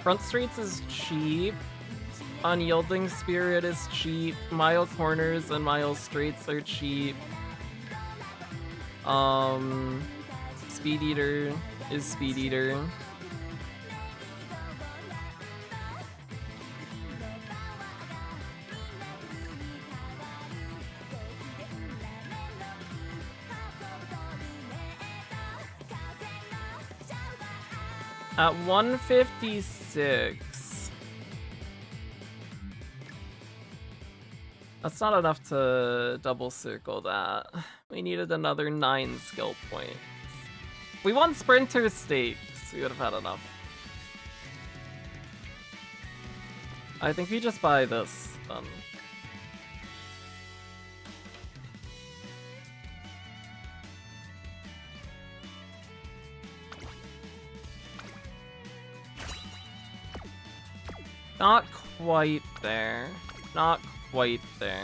Front streets is cheap. Unyielding Spirit is cheap. Mile corners and mile straights are cheap. Speed Eater is Speed Eater. At 156. That's not enough to double circle that. We needed another 9 skill points. If we won Sprinter Stakes, we would have had enough. I think we just buy this then. Not quite there. Not quite there.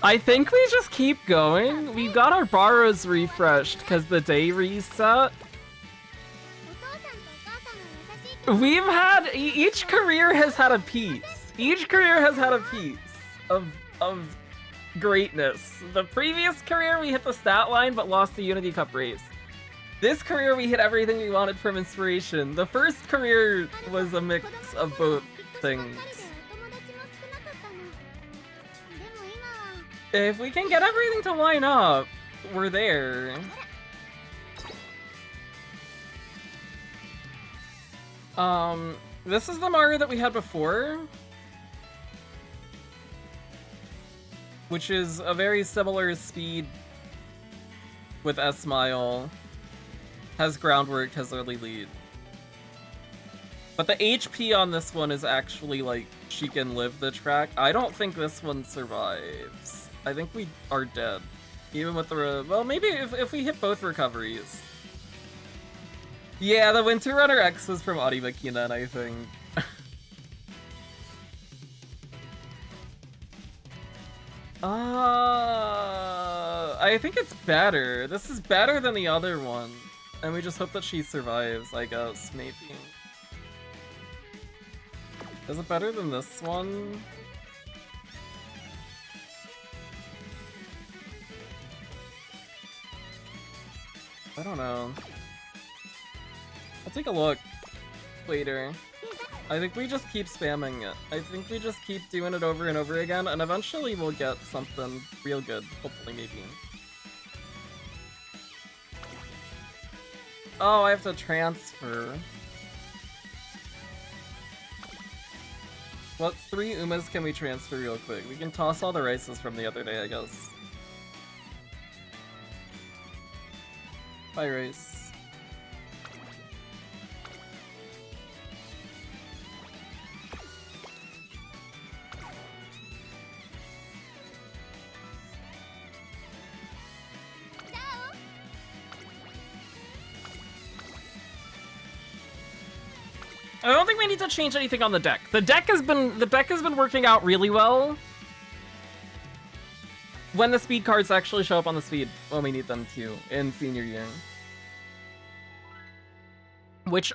I think we just keep going. We got our borrows refreshed because the day reset. We've had, each career has had a piece. Each career has had a piece of greatness. The previous career we hit the stat line but lost the Unity Cup race. This career we hit everything we wanted from inspiration. The first career was a mix of both things. If we can get everything to line up, we're there. This is the Mario that we had before, which is a very similar speed with S-Mile. Has groundwork, has early lead. But the HP on this one is actually like, she can live the track. I don't think this one survives. I think we are dead. Even with the, well, maybe if we hit both recoveries. Yeah, the Winter Runner X was from Arimakinen, I think. I think it's better. This is better than the other one. And we just hope that she survives, I guess, maybe. Is it better than this one? I don't know. I'll take a look later. I think we just keep spamming it. I think we just keep doing it over and over again, and eventually we'll get something real good. Hopefully, maybe. Oh, I have to transfer. What 3 Umas can we transfer real quick? We can toss all the rices from the other day, I guess. Bye, rice. I don't think we need to change anything on the deck. The deck has been working out really well. When the speed cards actually show up on the speed when we need them to in senior year. Which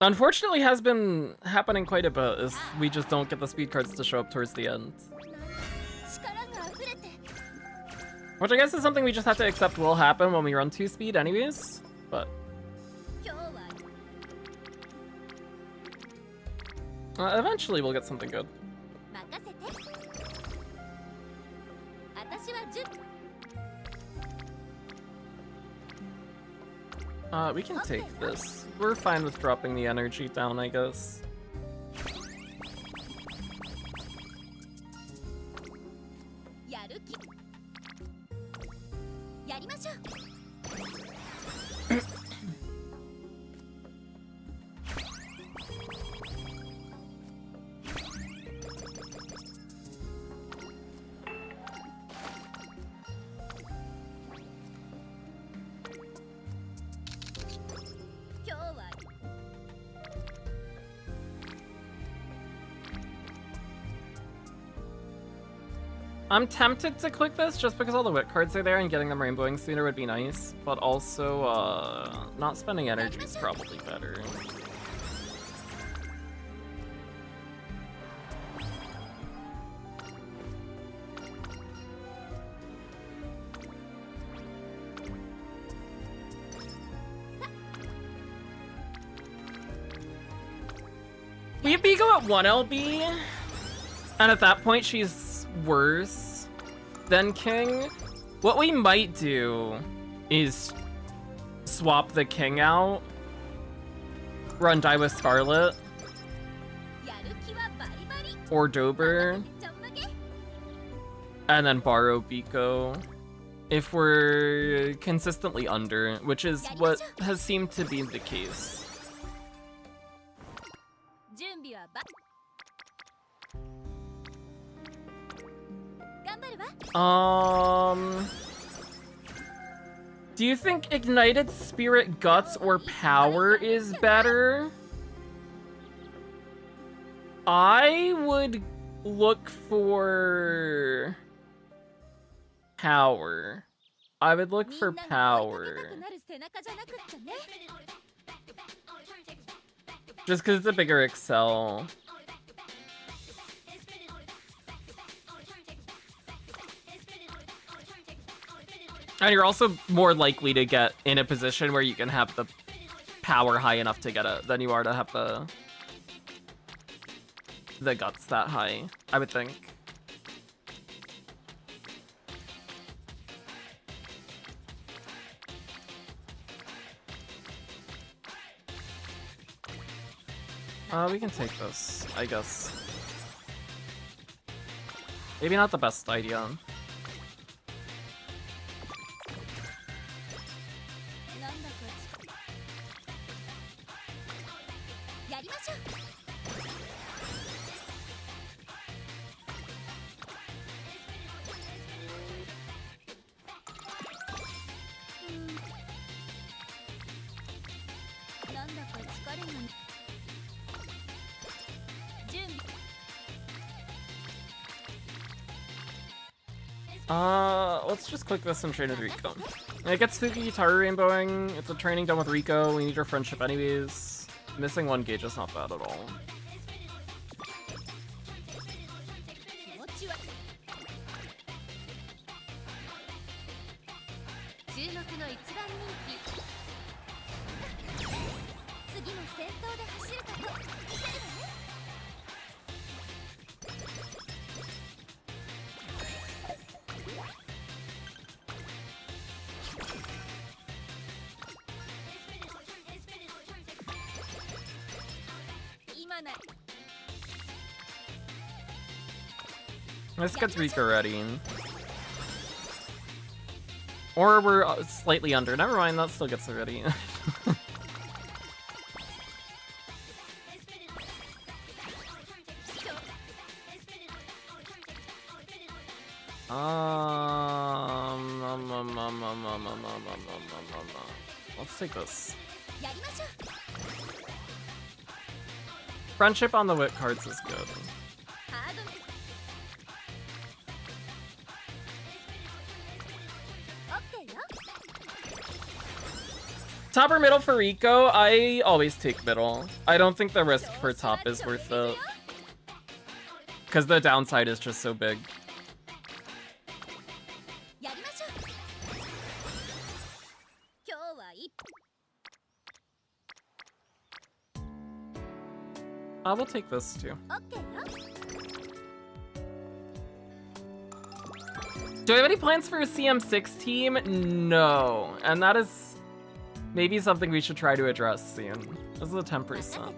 unfortunately has been happening quite a bit, is we just don't get the speed cards to show up towards the end. Which I guess is something we just have to accept will happen when we run 2 speed anyways, but... eventually we'll get something good. We can take this. We're fine with dropping the energy down, I guess. I'm tempted to click this just because all the wit cards are there and getting them rainbowing sooner would be nice, but also, not spending energy is probably better. We have Bigo at 1 LB, and at that point she's worse than King. What we might do is swap the King out, run Die with Scarlet, or Dober, and then borrow Biko if we're consistently under, which is what has seemed to be the case. Do you think Ignited Spirit Guts or Power is better? I would look for Power. I would look みん for なが追いかけた power. くなる背中じゃなくったね Just because it's a bigger Excel. And you're also more likely to get in a position where you can have the power high enough to get it than you are to have the guts that high, I would think. We can take this, I guess. Maybe not the best idea. なんだこいつやりましょう なんだか疲れが準備 Let's just click this and train with Rico. It gets Spooky Guitar Rainbowing. It's a training done with Rico. We need your friendship anyways. Missing one gauge is not bad at all. 気持ちは注目の一番人気次も先頭で走ること見せるわね This gets Rico ready. Or we're slightly under. Never mind, that still gets her ready. Let's take this. Friendship on the whip cards is good. Top or middle for Rico? I always take middle. I don't think the risk for top is worth it. Because the downside is just so big. We'll take this too. Do I have any plans for a CM6 team? No. And that is maybe something we should try to address soon. This is a 10%.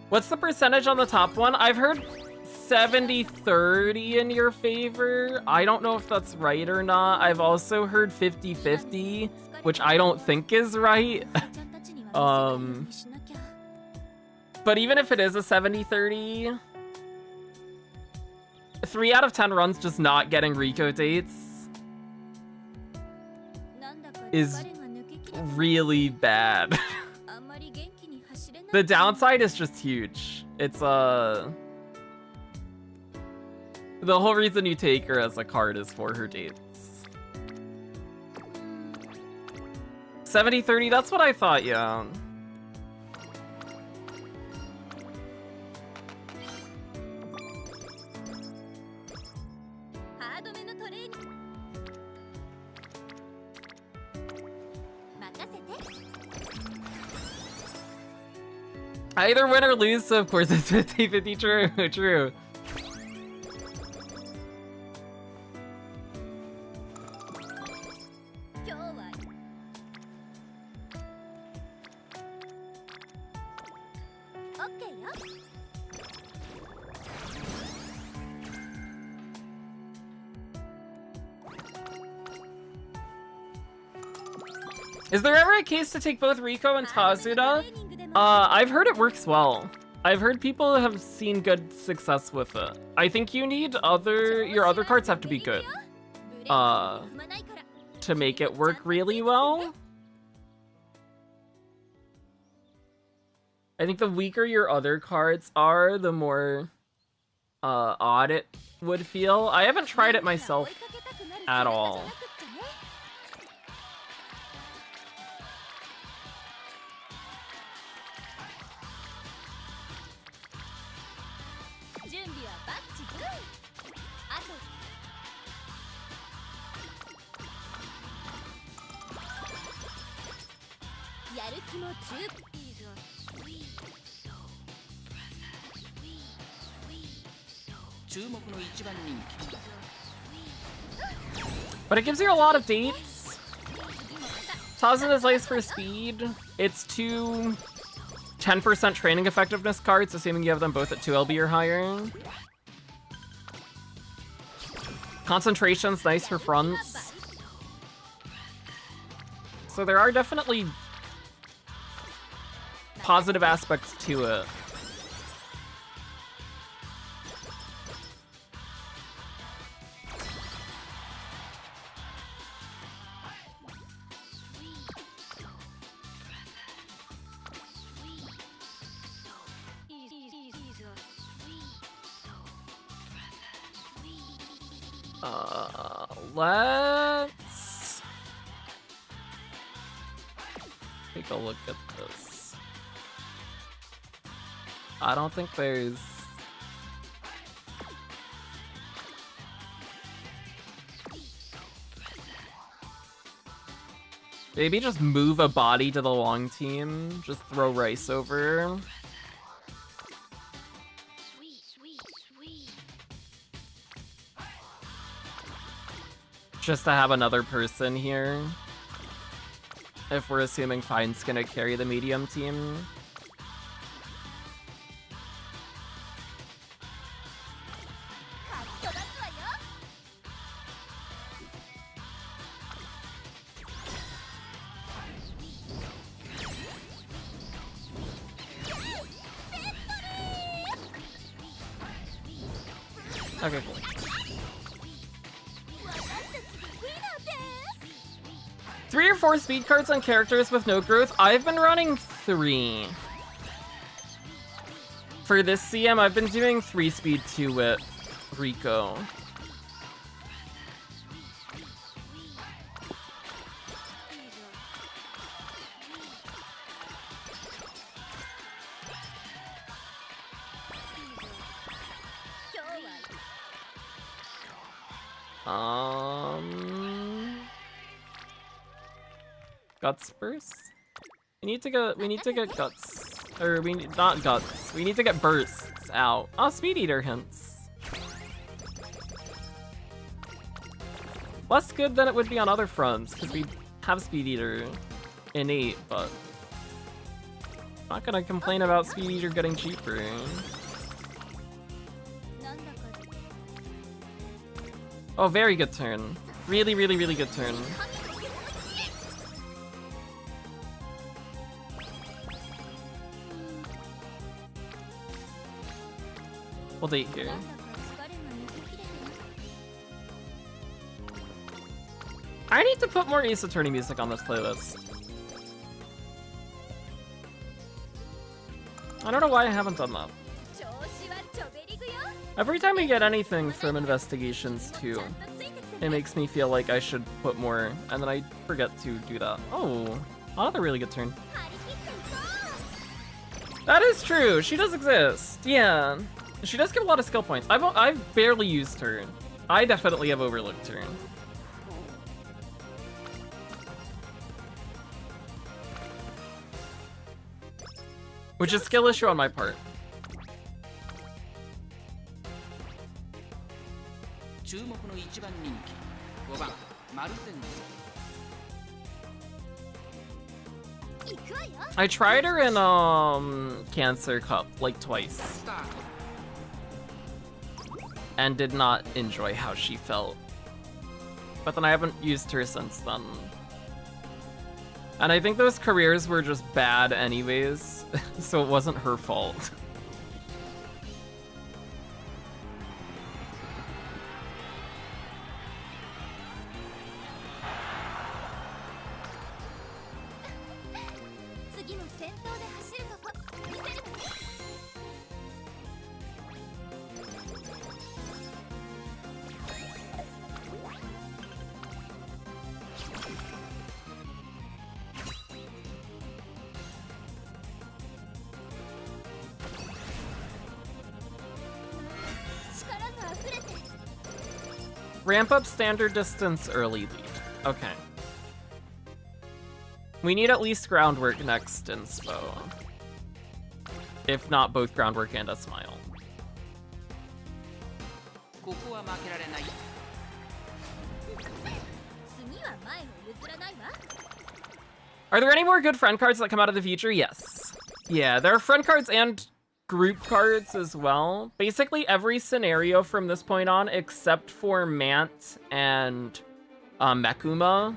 What's the percentage on the top one? I've heard 70-30 in your favor. I don't know if that's right or not. I've also heard 50-50, which I don't think is right. But even if it is a 70-30, 3 out of 10 runs just not getting Rico dates is really bad. The downside is just huge. It's the whole reason you take her as a card is for her dates. 70-30, that's what I thought, yeah. I either win or lose, so of course it's 50-50. True, true. Is there ever a case to take both Rico and Tazuda? I've heard it works well. I've heard people have seen good success with it. I think you need your other cards have to be good. To make it work really well. I think the weaker your other cards are, the more odd it would feel. I haven't tried it myself at all. But it gives you a lot of dates. Toss in his ice for speed. It's two 10% training effectiveness cards, assuming you have them both at 2 LB or higher. Concentration's nice for fronts. So there are definitely positive aspects to it. Let's take a look at this. I don't think there's... Maybe just move a body to the long team. Just throw Rice over. Just to have another person here. If we're assuming Fine's gonna carry the medium team. Okay, cool. 3 or 4 speed cards on characters with no growth. I've been running 3. For this CM, I've been doing 3 speed 2 with Rico. Guts burst? We need to get guts. Or not guts. We need to get bursts out. Oh, Speed Eater hints. Less good than it would be on other fronts, because we have Speed Eater innate, but not gonna complain about Speed Eater getting cheaper. Oh, very good turn. Really, really, really good turn. We'll date here. I need to put more Ace Attorney music on this playlist. I don't know why I haven't done that. Every time we get anything from Investigations 2, it makes me feel like I should put more, and then I forget to do that. Oh, another really good turn. That is true, she does exist, yeah. She does give a lot of skill points. I've barely used her. I definitely have overlooked her. Which is skill issue on my part. I tried her in Cancer Cup like twice. And did not enjoy how she felt. But then I haven't used her since then. And I think those careers were just bad anyways, so it wasn't her fault. Ramp up standard distance early lead. Okay. We need at least groundwork next inspo. If not both groundwork and a smile. ここは負けられない。次は前を譲らないわ。 Are there any more good friend cards that come out of the future? Yes. Yeah, there are friend cards and group cards as well. Basically every scenario from this point on, except for Mant and Mekuma,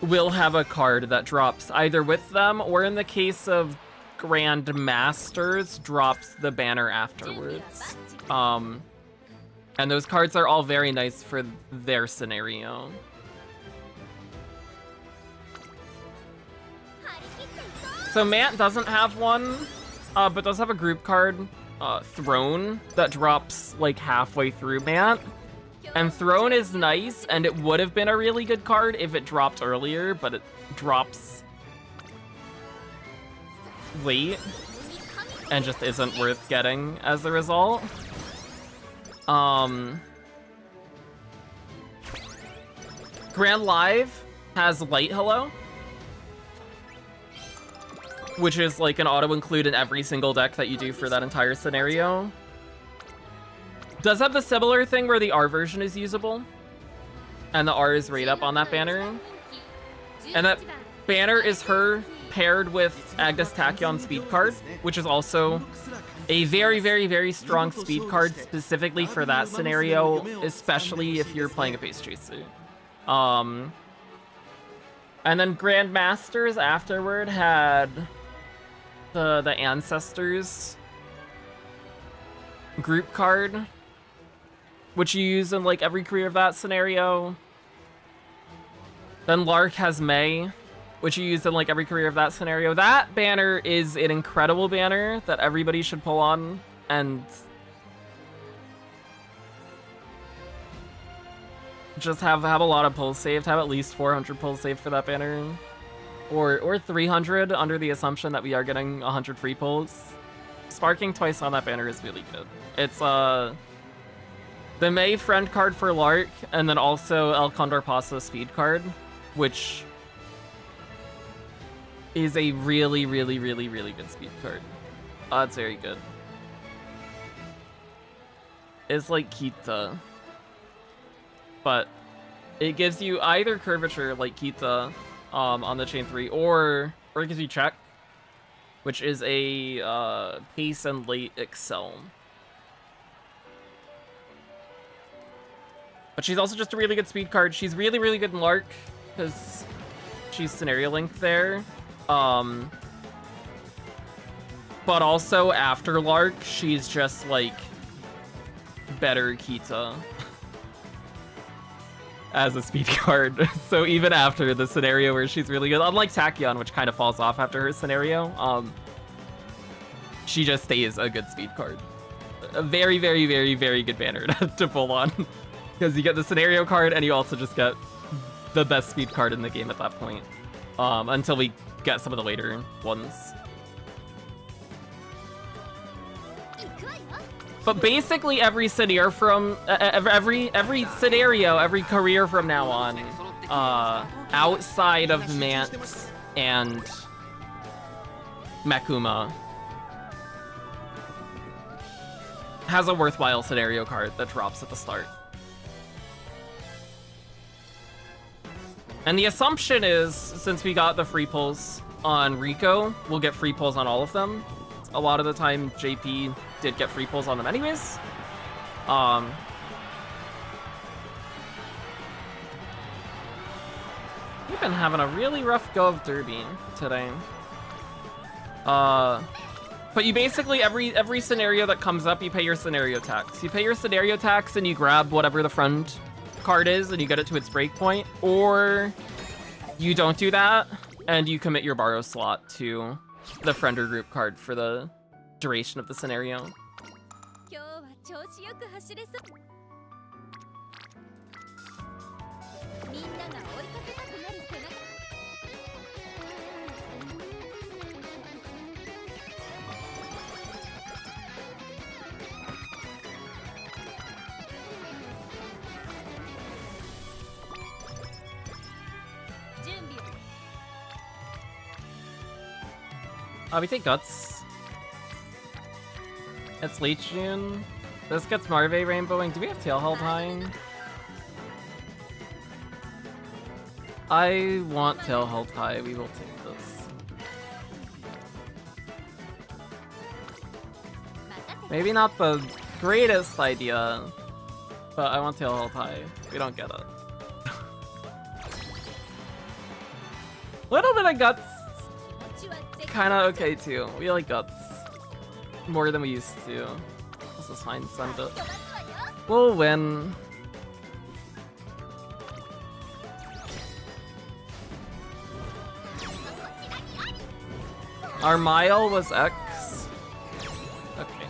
will have a card that drops either with them, or in the case of Grand Masters, drops the banner afterwards. And those cards are all very nice for their scenario. So Mant doesn't have one, but does have a group card, Throne, that drops like halfway through Mant. And Throne is nice, and it would have been a really good card if it dropped earlier, but it drops late and just isn't worth getting as a result. Grand Live has Light Hello, which is like an auto-include in every single deck that you do for that entire scenario. Does have the similar thing where the R version is usable, and the R is right up on that banner. And that banner is her paired with Agnes Tachyon speed card, which is also a very, very, very strong speed card specifically for that scenario, especially if you're playing a base chaser. And then Grandmasters afterward had the Ancestors group card, which you use in like every career of that scenario. Then Lark has May, which you use in like every career of that scenario. That banner is an incredible banner that everybody should pull on, and just have a lot of pulls saved. Have at least 400 pulls saved for that banner, or 300 under the assumption that we are getting 100 free pulls. Sparking twice on that banner is really good. It's the May friend card for Lark, and then also El Condor Paso speed card, which is a really, really, really, really good speed card. It's very good. It's like Kita, but it gives you either curvature like Kita on the chain 3, or it gives you check, which is a pace and late excel. But she's also just a really good speed card. She's really, really good in Lark, because she's scenario linked there. But also after Lark, she's just like better Kita as a speed card. So even after the scenario where she's really good, unlike Tachyon, which kind of falls off after her scenario, she just stays a good speed card. A very, very, very, very good banner to pull on. Because you get the scenario card, and you also just get the best speed card in the game at that point. Until we get some of the later ones. But basically every scenario from every scenario, every career from now on, outside of Mant and Mekuma, has a worthwhile scenario card that drops at the start. And the assumption is, since we got the free pulls on Rico, we'll get free pulls on all of them. A lot of the time, JP did get free pulls on them anyways. We've been having a really rough go of Derby today. But you basically, every scenario that comes up, you pay your scenario tax. You pay your scenario tax and you grab whatever the friend card is and you get it to its breakpoint, or you don't do that and you commit your borrow slot to the friend or group card for the duration of the scenario. We take Guts. It's late June. This gets Marve rainbowing. Do we have tail held high? I want tail held high. We will take this. Maybe not the greatest idea, but I want tail held high. We don't get it. Little bit of Guts. Kinda okay too. We like Guts. More than we used to. This is fine, send it. We'll win. Our mile was X. Okay.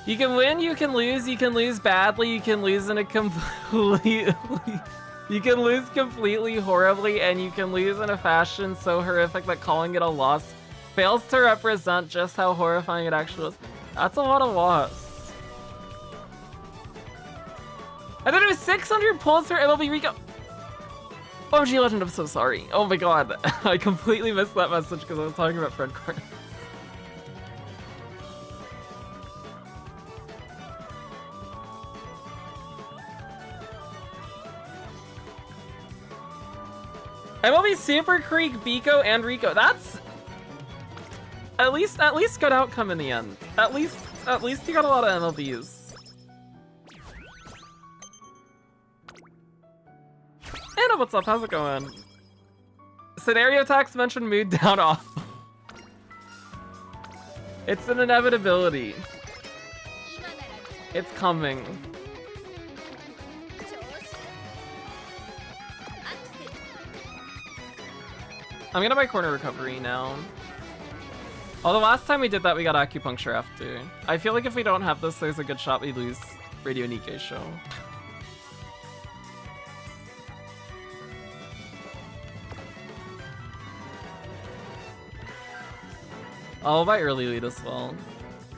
You can win, you can lose badly, you can lose in a completely... You can lose completely horribly, and you can lose in a fashion so horrific that calling it a loss fails to represent just how horrifying it actually was. That's a lot of loss. And then it was 600 pulls for MLB Rico. OMG Legend, I'm so sorry. Oh my god, I completely missed that message because I was talking about Fred Carter. MLB Super Creek, Biko, and Rico. That's at least good outcome in the end. At least you got a lot of MLBs. Anna, what's up? How's it going? Scenario tax mentioned mood down off. It's an inevitability. It's coming. I'm gonna buy corner recovery now. Although last time we did that, we got acupuncture after. I feel like if we don't have this, there's a good shot we lose Radio Nikkei show. I'll buy early lead as well.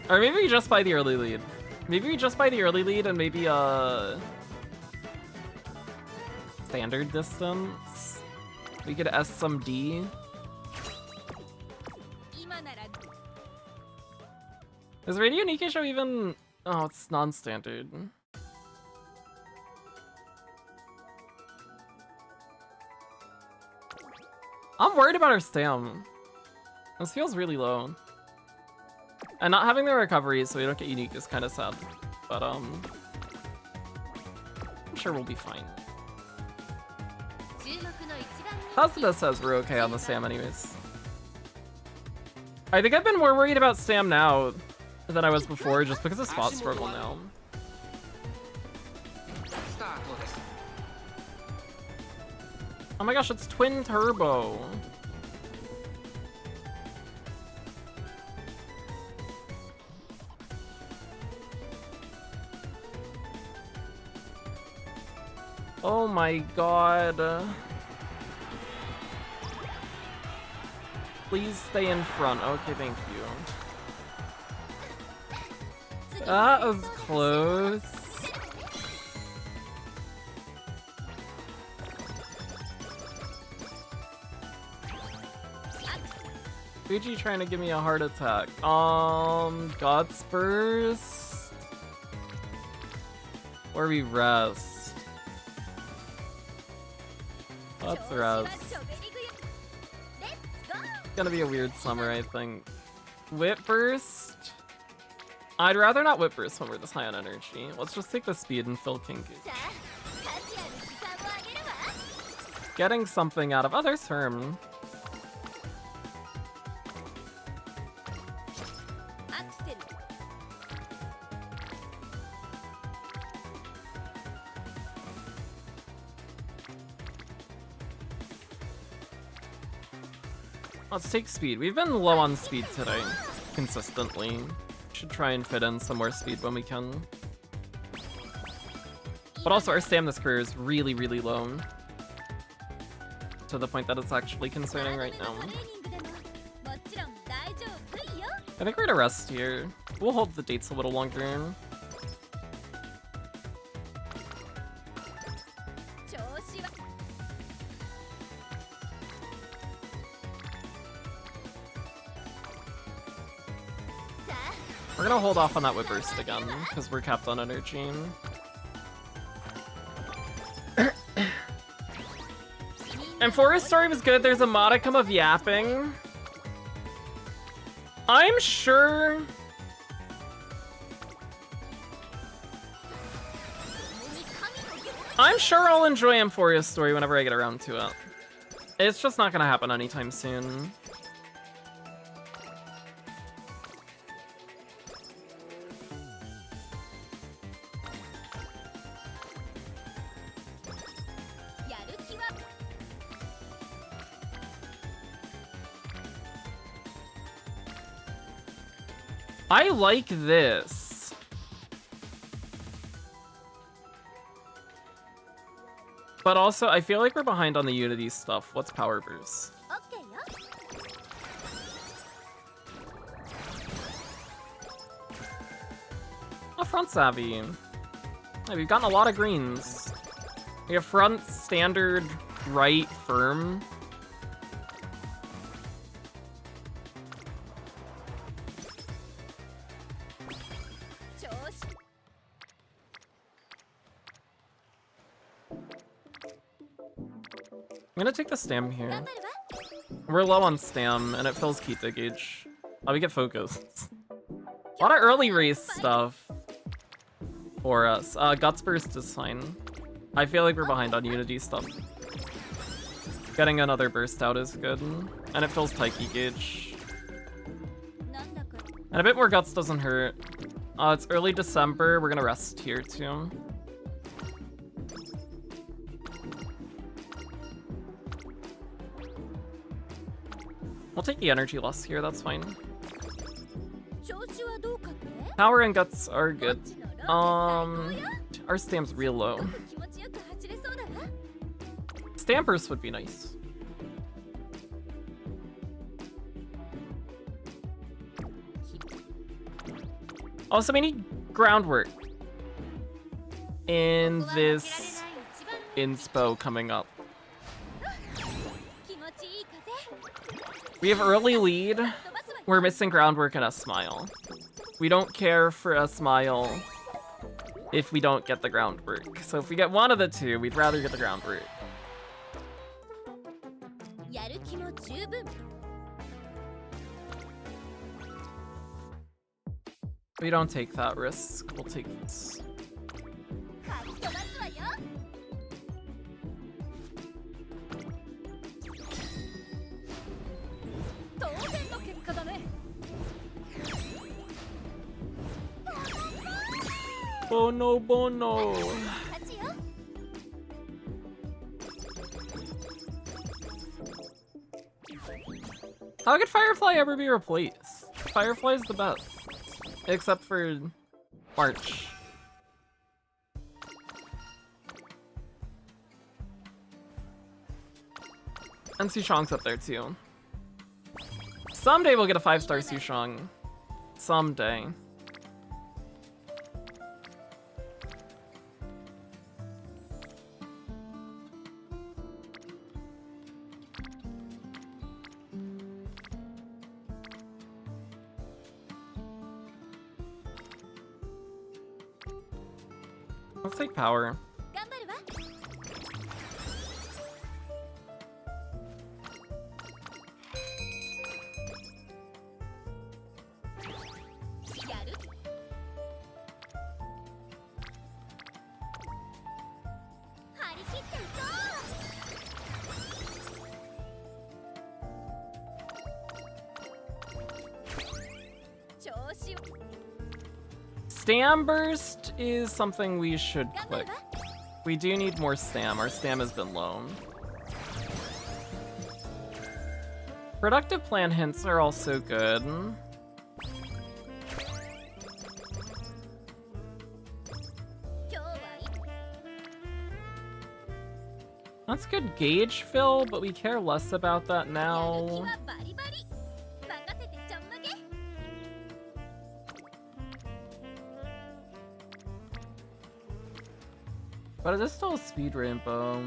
Or maybe we just buy the early lead. Maybe we just buy the early lead and maybe standard distance. We could S some D. Is Radio Nikkei show even... Oh, it's non-standard. I'm worried about our stam. This feels really low. And not having the recovery so we don't get unique is kind of sad. But I'm sure we'll be fine. Hasada says we're okay on the stam anyways. I think I've been more worried about stam now than I was before just because of spot struggle now. Oh my gosh, it's twin turbo. Oh my god. Please stay in front. Okay, thank you. That was close. Fuji trying to give me a heart attack. God's Burst. Or we rest. Let's rest. It's gonna be a weird summer, I think. Whip Burst? I'd rather not Whip Burst when we're this high on energy. Let's just take the speed and fill Kinky. Getting something out of other term. Let's take speed. We've been low on speed today, consistently. Should try and fit in some more speed when we can. But also our stam this career is really, really low. To the point that it's actually concerning right now. I think we're gonna rest here. We'll hold the dates a little longer. We're gonna hold off on that with burst again, because we're capped on energy. And Forest Story was good. There's a modicum of yapping. I'm sure... I'll enjoy Amphoria's story whenever I get around to it. It's just not gonna happen anytime soon. I like this. But also, I feel like we're behind on the Unity stuff. What's Power Burst? Oh, Front Savvy. Yeah, we've gotten a lot of greens. We have Front, Standard, Right, Firm. I'm gonna take the stam here. We're low on stam, and it fills Kita gauge. Oh, we get focus. A lot of early race stuff for us. Guts Burst is fine. I feel like we're behind on Unity stuff. Getting another burst out is good. And it fills Taiki gauge. And a bit more Guts doesn't hurt. It's early December. We're gonna rest here too. We'll take the energy loss here, that's fine. Power and Guts are good. Our stam's real low. Stam burst would be nice. Also, we need groundwork in this inspo coming up. We have early lead. We're missing groundwork and a smile. We don't care for a smile if we don't get the groundwork. So if we get one of the two, we'd rather get the groundwork. We don't take that risk. We'll take this. Bono bono. How could Firefly ever be replaced? Firefly's the best. Except for March. And Sushong's up there too. Someday we'll get a 5-star Sushong. Someday. Let's take power. Stam burst is something we should click. We do need more stam. Our stam has been low. Productive plan hints are also good. That's good gauge fill, but we care less about that now. But it is still a speed rainbow.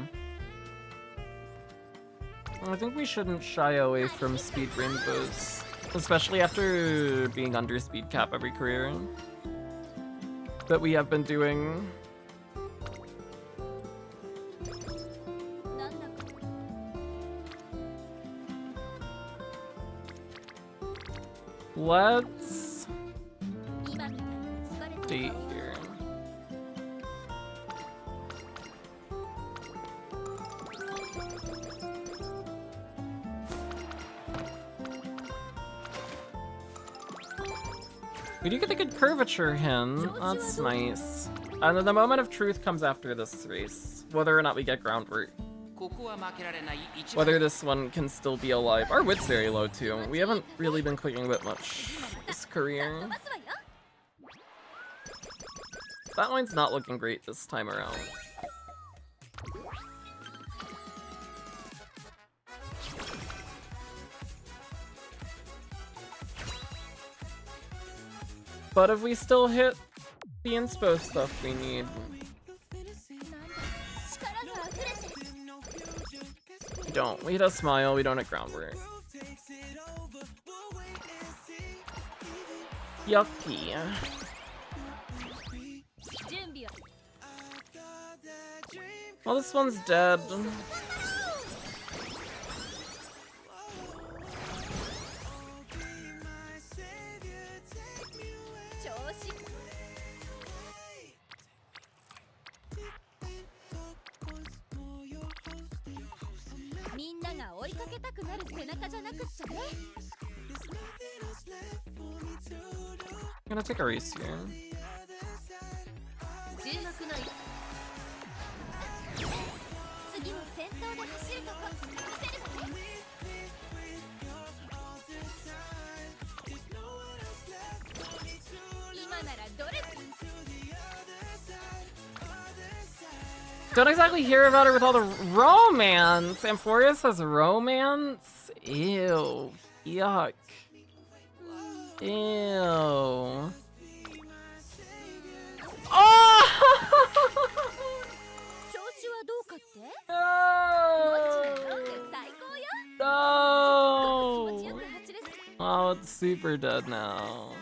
I think we shouldn't shy away from speed rainbows. Especially after being under speed cap every career that we have been doing. Let's see here. We do get a good curvature hint. That's nice. And then the moment of truth comes after this race. Whether or not we get groundwork. Whether this one can still be alive. Our wit's very low too. We haven't really been clicking wit much this career. That line's not looking great this time around. But if we still hit the inspo stuff we need. We don't. We hit a smile, we don't hit groundwork. Yucky. Well, this one's dead. I'm gonna take a race here. Don't exactly hear about her with all the romance. Amphorius has romance? Ew. Yuck. Ew. Oh! No! No! Oh, it's super dead now.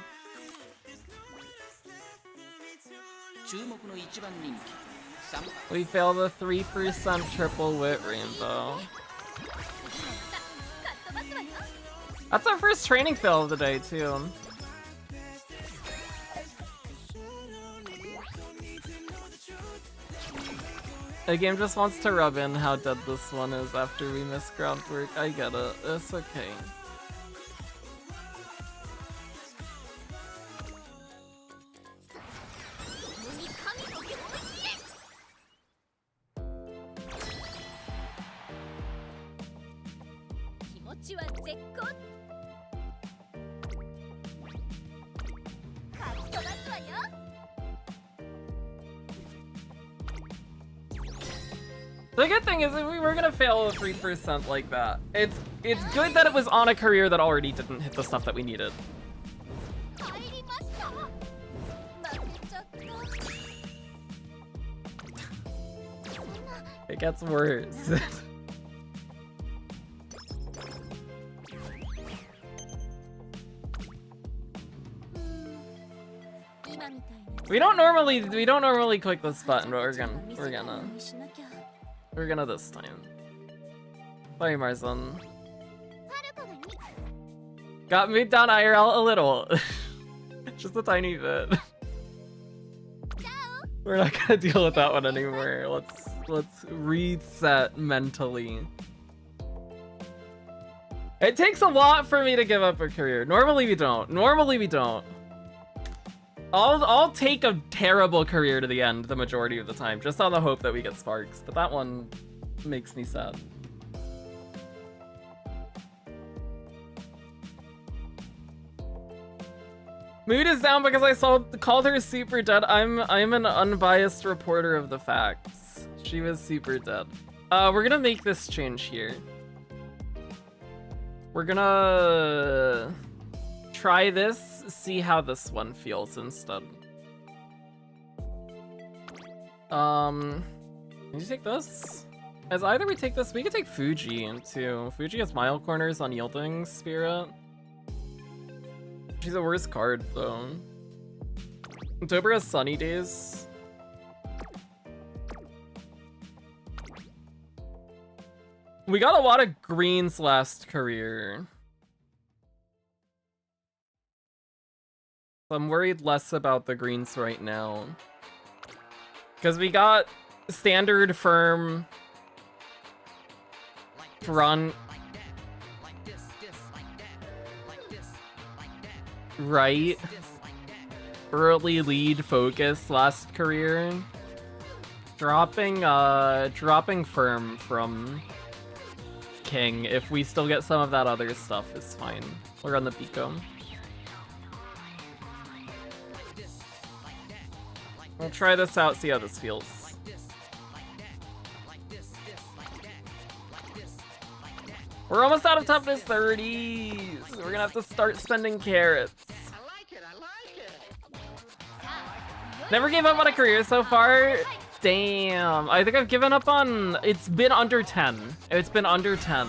We fail the 3% triple wit rainbow. That's our first training fail of the day, too. The game just wants to rub in how dead this one is after we miss groundwork. I get it. It's okay. The good thing is if we were gonna fail a 3% like that, it's good that it was on a career that already didn't hit the stuff that we needed. It gets worse. We don't normally click this button, but we're gonna this time. Sorry, Marzan. Got moved down IRL a little. Just a tiny bit. We're not gonna deal with that one anymore. Let's reset mentally. It takes a lot for me to give up a career. Normally we don't. I'll take a terrible career to the end the majority of the time, just on the hope that we get sparks, but that one makes me sad. Mood is down because I called her super dead. I'm an unbiased reporter of the facts. She was super dead. We're gonna make this change here. We're gonna try this, see how this one feels instead. Can you take this? As either we take this, we could take Fuji too. Fuji has mile corners on yielding spirit. She's the worst card, though. October has sunny days. We got a lot of greens last career. So I'm worried less about the greens right now. Because we got standard, firm, front, right, early lead focus last career. Dropping firm from king. If we still get some of that other stuff, is fine. We'll run the Pico. We'll try this out, see how this feels. We're almost out of toughness 30, so we're gonna have to start spending carrots. Never gave up on a career so far. Damn, I think I've given up on... It's been under 10. It's been under 10.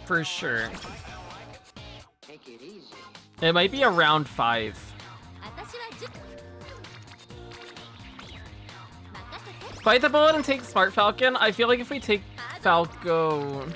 For sure. It might be around 5. Bite the bullet and take Smart Falcon. I feel like if we take Falco...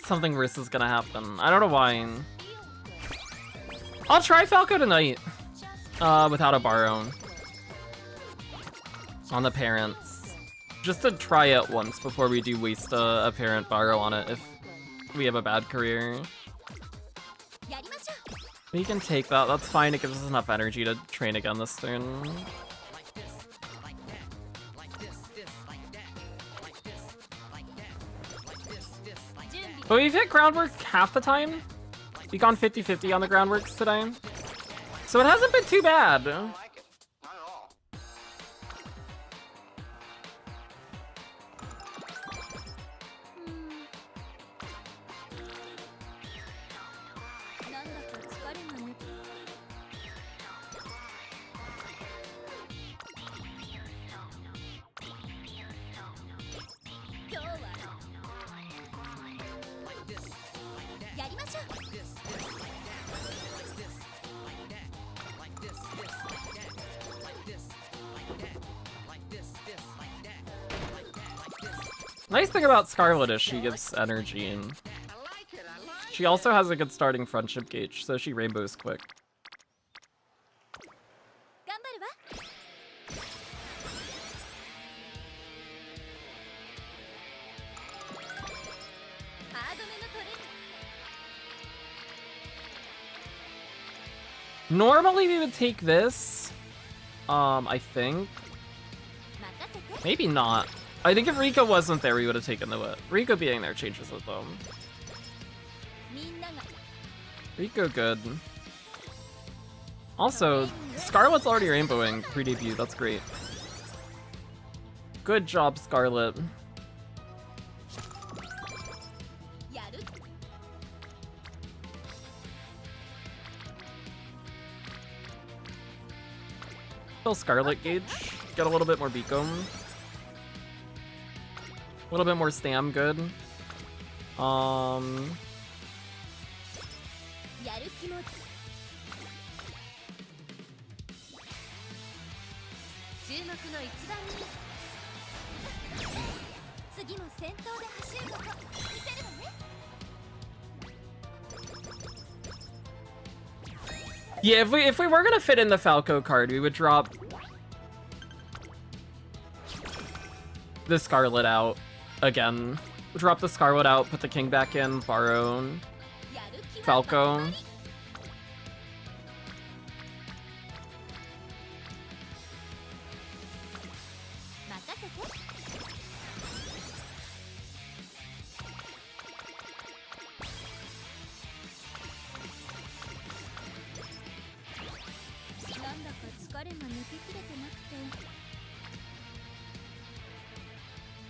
Something worse is gonna happen. I don't know why. I'll try Falco tonight. Without a borrow. On the parents. Just to try it once before we do waste a parent borrow on it if we have a bad career. We can take that, that's fine. It gives us enough energy to train again this turn. But we've hit groundwork half the time. We've gone 50-50 on the groundworks today. So it hasn't been too bad. Nice thing about Scarlet is she gives energy, and she also has a good starting friendship gauge, so she rainbows quick. Normally we would take this, I think. Maybe not. I think if Rika wasn't there, we would have taken the whip. Rika being there changes it though. Rika good. Also, Scarlet's already rainbowing pre-debut, that's great. Good job, Scarlet. Still Scarlet gauge, get a little bit more Beacom. A little bit more stam, good. Yeah, if we were gonna fit in the Falco card, we would drop the Scarlet out again. Drop the Scarlet out, put the King back in, borrow Falco.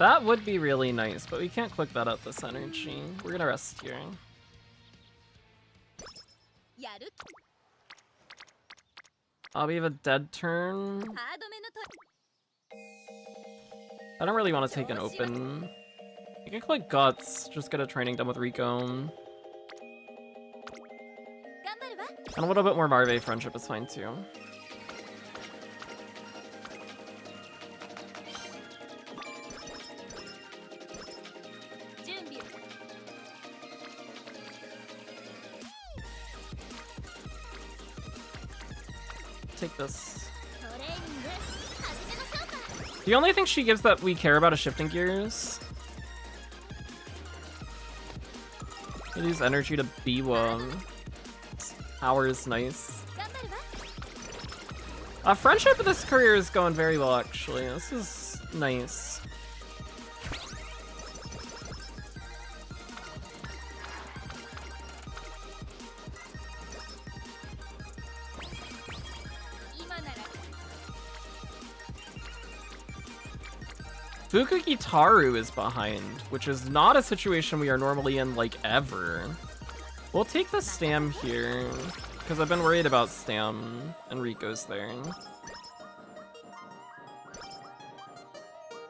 That would be really nice, but we can't click that out this energy. We're gonna rest here. やる We have a dead turn. ハードめのと I don't really want to take an open. You can click Guts, just get a training done with Rico. 頑張るわ And a little bit more Marve friendship is fine too. Take this. トレーニング始めましょうか The only thing she gives that we care about is shifting gears. We use energy to B1. Power is nice. 頑張るわ Friendship of this career is going very well, actually. This is nice. Fukugi Taru is behind, which is not a situation we are normally in, like, ever. We'll take the Stam here, because I've been worried about Stam, and Rico's there.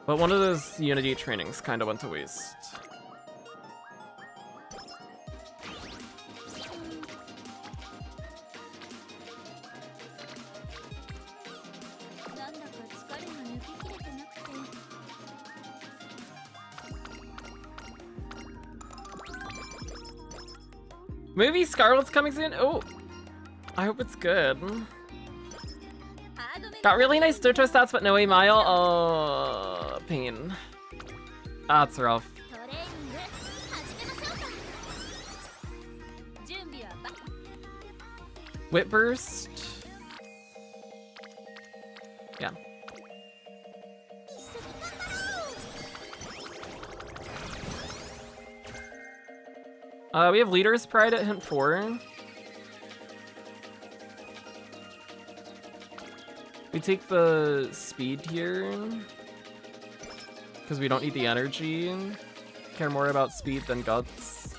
But one of those Unity trainings kind of went to waste. Movie Scarlet's coming soon? Oh, I hope it's good. Got really nice Dojo stats, but no Email. Oh, pain. That's rough. トレーニング始めましょうか準備はば Whip Burst. Yeah. 一緒に頑張ろう We have Leader's Pride at hint 4. We take the speed here, because we don't need the energy. Care more about speed than guts.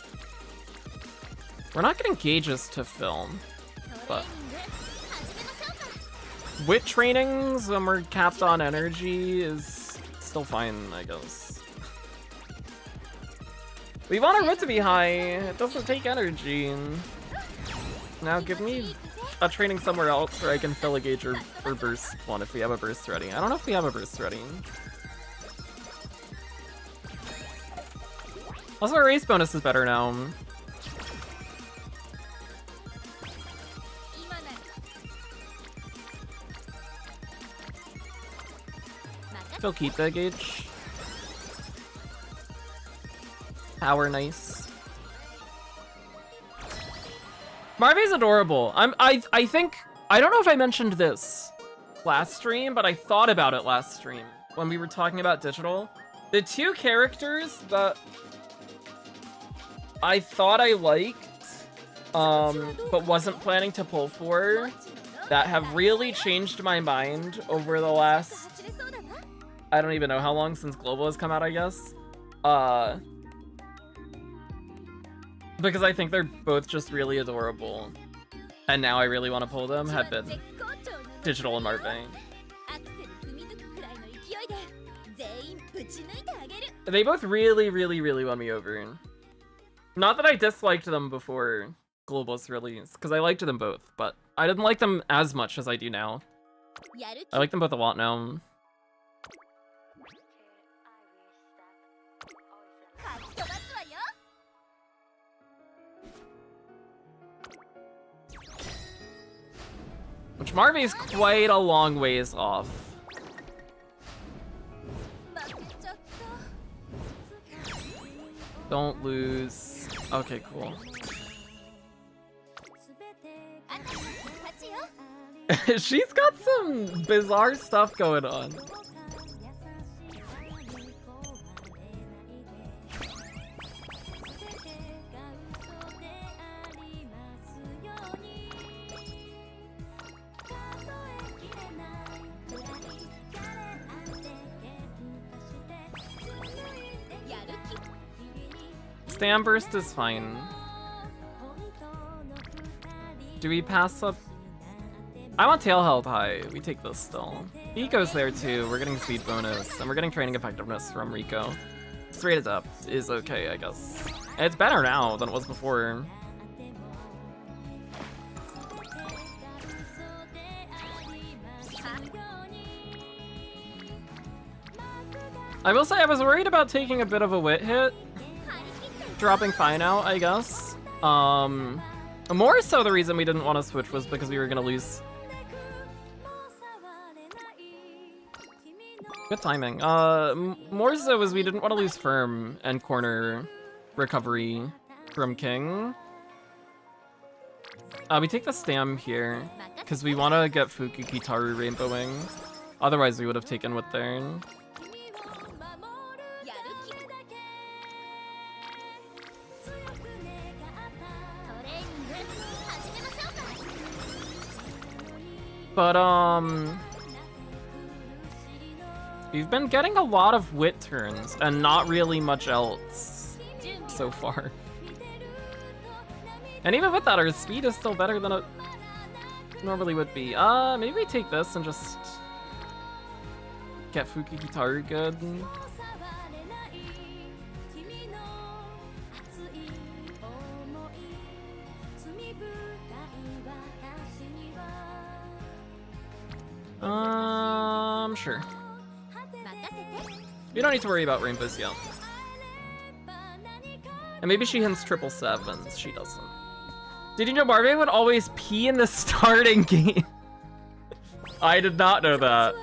We're not getting gauges to film, トレー but ニング始めましょうか wit trainings when we're capped on energy is still fine, I guess. We want our wit to be high. It doesn't take energy. Now give me a training somewhere else where I can fill a gauge or burst one if we have a burst ready. I don't know if we have a burst ready. Also, our race bonus is better now. 今なら任せ Still keep that gauge. Power nice. Marve's adorable. I think I don't know if I mentioned this last stream, but I thought about it last stream when we were talking about digital. The two characters that I thought I liked, but wasn't planning to pull for, that have really changed my mind over the last, 走れそうだわ I don't even know how long since Global has come out, I guess. Because I think they're both just really adorable. And now I really want to pull them, have been 絶好調なの Digital and Marve. アクセル踏み抜くくらいの勢いで全員ぶち抜いてあげる They both really, really, really won me over. Not that I disliked them before Global's release, because I liked them both, but I didn't like them as much as I do now. やる気 I like them both a lot now. かっ飛ばすわよ Which Marve is quite a long ways off. 負けちゃった Don't lose. Okay, cool. あたしの勝ちよ She's got some bizarre stuff going on. Spam burst is fine. Do we pass up? I want tail held high. We take this still. Eco's there too. We're getting speed bonus, and we're getting training effectiveness from Rico. Straight adept is okay, I guess. It's better now than it was before. I will say I was worried about taking a bit of a wit hit. Dropping fine out, I guess. More so the reason we didn't want to switch was because we were gonna lose. Good timing. More so was we didn't want to lose firm and corner recovery from King. We take the stam here because we want to get Fuku Kitaru rainbowing. Otherwise we would have taken with there. But, we've been getting a lot of wit turns and not really much else so far. And even with that, our speed is still better than it normally would be. Maybe we take this and just get Fuku Kitaru good. Sure. We don't need to worry about rainbows yet. And maybe she hints 777s. She doesn't. Did you know Barbie would always pee in the starting game? I did not know that.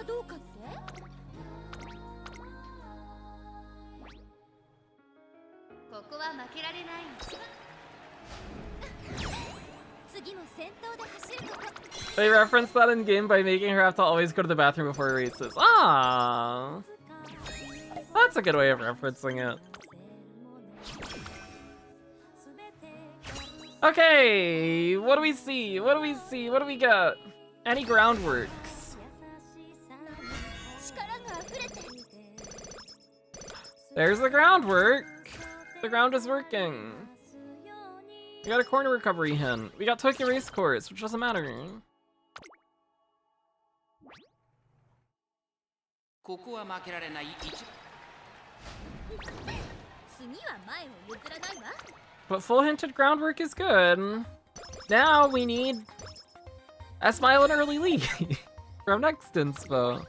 They referenced that in game by making her have to always go to the bathroom before races. Ah, that's a good way of referencing it. Okay, what do we see? What do we see? What do we got? Any groundworks? There's the groundwork. The ground is working. We got a corner recovery hint. We got Tokyo Race Course, which doesn't matter. But full hinted groundwork is good. Now we need a smile and early lead from next inspo.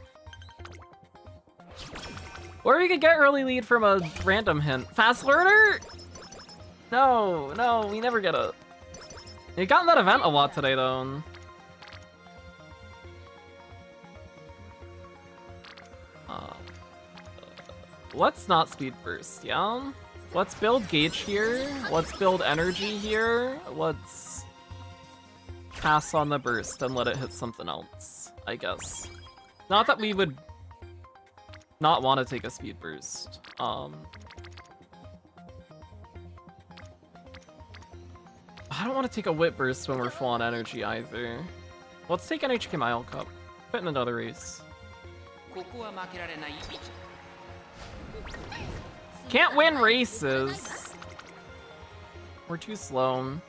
Or we could get early lead from a random hint. Fast learner? No, no, we never get it. You got in that event a lot today though. Let's not speed burst, yeah? Let's build gauge here. Let's build energy here. Let's pass on the burst and let it hit something else, I guess. Not that we would not want to take a speed burst. I don't want to take a whip burst when we're full on energy either. Let's take NHK Mile Cup. Put in another race. Can't win races. We're too slow.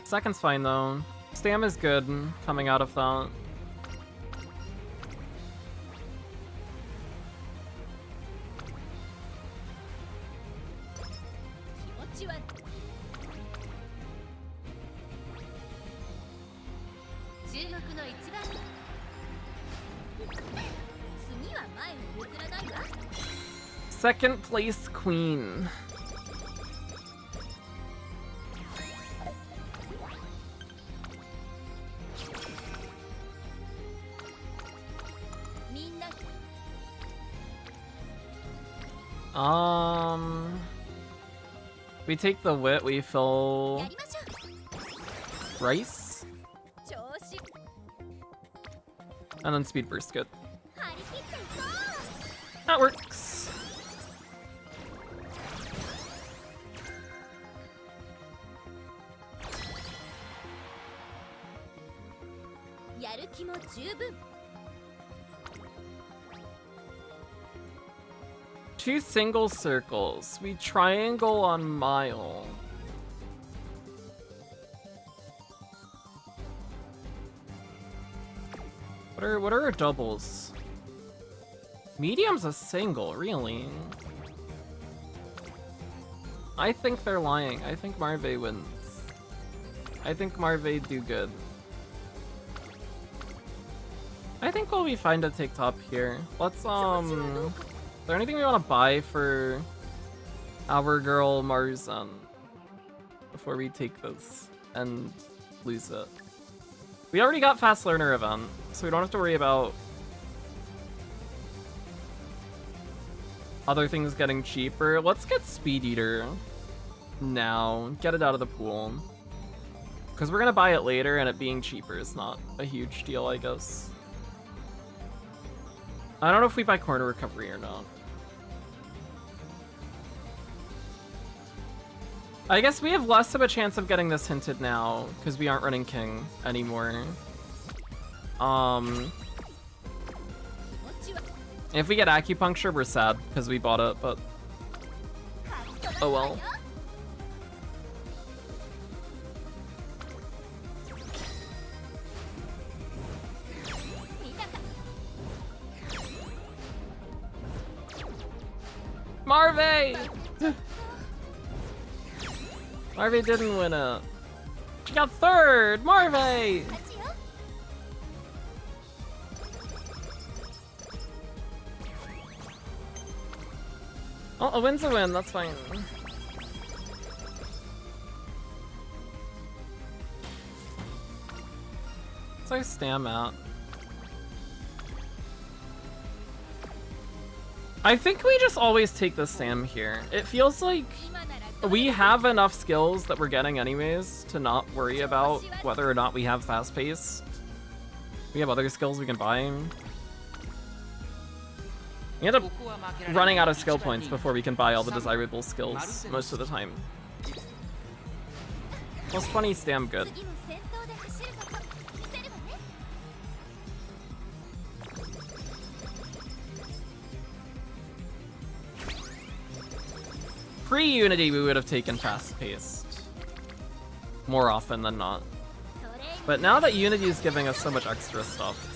Second's fine though. Stam is good coming out of that. Second place queen. We take the wit, we fill rice. And then speed burst, good. That works. 2 single circles. We triangle on mile. What are our doubles? Medium's a single, really? I think they're lying. I think Marve wins. I think Marve do good. I think we'll be fine to take top here. Let's, is there anything we want to buy for our girl Marzan before we take this and lose it? We already got Fast Learner event, so we don't have to worry about other things getting cheaper. Let's get Speed Eater now. Get it out of the pool. Because we're going to buy it later, and it being cheaper is not a huge deal, I guess. I don't know if we buy Corner Recovery or not. I guess we have less of a chance of getting this hinted now, because we aren't running King anymore. If we get Acupuncture, we're sad, because we bought it, but... oh well. Marve! Marve didn't win it. She got 3rd! Marve! Oh, a win's a win, that's fine. What's our stam at? I think we just always take the Sam here. It feels like we have enough skills that we're getting anyways to not worry about whether or not we have fast pace. We have other skills we can buy. We end up running out of skill points before we can buy all the desirable skills most of the time. Plus 20 stam good. Pre-Unity, we would have taken fast-paced more often than not. But now that Unity is giving us so much extra stuff.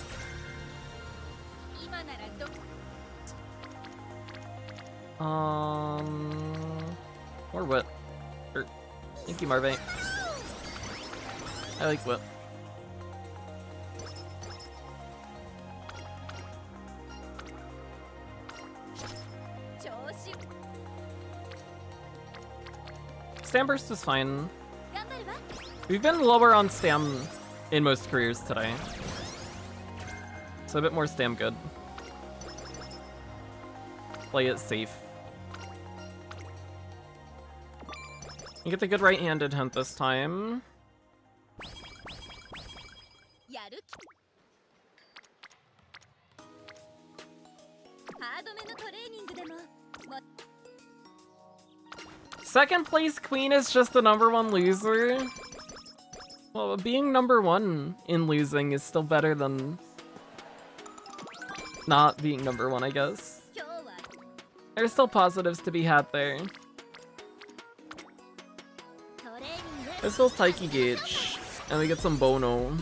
Or Whip. Thank you, Marve. I like Whip. Stam Burst is fine. We've been lower on Stam in most careers today. So a bit more Stam good. Play it safe. You get the good right-handed hint this time. Second place queen is just the #1 loser. Well, being #1 in losing is still better than not being #1, I guess. There's still positives to be had there. There's still Taiki Gauge, and we get some Bono.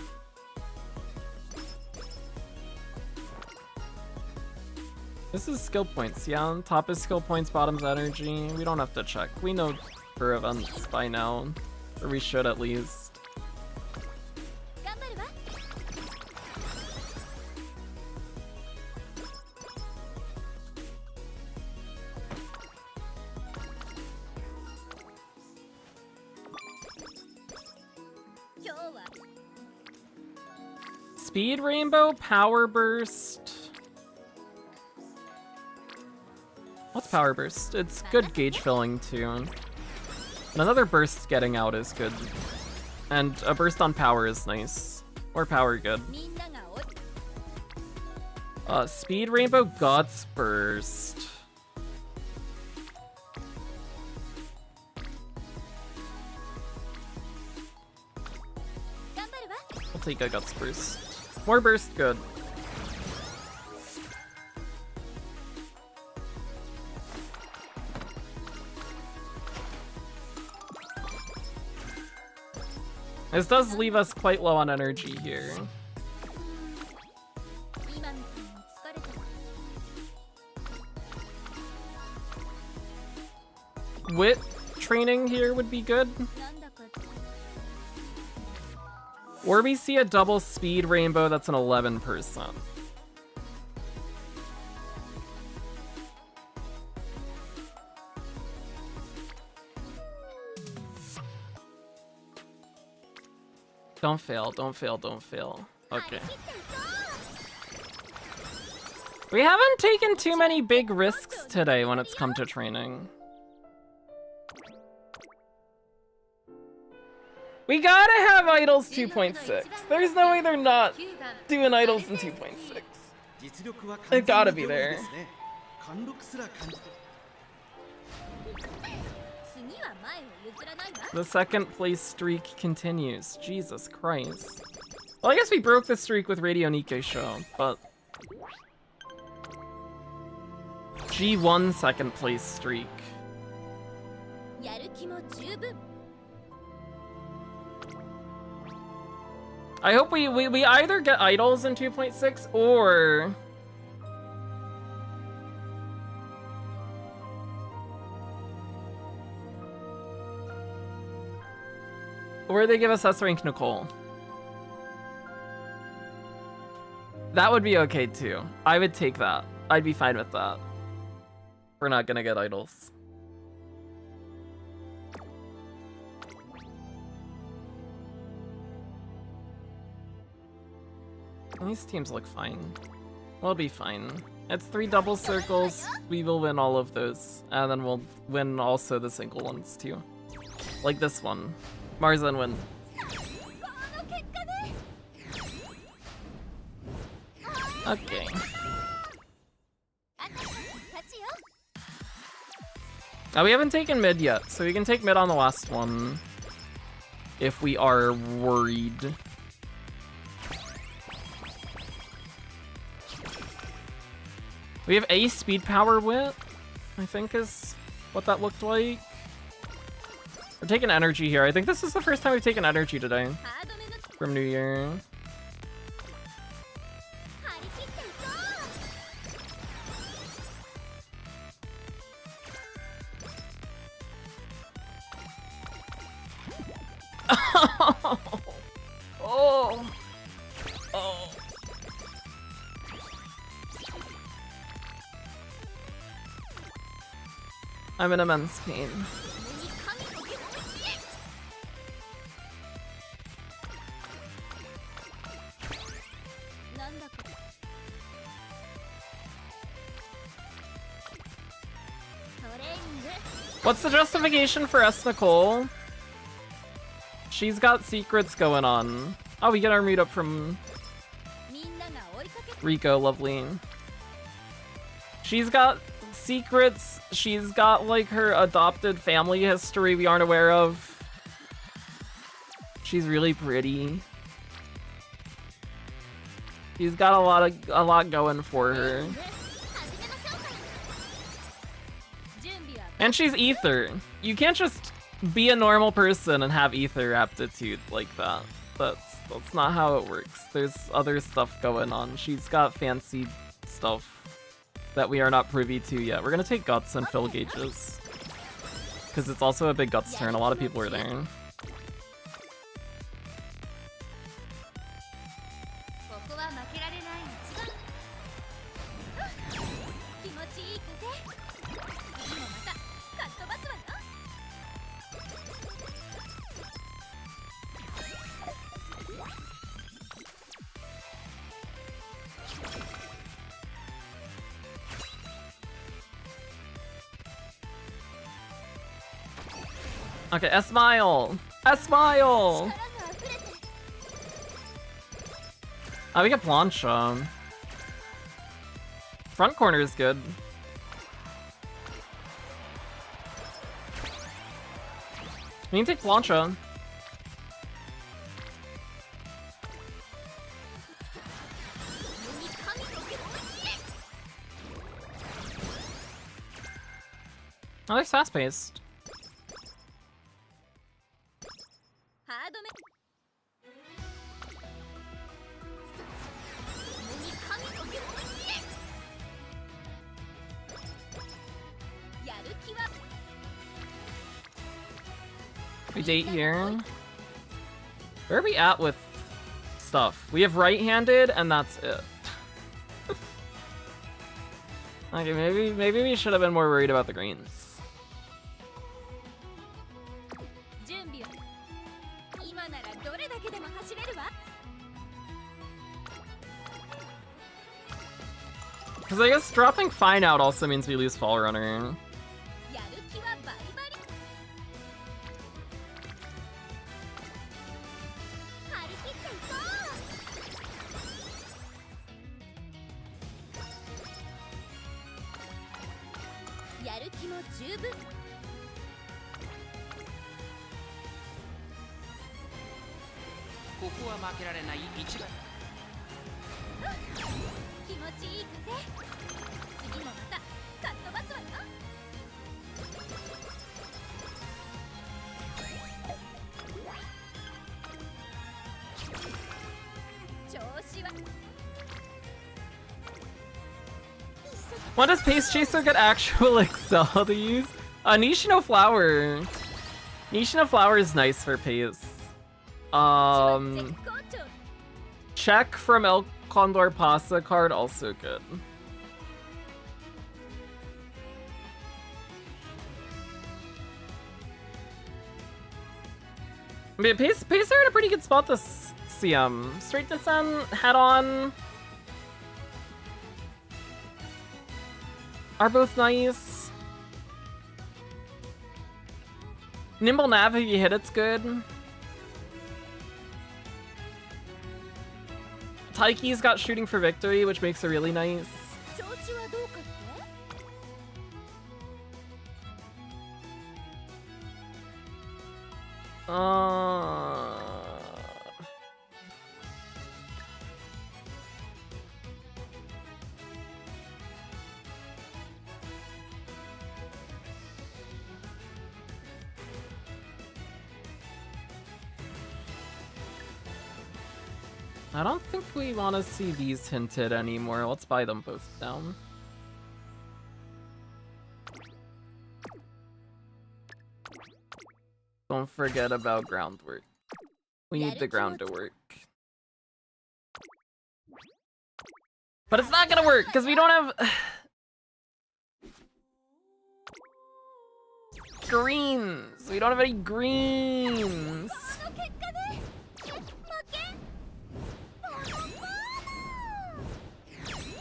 This is skill points, yeah. Top is skill points, bottom's energy. We don't have to check. We know for events by now, or we should at least. Speed Rainbow, Power Burst. What's Power Burst? It's good gauge filling too. And another burst getting out is good. And a burst on power is nice. Or power good. Speed Rainbow, Guts Burst. I'll take a Guts Burst. More burst, good. This does leave us quite low on energy here. 今みたいに疲れてる Wit training here would be good. なんだか Or we see a double speed rainbow that's an 11%. Don't fail, don't fail, don't fail. Okay. We haven't taken too many big risks today when it's come to training. We gotta have idols 2.6. There's no way they're not doing idols in 2.6. It gotta be there. 次は前を譲らないわ The second place streak continues. Jesus Christ. Well, I guess we broke the streak with Radio Nikkei Show, but... G1 second place streak. やる気も十分 I hope we either get idols in 2.6 or... Or they give us S-Rank Nicole. That would be okay too. I would take that. I'd be fine with that. We're not gonna get idols. These teams look fine. We'll be fine. It's 3 double circles. We will win all of those. And then we'll win also the single ones too. Like this one. Marzan win. この結果で Okay. あたし勝ちよ We haven't taken mid yet, so we can take mid on the last one. If we are worried. We have a speed power wit, I think is what that looked like. We're taking energy here. I think this is the first time we've taken energy today ハードめの from New Year. 張り切っていこう Oh. Oh. I'm in immense pain. 目に神を受け止めなんだか トレーニング What's the justification for S. Nicole? She's got secrets going on. Oh, we get our meetup from みんなが追いかけて Rico, lovely. She's got secrets. She's got like her adopted family history we aren't aware of. She's really pretty. She's got a lot going for her. 始めましょうか準備は And she's ether. You can't just be a normal person and have ether aptitude like that. That's not how it works. There's other stuff going on. She's got fancy stuff that we are not privy to yet. We're gonna take guts and fill gauges. Because it's also a big guts turn. A lot of people are there. ここは負けられない一番気持ちいい風次もまたかっ飛ばすわよ Okay, S-Mile! S-Mile! 力が溢れて Oh, we get Plancha. Front corner is good. We can take Plancha. Oh, they're fast-paced. ハードめ We date here. Where are we at with stuff? We have right-handed, and that's it. Okay, maybe we should have been more worried about the greens. 準備を今ならどれだけでも走れるわ Because I guess dropping Fine out also means we lose Fall Runner. やる気はバリバリ張り切っていこうやる気も十分ここは負けられない一番。気持ちいい風次もまたかっ飛ばすわよ調子は When does Pace Chaser get actual Excel to use? Nishino Flower. Nishino Flower is nice for Pace. 絶好調 Check from El Condor Pasa card, also good. I mean, Pacer in a pretty good spot this CM. Straight Descent, Head On are both nice. Nimble Nav, if you hit it's good. Taiki's got Shooting for Victory, which makes it really nice. 調子はどうかって I don't think we want to see these hinted anymore. Let's buy them both down. Don't forget about groundwork. We need the ground to work. But it's not gonna work because we don't have greens. We don't have any greens. この結果で負け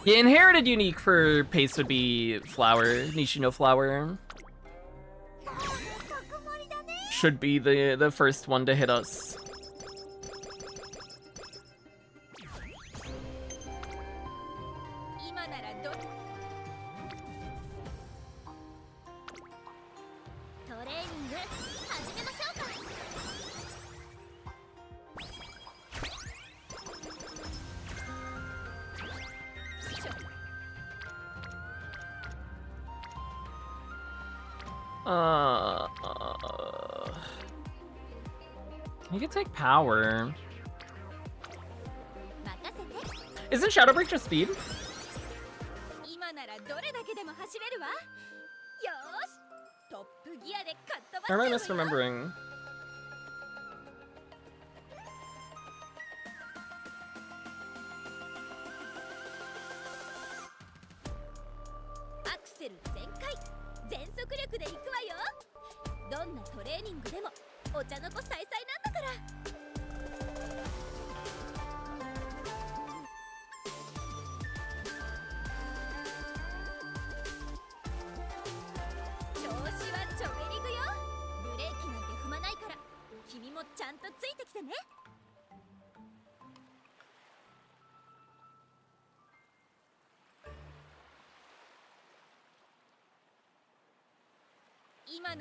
Yeah, inherited unique for Pace would be Flower, Nishino Flower. Should be the first one to hit us. 今ならどトレーニング始めましょうか You could take power. 任せて Isn't Shadow Break just speed? 今ならどれだけでも走れるわよーしトップギアでかっ飛ば Or am I すわよ misremembering? アクセル全開全速力で行くわよどんなトレーニングでもお茶の子さいさいなんだから調子はちょべりぐよブレーキなんて踏まないから君もちゃんとついてきてね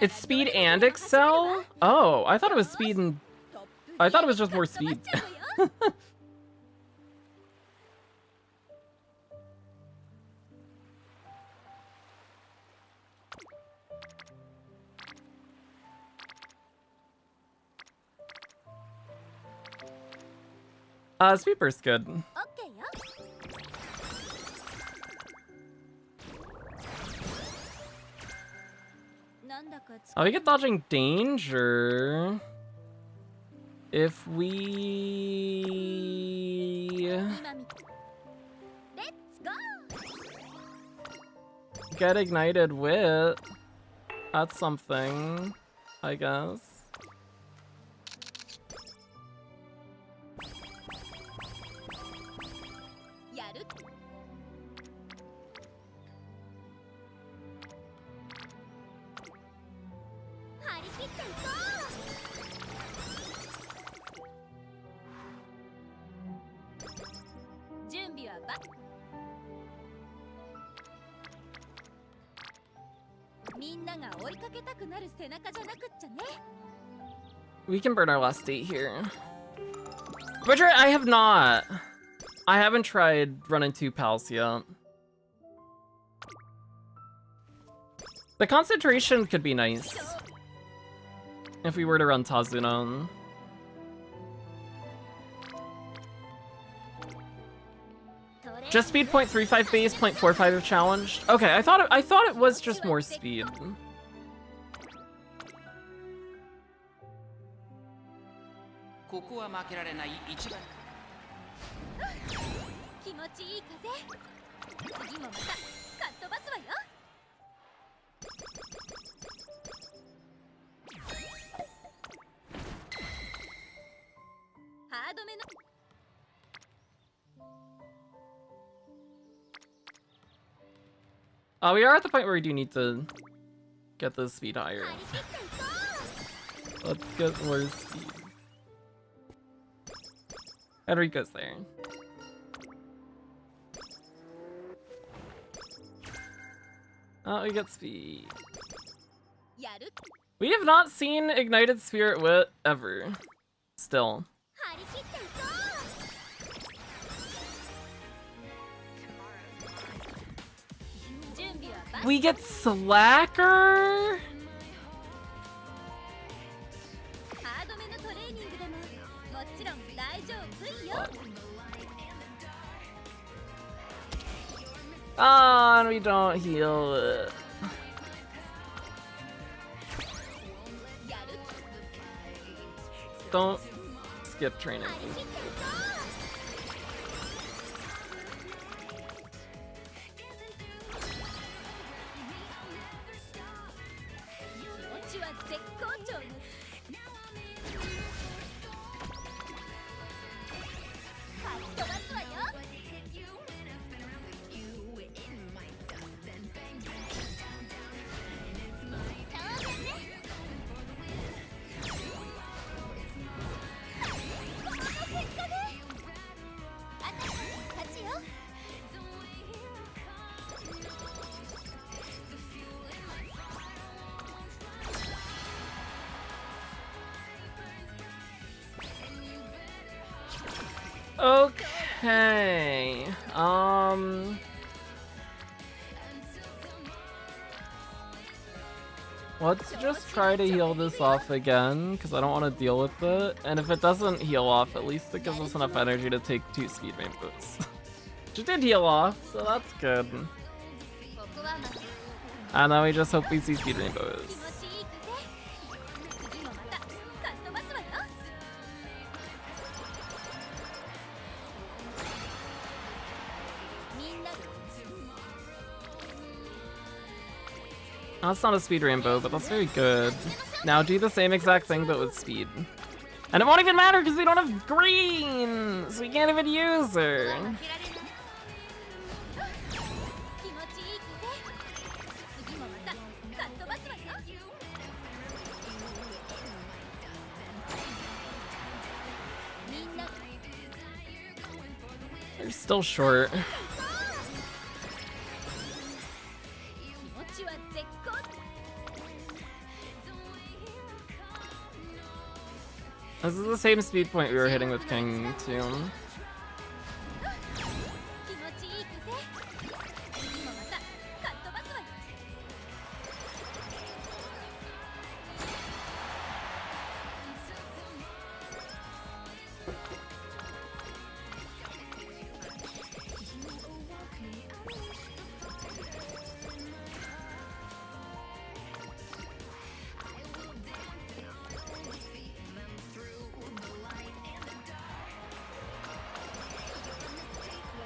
It's speed and excel? Oh, I thought it was speed and... I thought it was just more speed. Speed burst good. オッケーよなんだか Oh, we get dodging danger if we 今み Let's go! get ignited wit. That's something, I guess. Yaru. Harikitte ikou! 準備はばみんなが追いかけたくなる背中じゃなくっちゃね We can burn our last date here. Which I have not. I haven't tried running 2 pals yet. The concentration could be nice if we were to run Tazuna. Just speed 0.35 base, 0.45 of challenged. Okay, I thought it was just more speed. ここは負けられない一番。気持ちいい風次もまたかっ飛ばすわよハードめの We are at the point where we do need to get the speed higher. 張り切っていこ Let's get more speed. Enrico's there. Oh, we get speed. うやる We have not seen Ignited Spirit Wit ever. Still. 張り切っていこう準備はば We get Slacker? ハードめのトレーニングでももちろん大丈夫よ Oh, and we don't heal it. やる Don't skip training. 張り切っていこう気持ちは絶好調ね かっ飛ばすわよ Okay. Let's just try to heal this off again, because I don't want to deal with it. And if it doesn't heal off, at least it gives us enough energy to take 2 speed rainbows. Which did heal off, so that's good. ここはまた And then we just hope we see speed 気持 rainbows. ちいい風次もまたかっ飛ばすわよ みんなで That's not a speed rainbow, but that's very good. Now do the same exact thing, but with speed. And it won't even matter because we don't have green! So we can't even use her. 負けられない気持ちいい風次もまたかっ飛ばすわよ みんなで They're still short. 気持ちは絶好 This is the same speed point we were hitting with King too. 気持ちいい風次もまたかっ飛ばすわよ 「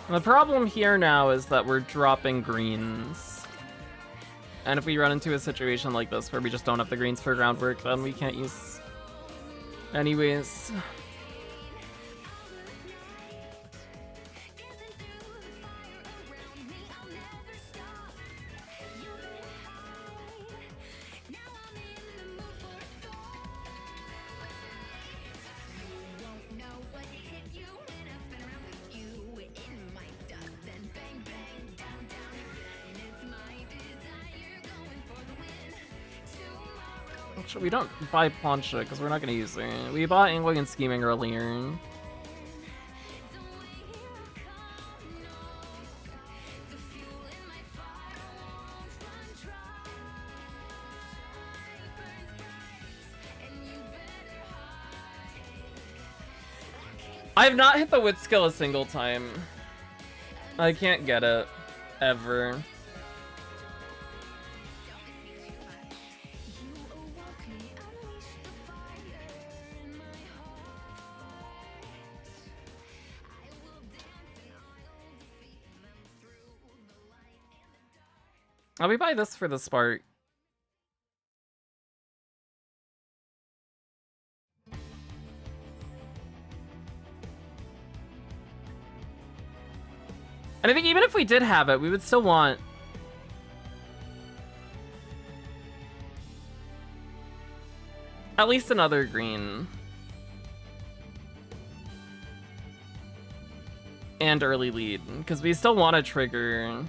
The problem here now is that we're dropping greens. And if we run into a situation like this where we just don't have the greens for groundwork, then we can't use... Anyways. We don't buy plancha because we're not going to use it. We bought angling and scheming earlier. I have not hit the wit skill a single time. I can't get it. Ever. We buy this for the spark. And I think even if we did have it, we would still want... at least another green. And early lead, because we still want to trigger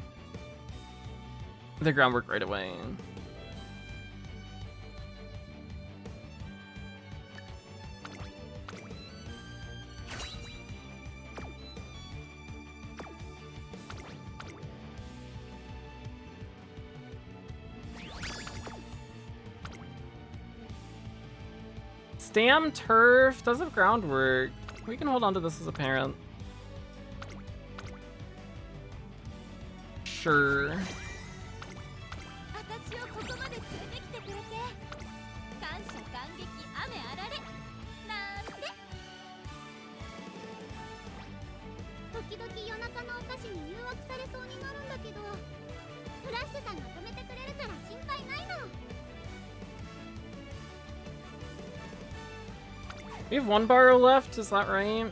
the groundwork right away. Stam, turf, does have groundwork. We can hold on to this as a parent. Sure. We have one borrow left, is that right?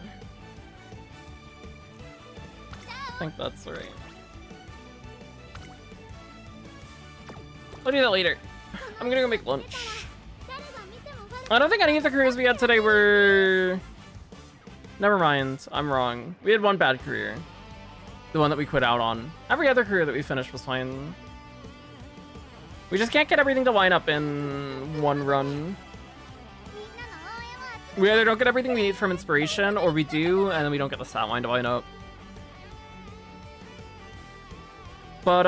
I think that's right. I'll do that later. I'm gonna go make lunch. I don't think any of the careers we had today were... Never mind, I'm wrong. We had one bad career. The one that we quit out on. Every other career that we finished was fine. We just can't get everything to line up in one run. We either don't get everything we need from inspiration, or we do, and then we don't get the stat line to line up. But,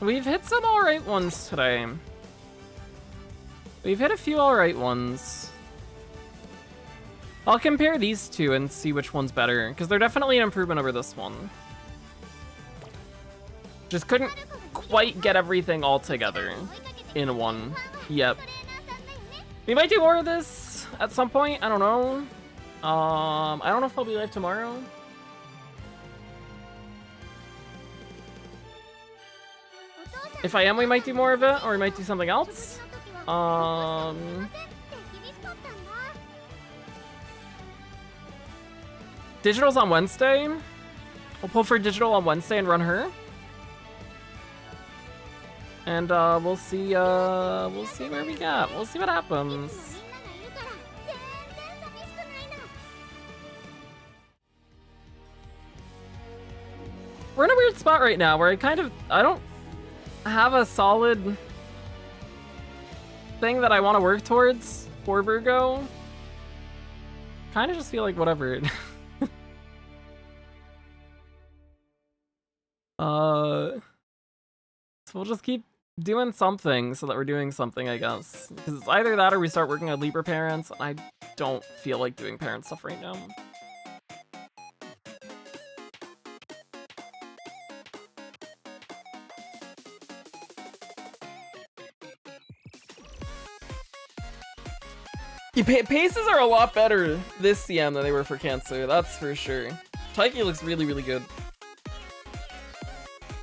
we've hit some alright ones today. We've hit a few alright ones. I'll compare these two and see which one's better, because they're definitely an improvement over this one. Just couldn't quite get everything all together in one. Yep. We might do more of this at some point. I don't know. I don't know if I'll be live tomorrow. If I am, we might do more of it, or we might do something else. Digital's on Wednesday. We'll pull for digital on Wednesday and run her. And we'll see where we get. We'll see what happens. We're in a weird spot right now where I don't have a solid thing that I want to work towards for Virgo. Kind of just feel like whatever. So we'll just keep doing something so that we're doing something, I guess. Because it's either that or we start working on Libra parents, and I don't feel like doing parent stuff right now. Paces are a lot better this CM than they were for Cancer, that's for sure. Taiki looks really, really good.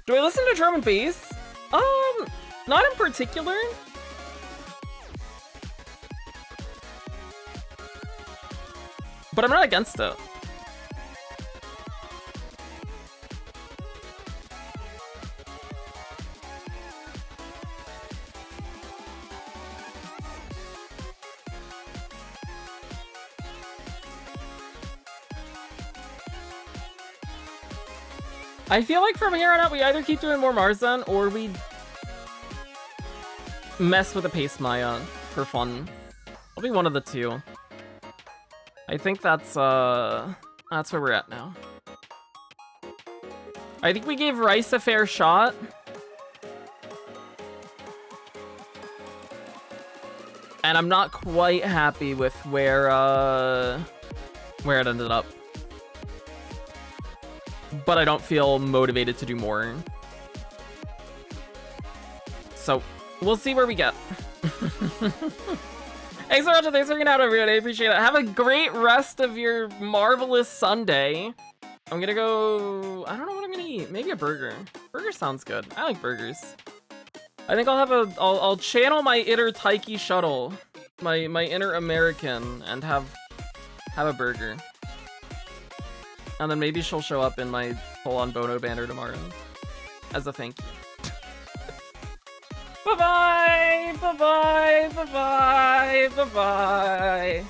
Do I listen to drum and bass? Not in particular. But I'm not against it. I feel like from here on out, we either keep doing more Marzan or we mess with a Pace Maya for fun. It'll be one of the two. I think that's where we're at now. I think we gave Rice a fair shot. And I'm not quite happy with where it ended up. But I don't feel motivated to do more. So, we'll see where we get. Thanks so much, thanks for hanging out, everyone. I appreciate it. Have a great rest of your marvelous Sunday. I'm gonna go... I don't know what I'm gonna eat. Maybe a burger. Burger sounds good. I like burgers. I think I'll have a... I'll channel my inner Taiki shuttle. My inner American and have a burger. And then maybe she'll show up in my full-on Bono banner tomorrow. As a thank you. Bye-bye! Bye-bye! Bye-bye! Bye-bye!